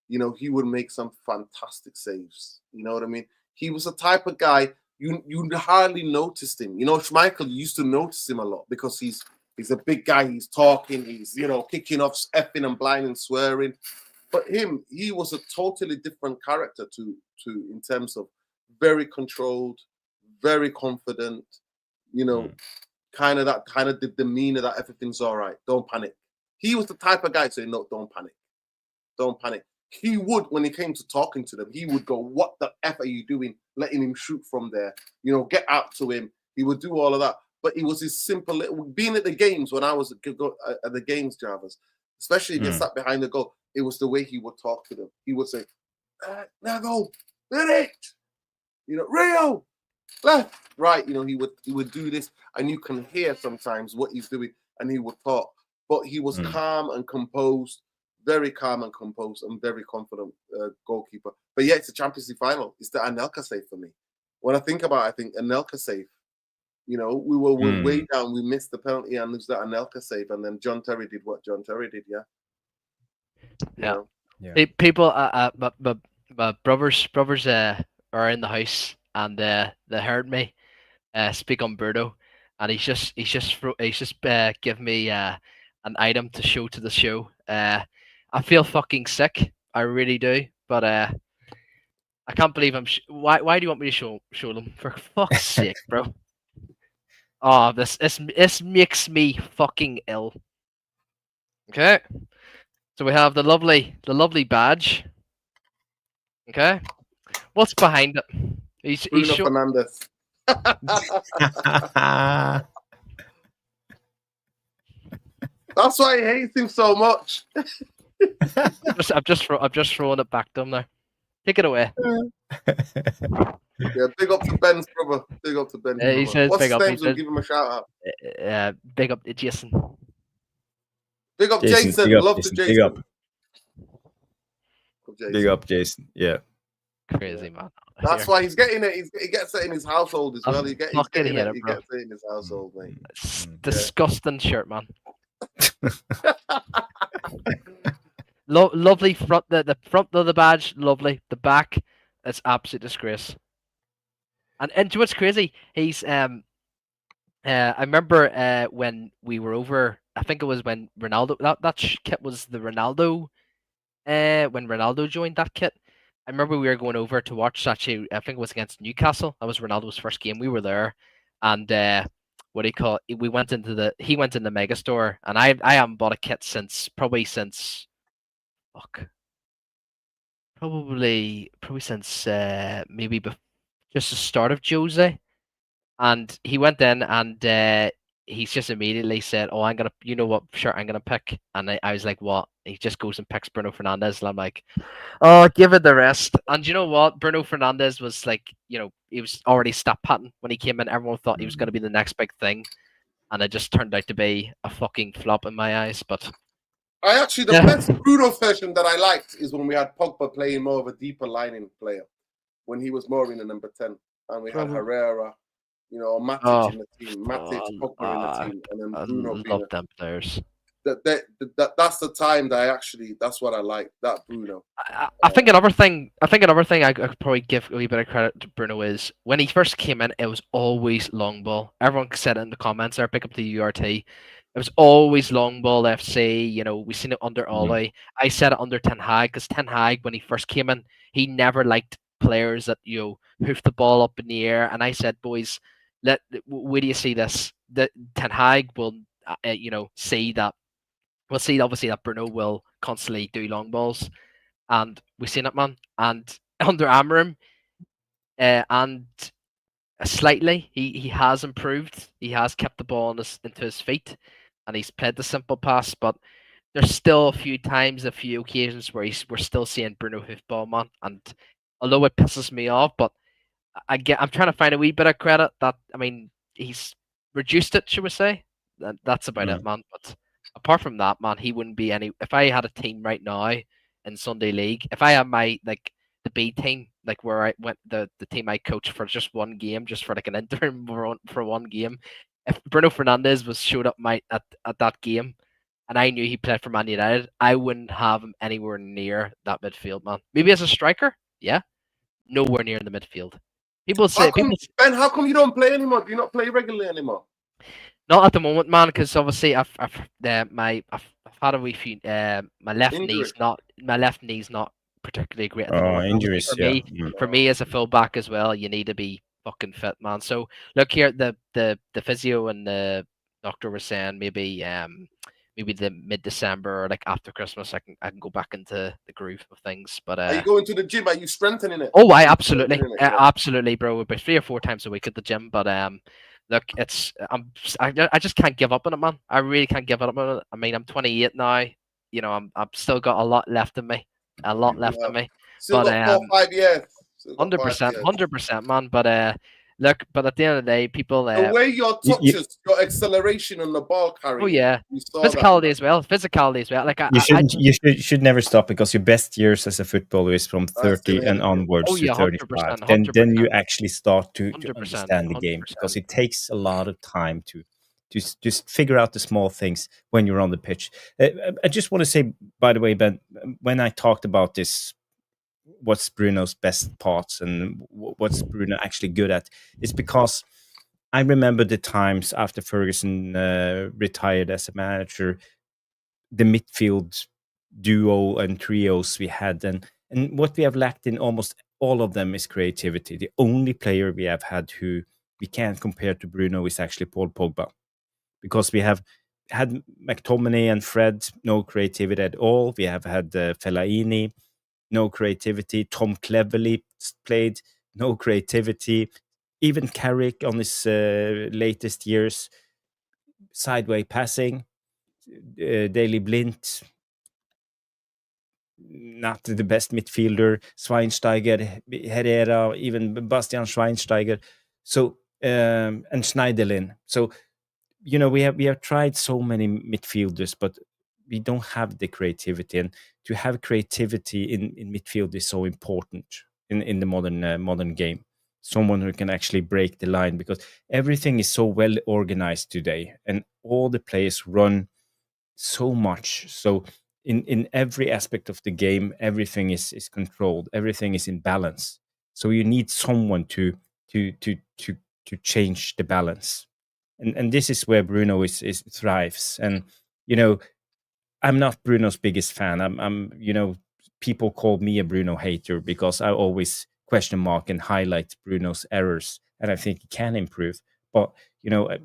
he would make some fantastic saves. You know what I mean? He was the type of guy you hardly noticed him. Schmeichel, you used to notice him a lot because he's a big guy. He's talking. He's kicking off, effing and blind and swearing. But he was a totally different character to in terms of very controlled, very confident. Kind of the demeanor that everything's all right. Don't panic. He was the type of guy saying, no, don't panic. Don't panic. He would, when it came to talking to them, he would go, what the F are you doing? Letting him shoot from there. Get out to him. He would do all of that. But it was his simple, being at the games when I was at the games, Jarvis, especially if you sat behind the goal, it was the way he would talk to them. He would say, now go, Vidic, Rio, left, right. He would do this, and you can hear sometimes what he's doing, and he would talk. But he was calm and composed, very calm and composed, and very confident goalkeeper. But yeah, it's a Champions League final. It's the Anelka save for me. When I think about it, I think Anelka save. We were way down. We missed the penalty, and there's that Anelka save, and then John Terry did what John Terry did. Yeah. People, my brothers are in the house, and they heard me speak on Bruno, and he's just given me an item to show to the show. I feel fucking sick. I really do, but I can't believe I'm. Why do you want me to show them? For fuck's sake, bro. Oh, this makes me fucking ill. Okay, so we have the lovely badge. Okay, what's behind it? He's Bruno Fernandes. That's why he hates him so much. I've just thrown it back to him now. Take it away. Yeah, big up to Ben's brother. Big up to Ben's brother. He says, what's big his up. name? So give him a shout out. Big up to Jason. Big up Jason. Big up, Love Jason. to Jason. Big up. Big up, Jason. Yeah. Crazy man. That's why he's getting it. He gets it in his household as well. He gets it in his household, mate. It's disgusting shirt, man. Lovely front. The front of the badge, lovely. The back, it's absolute disgrace. And do you know what's crazy? He's I remember when we were over. I think it was when Ronaldo. That kit was the Ronaldo. When Ronaldo joined that kit. I remember we were going over to watch, actually, I think it was against Newcastle. That was Ronaldo's first game. We were there, and what do you call it? He went in the mega store, and I haven't bought a kit since probably since maybe just the start of Jose. And he went in, and he's just immediately said, "Oh, I'm gonna, you know what shirt I'm gonna pick?" And I was like, "What?" He just goes and picks Bruno Fernandes, and I'm like, "Oh, give it the rest." And you know what? Bruno Fernandes was like, he was already stat patting when he came in. Everyone thought he was gonna be the next big thing, and it just turned out to be a fucking flop in my eyes. But the best Bruno version that I liked is when we had Pogba playing more of a deeper lining player, when he was more in the number 10, and we had Herrera. Matic in the team, Matic, Pogba in the team, and then Bruno. I love them players. That's the time that that's what I like. That Bruno. I think another thing I could probably give a wee bit of credit to Bruno is when he first came in, it was always long ball. Everyone said it in the comments there. Pick up the URT. It was always long ball FC. We seen it under Ole. I said it under Ten Hag because Ten Hag, when he first came in, he never liked players that hoof the ball up in the air. And I said, boys, where do you see this? That Ten Hag will, see that. We'll see obviously that Bruno will constantly do long balls, and we've seen it, man. And under Amorim, and slightly, he has improved. He has kept the ball into his feet, and he's played the simple pass. But there's still a few occasions where we're still seeing Bruno hoofball, man. And although it pisses me off, but I'm trying to find a wee bit of credit that he's reduced it, should we say? That's about it, man. But apart from that, man, he wouldn't be any. If I had a team right now in Sunday League, if I had my the B team, like where I went the team I coached for just one game, just for like an interim for one game, if Bruno Fernandes was showed up at that game, and I knew he played for Man United, I wouldn't have him anywhere near that midfield, man. Maybe as a striker, yeah, nowhere near the midfield. People say Ben, how come you don't play anymore? Do you not play regularly anymore? not at the moment, man, because obviously I've had a wee few. My left Injury. knee's not particularly great at the Oh, moment. Obviously injuries, for yeah. me, for me as a fullback as well, you need to be fucking fit, man. So look here, the physio and the doctor were saying maybe the mid-December or like after Christmas, I can go back into the groove of things. But Are you going to the gym? Are you strengthening it? oh, I absolutely, Strengthening it, yeah. absolutely, bro. About 3 or 4 times a week at the gym, but look, I just can't give up on it, man. I really can't give up on it. I mean, I'm 28 now. You know, I've still got a lot left in me, a lot left in me. Still But got 4-5 years. Still got 5 100%, years. 100%, man. But look, but at the end of the day, people. The way your touches, your acceleration on the ball carrying. Oh yeah, you saw physicality that. as well. Physicality as well. Like You should never stop, because your best years as a footballer is from 30 it, and yeah. onwards Oh, yeah, to 35. 100%, Then you actually start to 100%, understand the game, because 100%. it takes a lot of time to just figure out the small things when you're on the pitch. I just want to say, by the way, Ben, when I talked about this, what's Bruno's best parts and what's Bruno actually good at, it's because I remember the times after Ferguson retired as a manager, the midfield duo and trios we had, and what we have lacked in almost all of them is creativity. The only player we have had who we can't compare to Bruno is actually Paul Pogba, because we have had McTominay and Fred, no creativity at all. We have had Fellaini, no creativity. Tom Cleverley played, no creativity. Even Carrick on his latest years, sideway passing. Daley Blind, not the best midfielder. Schweinsteiger, Herrera, even Bastian Schweinsteiger. So and Schneiderlin. So we have tried so many midfielders, but we don't have the creativity. And to have creativity in midfield is so important in the modern game. Someone who can actually break the line, because everything is so well organized today, and all the players run so much. So in every aspect of the game, everything is controlled, everything is in balance. So you need someone to change the balance, and this is where Bruno is thrives. And I'm not Bruno's biggest fan. I'm people call me a Bruno hater, because I always question mark and highlight Bruno's errors, and I think he can improve. But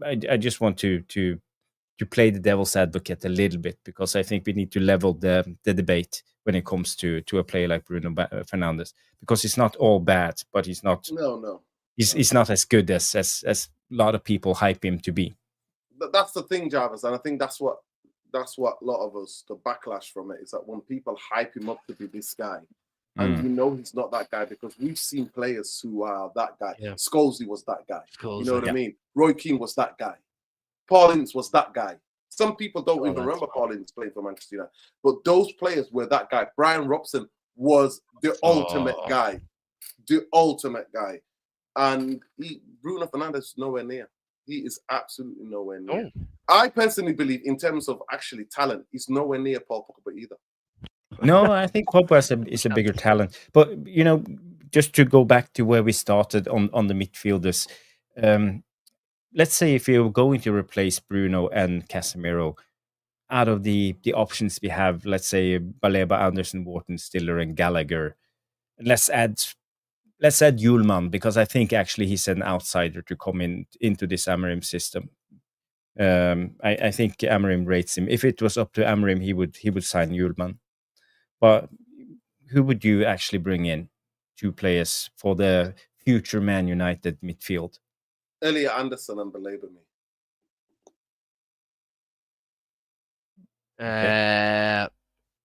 I just want to play the devil's advocate a little bit, because I think we need to level the debate when it comes to a player like Bruno Fernandes, because he's not all bad, but he's not. No. He's not as good as a lot of people hype him to be. That's the thing, Jarvis, and I think that's what a lot of us, the backlash from it is that when people hype him up to be this guy, and he's not that guy, because we've seen players who are that guy. Yeah. Scholesy was that guy. Scholes, You know what I mean? Roy Keane was that guy. Paul Ince was that guy. Some people don't even remember Paul Ince playing for Manchester United, but those players were that guy. Brian Robson was the ultimate guy. The ultimate guy. And Bruno Fernandes is nowhere near. He is absolutely nowhere near. Oh. I personally believe, in terms of actually talent, he's nowhere near Paul Pogba either. No, I think Pogba is a bigger talent. But just to go back to where we started on the midfielders, let's say if you're going to replace Bruno and Casemiro, out of the options we have, let's say Baleba, Anderson, Wharton, Stiller, and Gallagher, let's add Yulman, because I think actually he's an outsider to come into this Amorim system. I think Amorim rates him. If it was up to Amorim, he would sign Yulman. But who would you actually bring in? 2 players for the future Man United midfield. Elliot Anderson and Baleba me.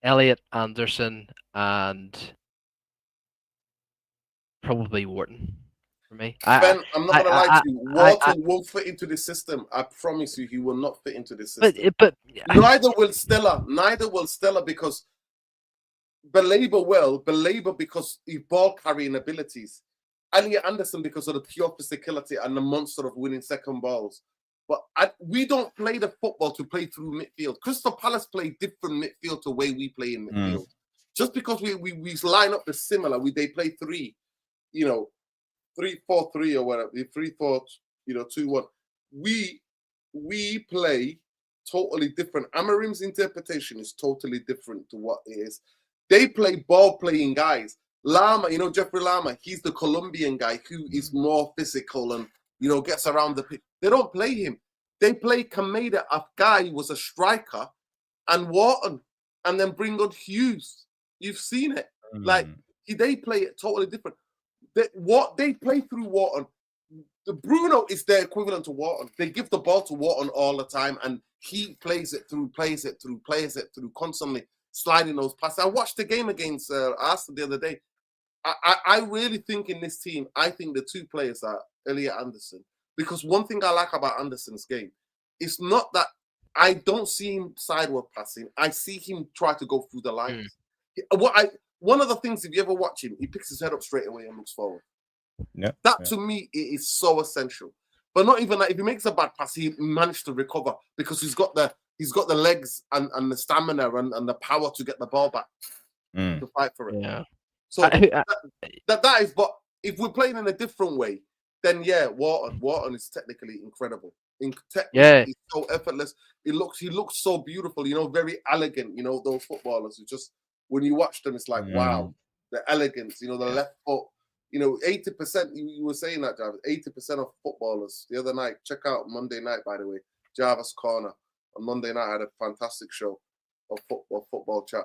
Elliot Anderson and probably Wharton. for me. Ben, I'm not gonna lie to you. I- Wharton won't fit into the system. I promise you, he will not fit into the but system. but Neither will Stella. Neither will Stella because Baleba because his ball carrying abilities. Elliot Anderson because of the pure physicality and the monster of winning second balls. But we don't play the football to play through midfield. Crystal Palace play different midfield to the way we play in midfield. Just because we line up the similar, they play 3, 3-4-3 or whatever, 3-4, 2-1. We play totally different. Amarim's interpretation is totally different to what it is. They play ball playing guys. Lama, Jeffrey Lama, he's the Colombian guy who is more physical and gets around the pitch. They don't play him. They play Kameda, a guy who was a striker, and Wharton, and then bring on Hughes. You've seen it. They play it totally different. They play through Wharton. The Bruno is their equivalent to Wharton. They give the ball to Wharton all the time, and he plays it through constantly sliding those passes. I watched the game against Arsenal the other day. I really think in this team, I think the 2 players are Elliot Anderson. Because one thing I like about Anderson's game is not that I don't see him sideward passing. I see him try to go through the lines. One of the things, if you ever watch him, he picks his head up straight away and looks forward. That to me is so essential. But not even that. If he makes a bad pass, he managed to recover because he's got the legs and the stamina and the power to get the ball back to fight for it. Yeah. So that is. But if we're playing in a different way, then yeah, Wharton is technically incredible. He's so effortless. He looks so beautiful. Very elegant. Those footballers who just when you watch them, it's like wow, the elegance. The left foot. 80%. You were saying that, Jarvis. 80% of footballers the other night. Check out Monday night, by the way, Jarvis Corner. On Monday night, I had a fantastic show of football chat.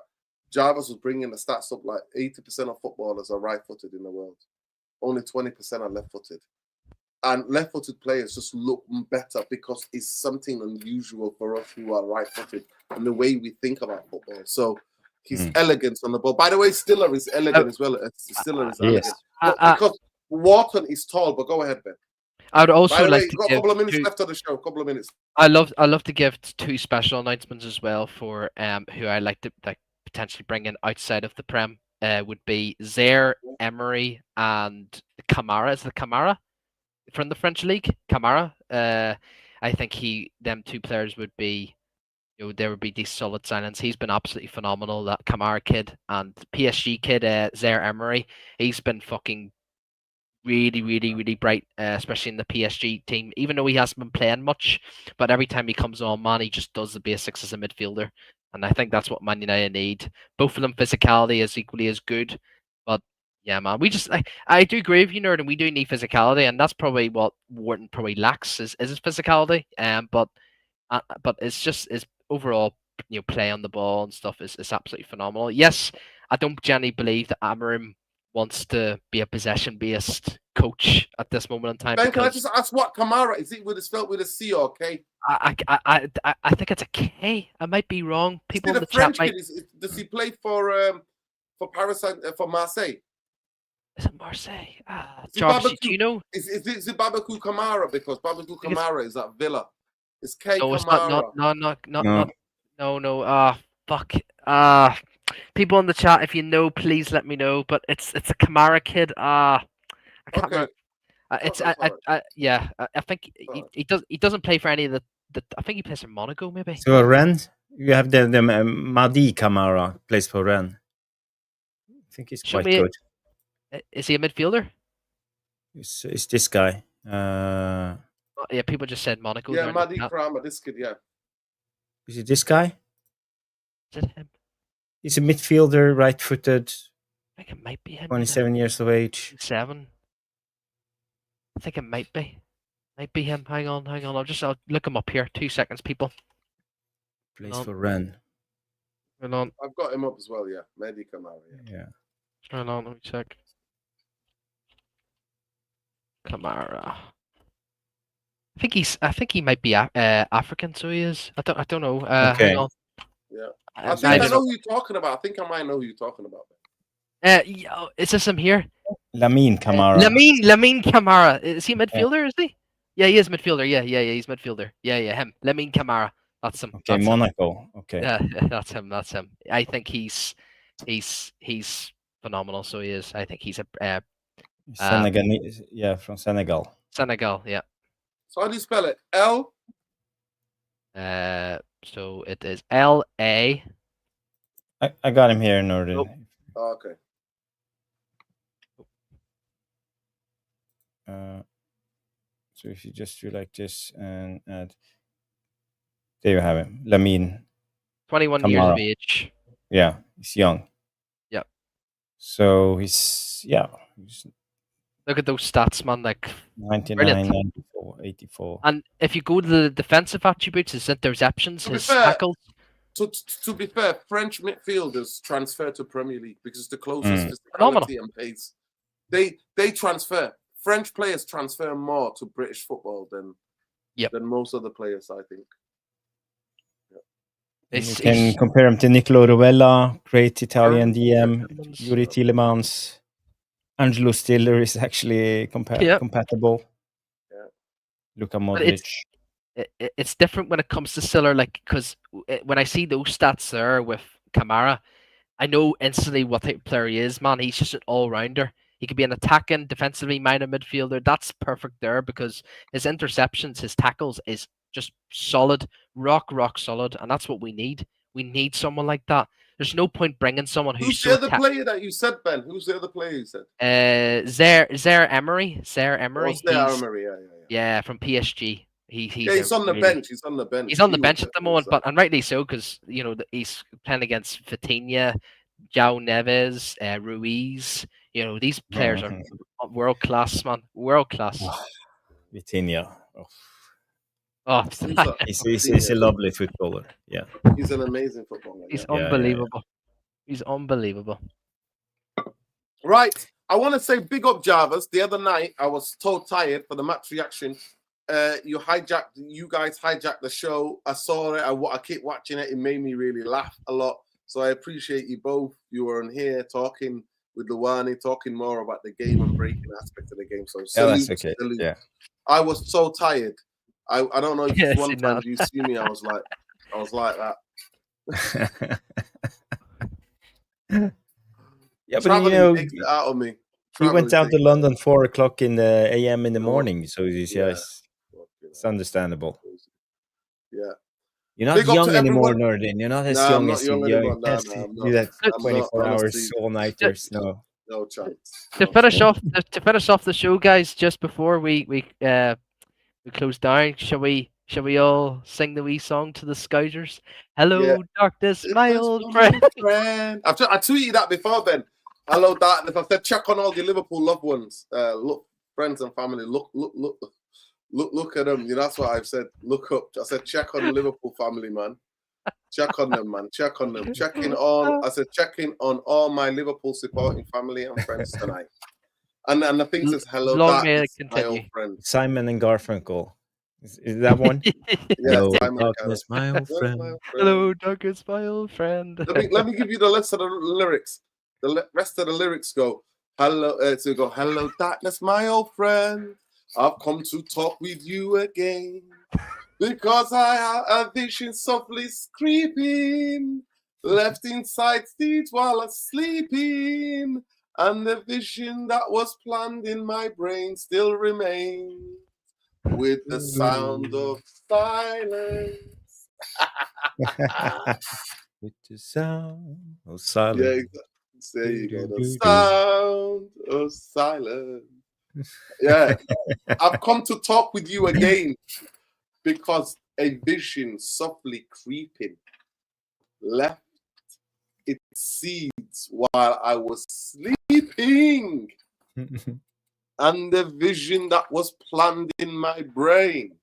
Jarvis was bringing the stats up like 80% of footballers are right-footed in the world. Only 20% are left-footed. And left-footed players just look better because it's something unusual for us who are right-footed and the way we think about football. So his elegance on the ball. By the way, Stiller is elegant as well. Stiller is elegant. Because Wharton is tall, but go ahead, Ben. I would also like to give a couple of minutes left of the show. A couple of minutes. I love to give 2 special announcements as well for who I like to potentially bring in outside of the Prem. Would be Zaire Emery and Kamara. Is it Kamara from the French league? Kamara. I think them 2 players would be. There would be these solid signings. He's been absolutely phenomenal. That Kamara kid and PSG kid, Zaire Emery. He's been fucking really, really, really bright, especially in the PSG team. Even though he hasn't been playing much, but every time he comes on, man, he just does the basics as a midfielder. And I think that's what Man United need. Both of them, physicality is equally as good. But yeah, man, I do agree with you, Nerd, and we do need physicality, and that's probably what Wharton probably lacks is his physicality. But it's just overall, play on the ball and stuff is absolutely phenomenal. Yes, I don't genuinely believe that Amarim wants to be a possession-based coach at this moment in time. Ben, can I just ask what Kamara is? It spelled with a C or K? I think it's a K. I might be wrong. People in the French chat kid, does he play for Paris for Marseille? Is it Marseille? Jarvis, do you know? Is it Babaku Kamara? Because Babaku Kamara is at Villa. It's K. No, it's Kamara. No. Fuck. People in the chat, if you know, please let me know. But it's a Kamara kid. I can't remember. I think he doesn't play for any of the I think he plays for Monaco, maybe. So Rennes, you have the Madi Kamara plays for Rennes. I think he's quite good. Is he a midfielder? It's this guy. Yeah, people just said Monaco. Yeah, Madi Kamara, this kid. Yeah. Is it this guy? Is it him? He's a midfielder, right-footed. I think it might be him. 27 years of age. 7. I think it might be. Might be him. Hang on. I'll look him up here. 2 seconds, people. Plays for Rennes. Hold on. I've got him up as well. Yeah, Madi Kamara. Yeah. Hold on. Let me check. Kamara. I think he might be African, so he is. I don't know. Okay. Hang on. Yeah. I think I know who you're talking about. I think I might know who you're talking about. Is this him here? Lamine Camara. Lamine Camara. Is he a midfielder? Is he? Yeah, he is midfielder. Yeah, he's midfielder. Yeah, him. Lamine Camara. That's him. Okay, That's Monaco. Okay. Yeah, that's him. That's him. I think he's phenomenal. So he is. I think he's a Senegalese. Yeah, from Senegal. Senegal. Yeah. So how do you spell it? L. So it is LA. I got him here, Northern. Nope. Oh, okay. So if you just do like this and add, there you have him, Lamine. 21 years Camara. of age. Yeah, he's young. Yep. So he's Look at those stats, man. Like 99, brilliant. 94, 84. And if you go to the defensive attributes, his interceptions, To be his fair, tackles. To be fair, French midfielders transfer to Premier League because it's the closest Phenomenal. physicality and pace. They transfer. French players transfer more to British football than most other players, I think. You can compare him to Nicolo Rovella, great Italian DM, Yuri Tielemans. Angelo Stiller is actually compatible. Yeah. Luka Modric. It's different when it comes to Stiller, like, because when I see those stats there with Camara, I know instantly what type of player he is, man. He's just an all-rounder. He could be an attacking, defensively minded midfielder. That's perfect there because his interceptions, his tackles is just solid, rock solid, and that's what we need. We need someone like that. There's no point bringing someone who's the other player that you said, Ben? Who's the other player you said? Zaire Emery. Zaire Emery. Oh, Zaire Emery, yeah, from PSG. He's on the bench. He's on the bench. He's on the bench at the moment, and rightly so because he's playing against Vitinha, João Neves, Ruiz. These players are world class, man. World class. Vitinha. Oh, he's a lovely footballer. Yeah, he's an amazing footballer. He's unbelievable. Yeah. He's unbelievable. Right. I want to say big up Jarvis. The other night I was so tired for the match reaction. You guys hijacked the show. I saw it. I keep watching it. It made me really laugh a lot. So I appreciate you both. You were on here talking with Luwani, talking more about the game and breaking aspect of the game. So that's okay. Salute. Yeah. I was so tired. I don't know if one time you see me, I was like that. Yeah, but takes it out of me. We went down to London 4:00 in the AM in the morning, so it's understandable. Yeah. You're not young anymore, Nordin. You're not as young as you can't do that 24 hours all-nighters. No chance. To finish off the show, guys, just before we close down, shall we all sing the wee song to the Scousers? Hello, darkness, my old friend. I tweeted that before, Ben. Hello, darkness. I said check on all your Liverpool loved ones. Look, friends and family. Look at them. That's what I've said. Look up. I said check on the Liverpool family, man. Check on them, man. Check on them. Checking on all my Liverpool supporting family and friends tonight. And the thing says hello, darkness, my old friend. Simon and Garfunkel. Is that one? Hello, darkness, my old friend. Hello, darkness, my old friend. Let me give you the rest of the lyrics. The rest of the lyrics go, hello, darkness, my old friend. I've come to talk with you again because I have a vision softly creeping, left inside seats while I'm sleeping, and the vision that was planned in my brain still remains with the sound of silence. With the sound of silence. Yeah, exactly. There you go. The sound of silence. Yeah, I've come to talk with you again because a vision softly creeping left its seeds while I was sleeping, and the vision that was planned in my brain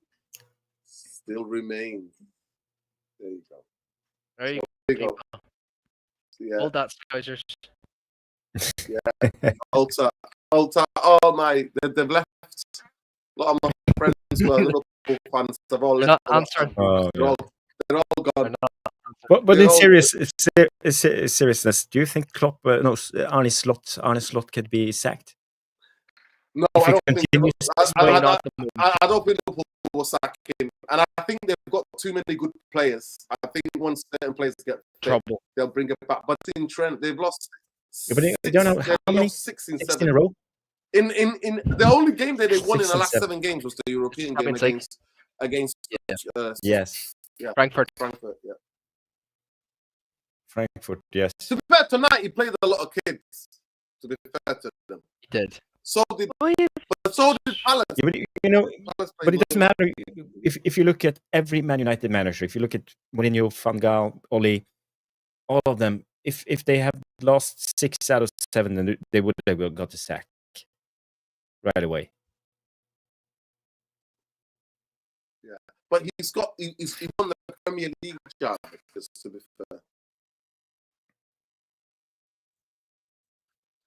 still remains. There you go. There you go. Yeah. All that, Scousers. Yeah. Alter. They've left. A lot of my friends who are Liverpool fans have all left. Not answering. They're all gone. But in seriousness, do you think Arne Slot could be sacked? No, If I he don't think. continues this way, Probably not the moment. I don't think Liverpool will sack him, and I think they've got too many good players. I think once certain players get fit, Trouble. they'll bring it back. But in Trent, they've lost. Yeah, but I don't know how many. Lost 6 in 6 in 7. a row. In the only game that they won in 6 the and last 7. 7 games was the European game Champions League. against Yes, Frankfurt. Frankfurt. Yeah. Frankfurt. Yes. To be fair, tonight he played a lot of kids. To be fair to them, He did. so did Oh, yeah. Palace. Yeah, but you know, Palace but it played doesn't matter if you look at every Man United manager. If you look at Mourinho, Van Gaal, Oli, all of them. If they have lost 6 out of 7, then they would have got the sack right away. But he won the Premier League job. To be fair,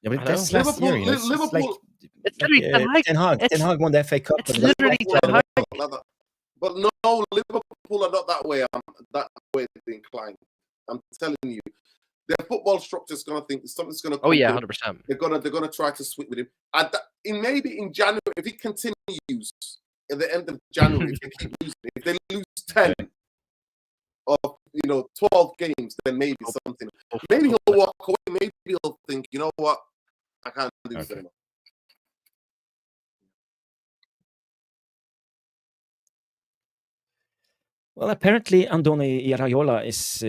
Yeah, but I that's know. last year. You know, it's Liverpool- It's literally Ten Hag. Ten Hag. It's- Ten Hag won the FA Cup. it's and literally like Ten Hag. Like that. But no, Liverpool are not that way. That way inclined. I'm telling you, their football structure is going to think something's going to. Oh yeah, 100%. They're gonna try to switch with him. Maybe in January, if he continues at the end of January, if they keep losing, if they lose 10 of 12 games, then maybe something. Maybe he'll walk away. Maybe he'll think, you know what, I can't do this anymore. Well, apparently Andoni Iraola is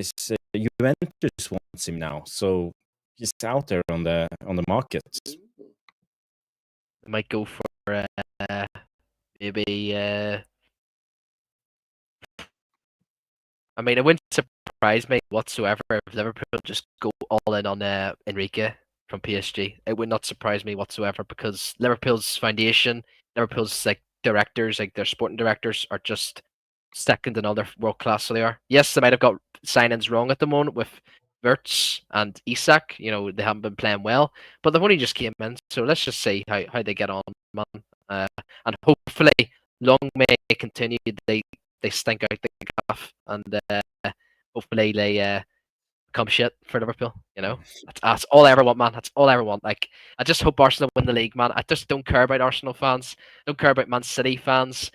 Juventus wants him now, so he's out there on the market. They might go for maybe. I mean, it wouldn't surprise me whatsoever if Liverpool just go all in on Enrique from PSG. It would not surprise me whatsoever because Liverpool's foundation, Liverpool's directors, their sporting directors, are just second to another world class. So they are. Yes, they might have got signings wrong at the moment with Wirtz and Isak. They haven't been playing well, but they've only just came in. So let's just see how they get on, man. And hopefully, long may it continue. They stink out the gaff, and hopefully they become shit for Liverpool. That's all I ever want, man. That's all I ever want. I just hope Arsenal win the league, man. I just don't care about Arsenal fans. Don't care about Man City fans.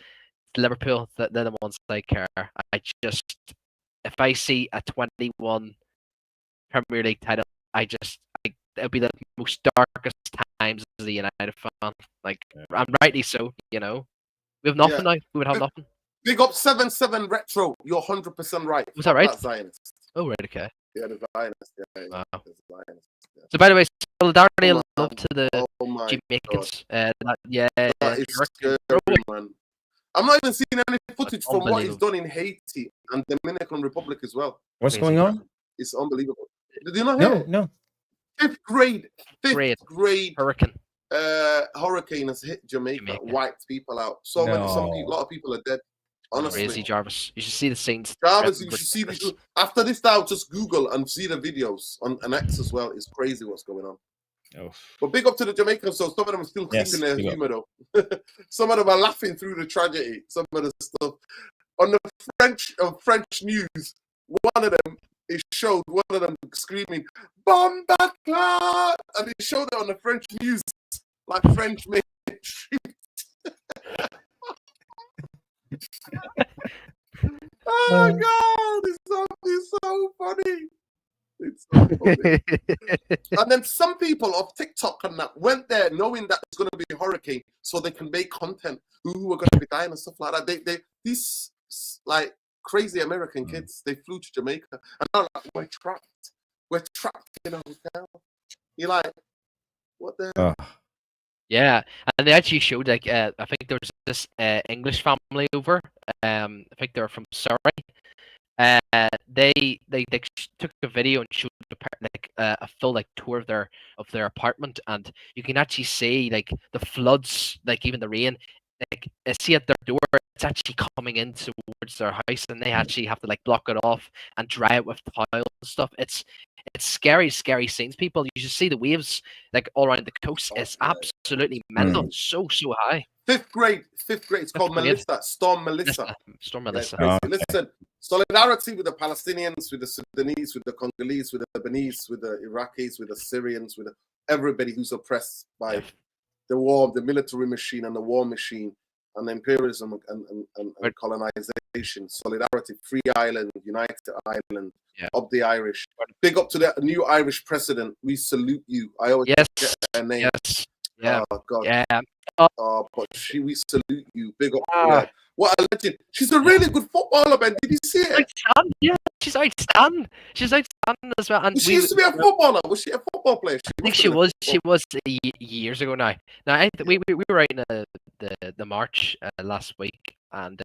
Liverpool, they're the ones I care. If I see a 21 Premier League title, it'll be the most darkest times as a United fan. And rightly so. We have nothing now. We would have nothing. Big up 7-7 Retro. You're 100% right. Was that right? That Zionist. Oh, right, okay. Yeah, the Zionist. Yeah, Wow. the Zionist. Yeah. So, by the way, solidarity and Oh, love to the Oh my Jamaicans. God. That That is scary, man. I'm not even seeing any footage from what he's done in Haiti and Dominican Republic as well. What's Amazing. going on? It's unbelievable. Did you not hear? No. Fifth grade hurricane. hurricane has hit Jamaica, Jamaica. wiped people out. So many, a lot of people are dead. Honestly, Crazy, Jarvis. You should see the scenes. Jarvis, you should see this. After this, now just Google and see the videos on X as well. It's crazy what's going on. Oh. But big up to the Jamaicans. So some of them are still keeping their humor though. Some of them are laughing through the tragedy. Some of the stuff on the French news. One of them, it showed one of them screaming "Bombaclat," and it showed it on the French news, like French made. Oh my God, it's so funny. It's so funny. And then some people of TikTok and that went there knowing that it's going to be a hurricane, so they can make content who are going to be dying and stuff like that. These like crazy American kids, they flew to Jamaica and now like, we're trapped in a hotel. You're like, what the hell? Yeah, and they actually showed I think there was this English family over. I think they're from Surrey. They took a video and showed a full tour of their apartment, and you can actually see the floods, even the rain. See at their door, it's actually coming in towards their house, and they actually have to block it off and dry it with towels and stuff. It's scary scenes, people. You should see the waves all around the coast. It's absolutely mental. So high. Fifth grade. It's called Melissa. Storm Melissa. Yeah, Listen, solidarity with the Palestinians, with the Sudanese, with the Congolese, with the Lebanese, with the Iraqis, with the Syrians, with everybody who's oppressed by the military machine and the war machine, and imperialism and colonization, solidarity, free Ireland, united Ireland, up the Irish. Big up to the new Irish president. We salute you. I always forget her name. Yes. Yeah. Oh God. Yeah. But we salute you. Big up to her. What a legend. She's a really good footballer, man. Did you see it? Yeah, she's outstanding. She's outstanding as well. And she used to be a footballer. Was she a football player? I think she was. She was years ago now. Now we were out in the march last week, and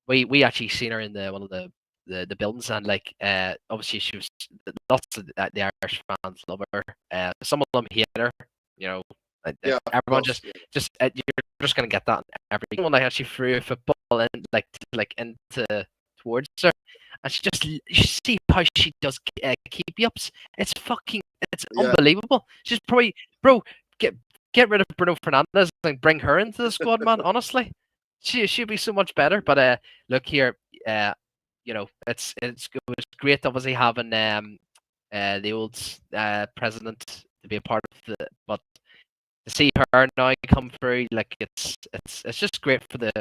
we actually seen her in one of the buildings, and like obviously she was, lots of the Irish fans love her. Some of them hate her. You know, everyone just you're just gonna get that in everyone. Like actually threw a football in like into towards her, and you see how she does keep ups. It's unbelievable. She's probably, bro, get rid of Bruno Fernandes and bring her into the squad, man. Honestly, she'd be so much better. But look here, you know, it was great obviously having the old president to be a part of but to see her now come through, like it's just great for the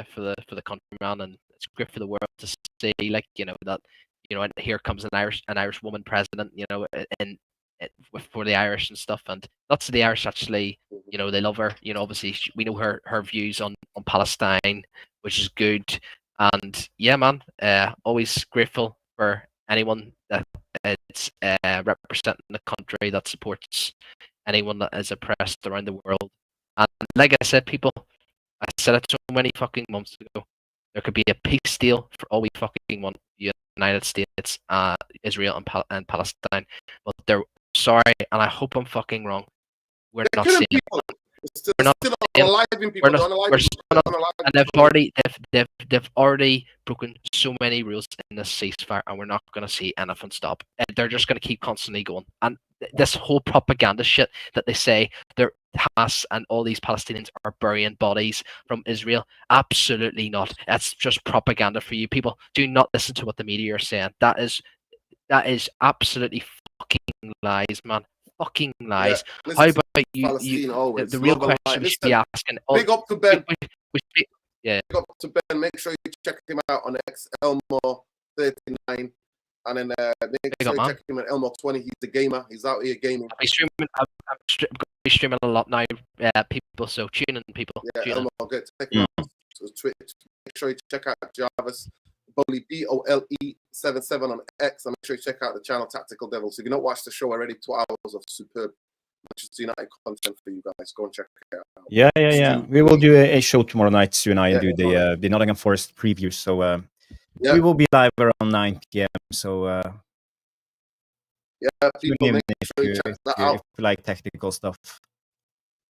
country, man, and it's great for the world to see, like, you know, that, you know, and here comes an Irish woman president, you know, for the Irish and stuff, and lots of the Irish actually, you know, they love her. You know, obviously we know her views on Palestine, which is good, and yeah, man, always grateful for anyone that is representing the country, that supports anyone that is oppressed around the world. And like I said, people, I said it so many fucking months ago, there could be a peace deal for all we fucking want, United States, Israel, and Palestine. But they're sorry, and I hope I'm fucking wrong. We're not seeing it. We're not unaliving people. And they've already broken so many rules in this ceasefire, and we're not going to see anything stop. They're just going to keep constantly going. And this whole propaganda shit that they say they're Hamas and all these Palestinians are burying bodies from Israel, absolutely not. That's just propaganda for you people. Do not listen to what the media are saying. That is absolutely fucking lies, man. Fucking lies. Yeah. How about you? The real Love question we should be asking. Big up to Ben. Yeah. Big up to Ben. Make sure you check him out on XElmore39, and then make sure you check him at Elmore20. He's the gamer. He's out here gaming. I'm streaming a lot now, people. So tune in, people. Yeah, Elmore, get check him out. So Twitch. Make sure you check out Jarvis. Bole BOLE77 on X, and make sure you check out the channel Tactical Devils. If you not watched the show already, 2 hours of superb Manchester United content for you guys. Go and check it out. Yeah. We will do a show tomorrow night, Stu and I, and do the Nottingham Forest preview. So we will be live around 9 p.m. So people, make sure you check that out. If you like technical stuff.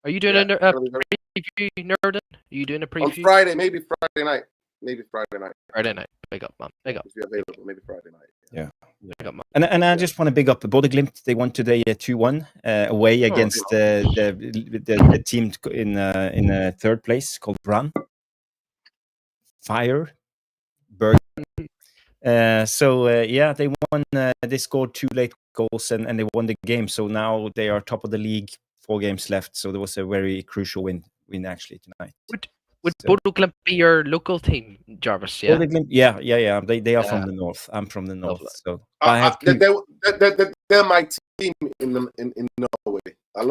Are you doing a preview, Nerdin? Are you doing a preview? On Friday, maybe Friday night. Friday night. Big up, man. Big up. If you're available, maybe Friday night. Yeah. Big up, man. And I just want to big up Glimt. They won today 2-1 away against the team in third place called Brann. Fire. Bergen. They won. They scored 2 late goals and they won the game. So now they are top of the league. 4 games left. So there was a very crucial win actually tonight. Would Bodo Glimt be your local team, Jarvis? Yeah. Bodo Glimt, yeah. They are from the north. I'm from the north, so they're my team in Norway. I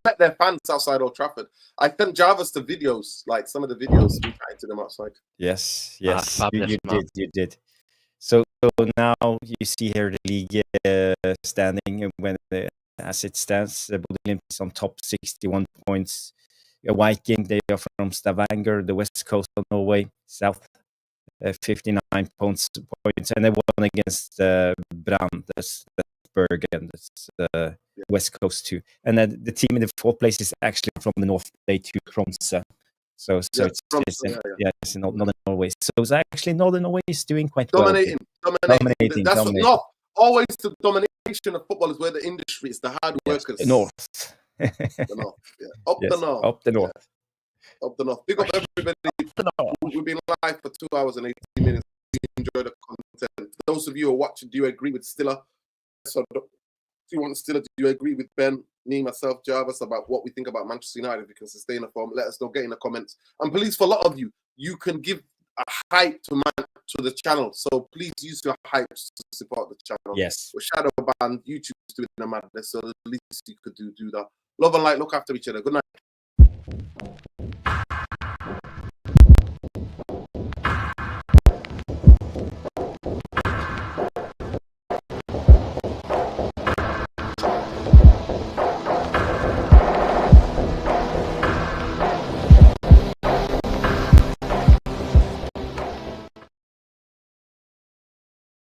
met their fans outside Old Trafford. I sent Jarvis the videos, like some of the videos we tried to them outside. Yes, fabulous, you did. So now you see here the league standing as it stands. Bodo Glimt is on top, 61 points. Viking, they are from Stavanger, the west coast of Norway, south, 59 points, and they won against Brann, that's Bergen, that's west coast too. And then the team in the 4th place is actually from the north, they too, Tromsø. So it's in northern Norway. So it's actually northern Norway is doing quite dominating. That's dominating. Not always the domination of football is where the industry is, the hard workers. North. The north, Up the north. Up the north. Up the north. Big up everybody. We've been live for 2 hours and 18 minutes. Enjoy the content. For those of you who are watching, do you agree with Stiller? So, do you want Stiller? Do you agree with Ben? me, myself, Jarvis, about what we think about Manchester United. If we can sustain the form, let us know. Get in the comments. And please, for a lot of you, you can give a hype to the channel. So please use your hypes to support the channel. Yes. With Shadow Band, YouTube's doing the madness, so the least you could do that. Love and light. Look after each other. Good night.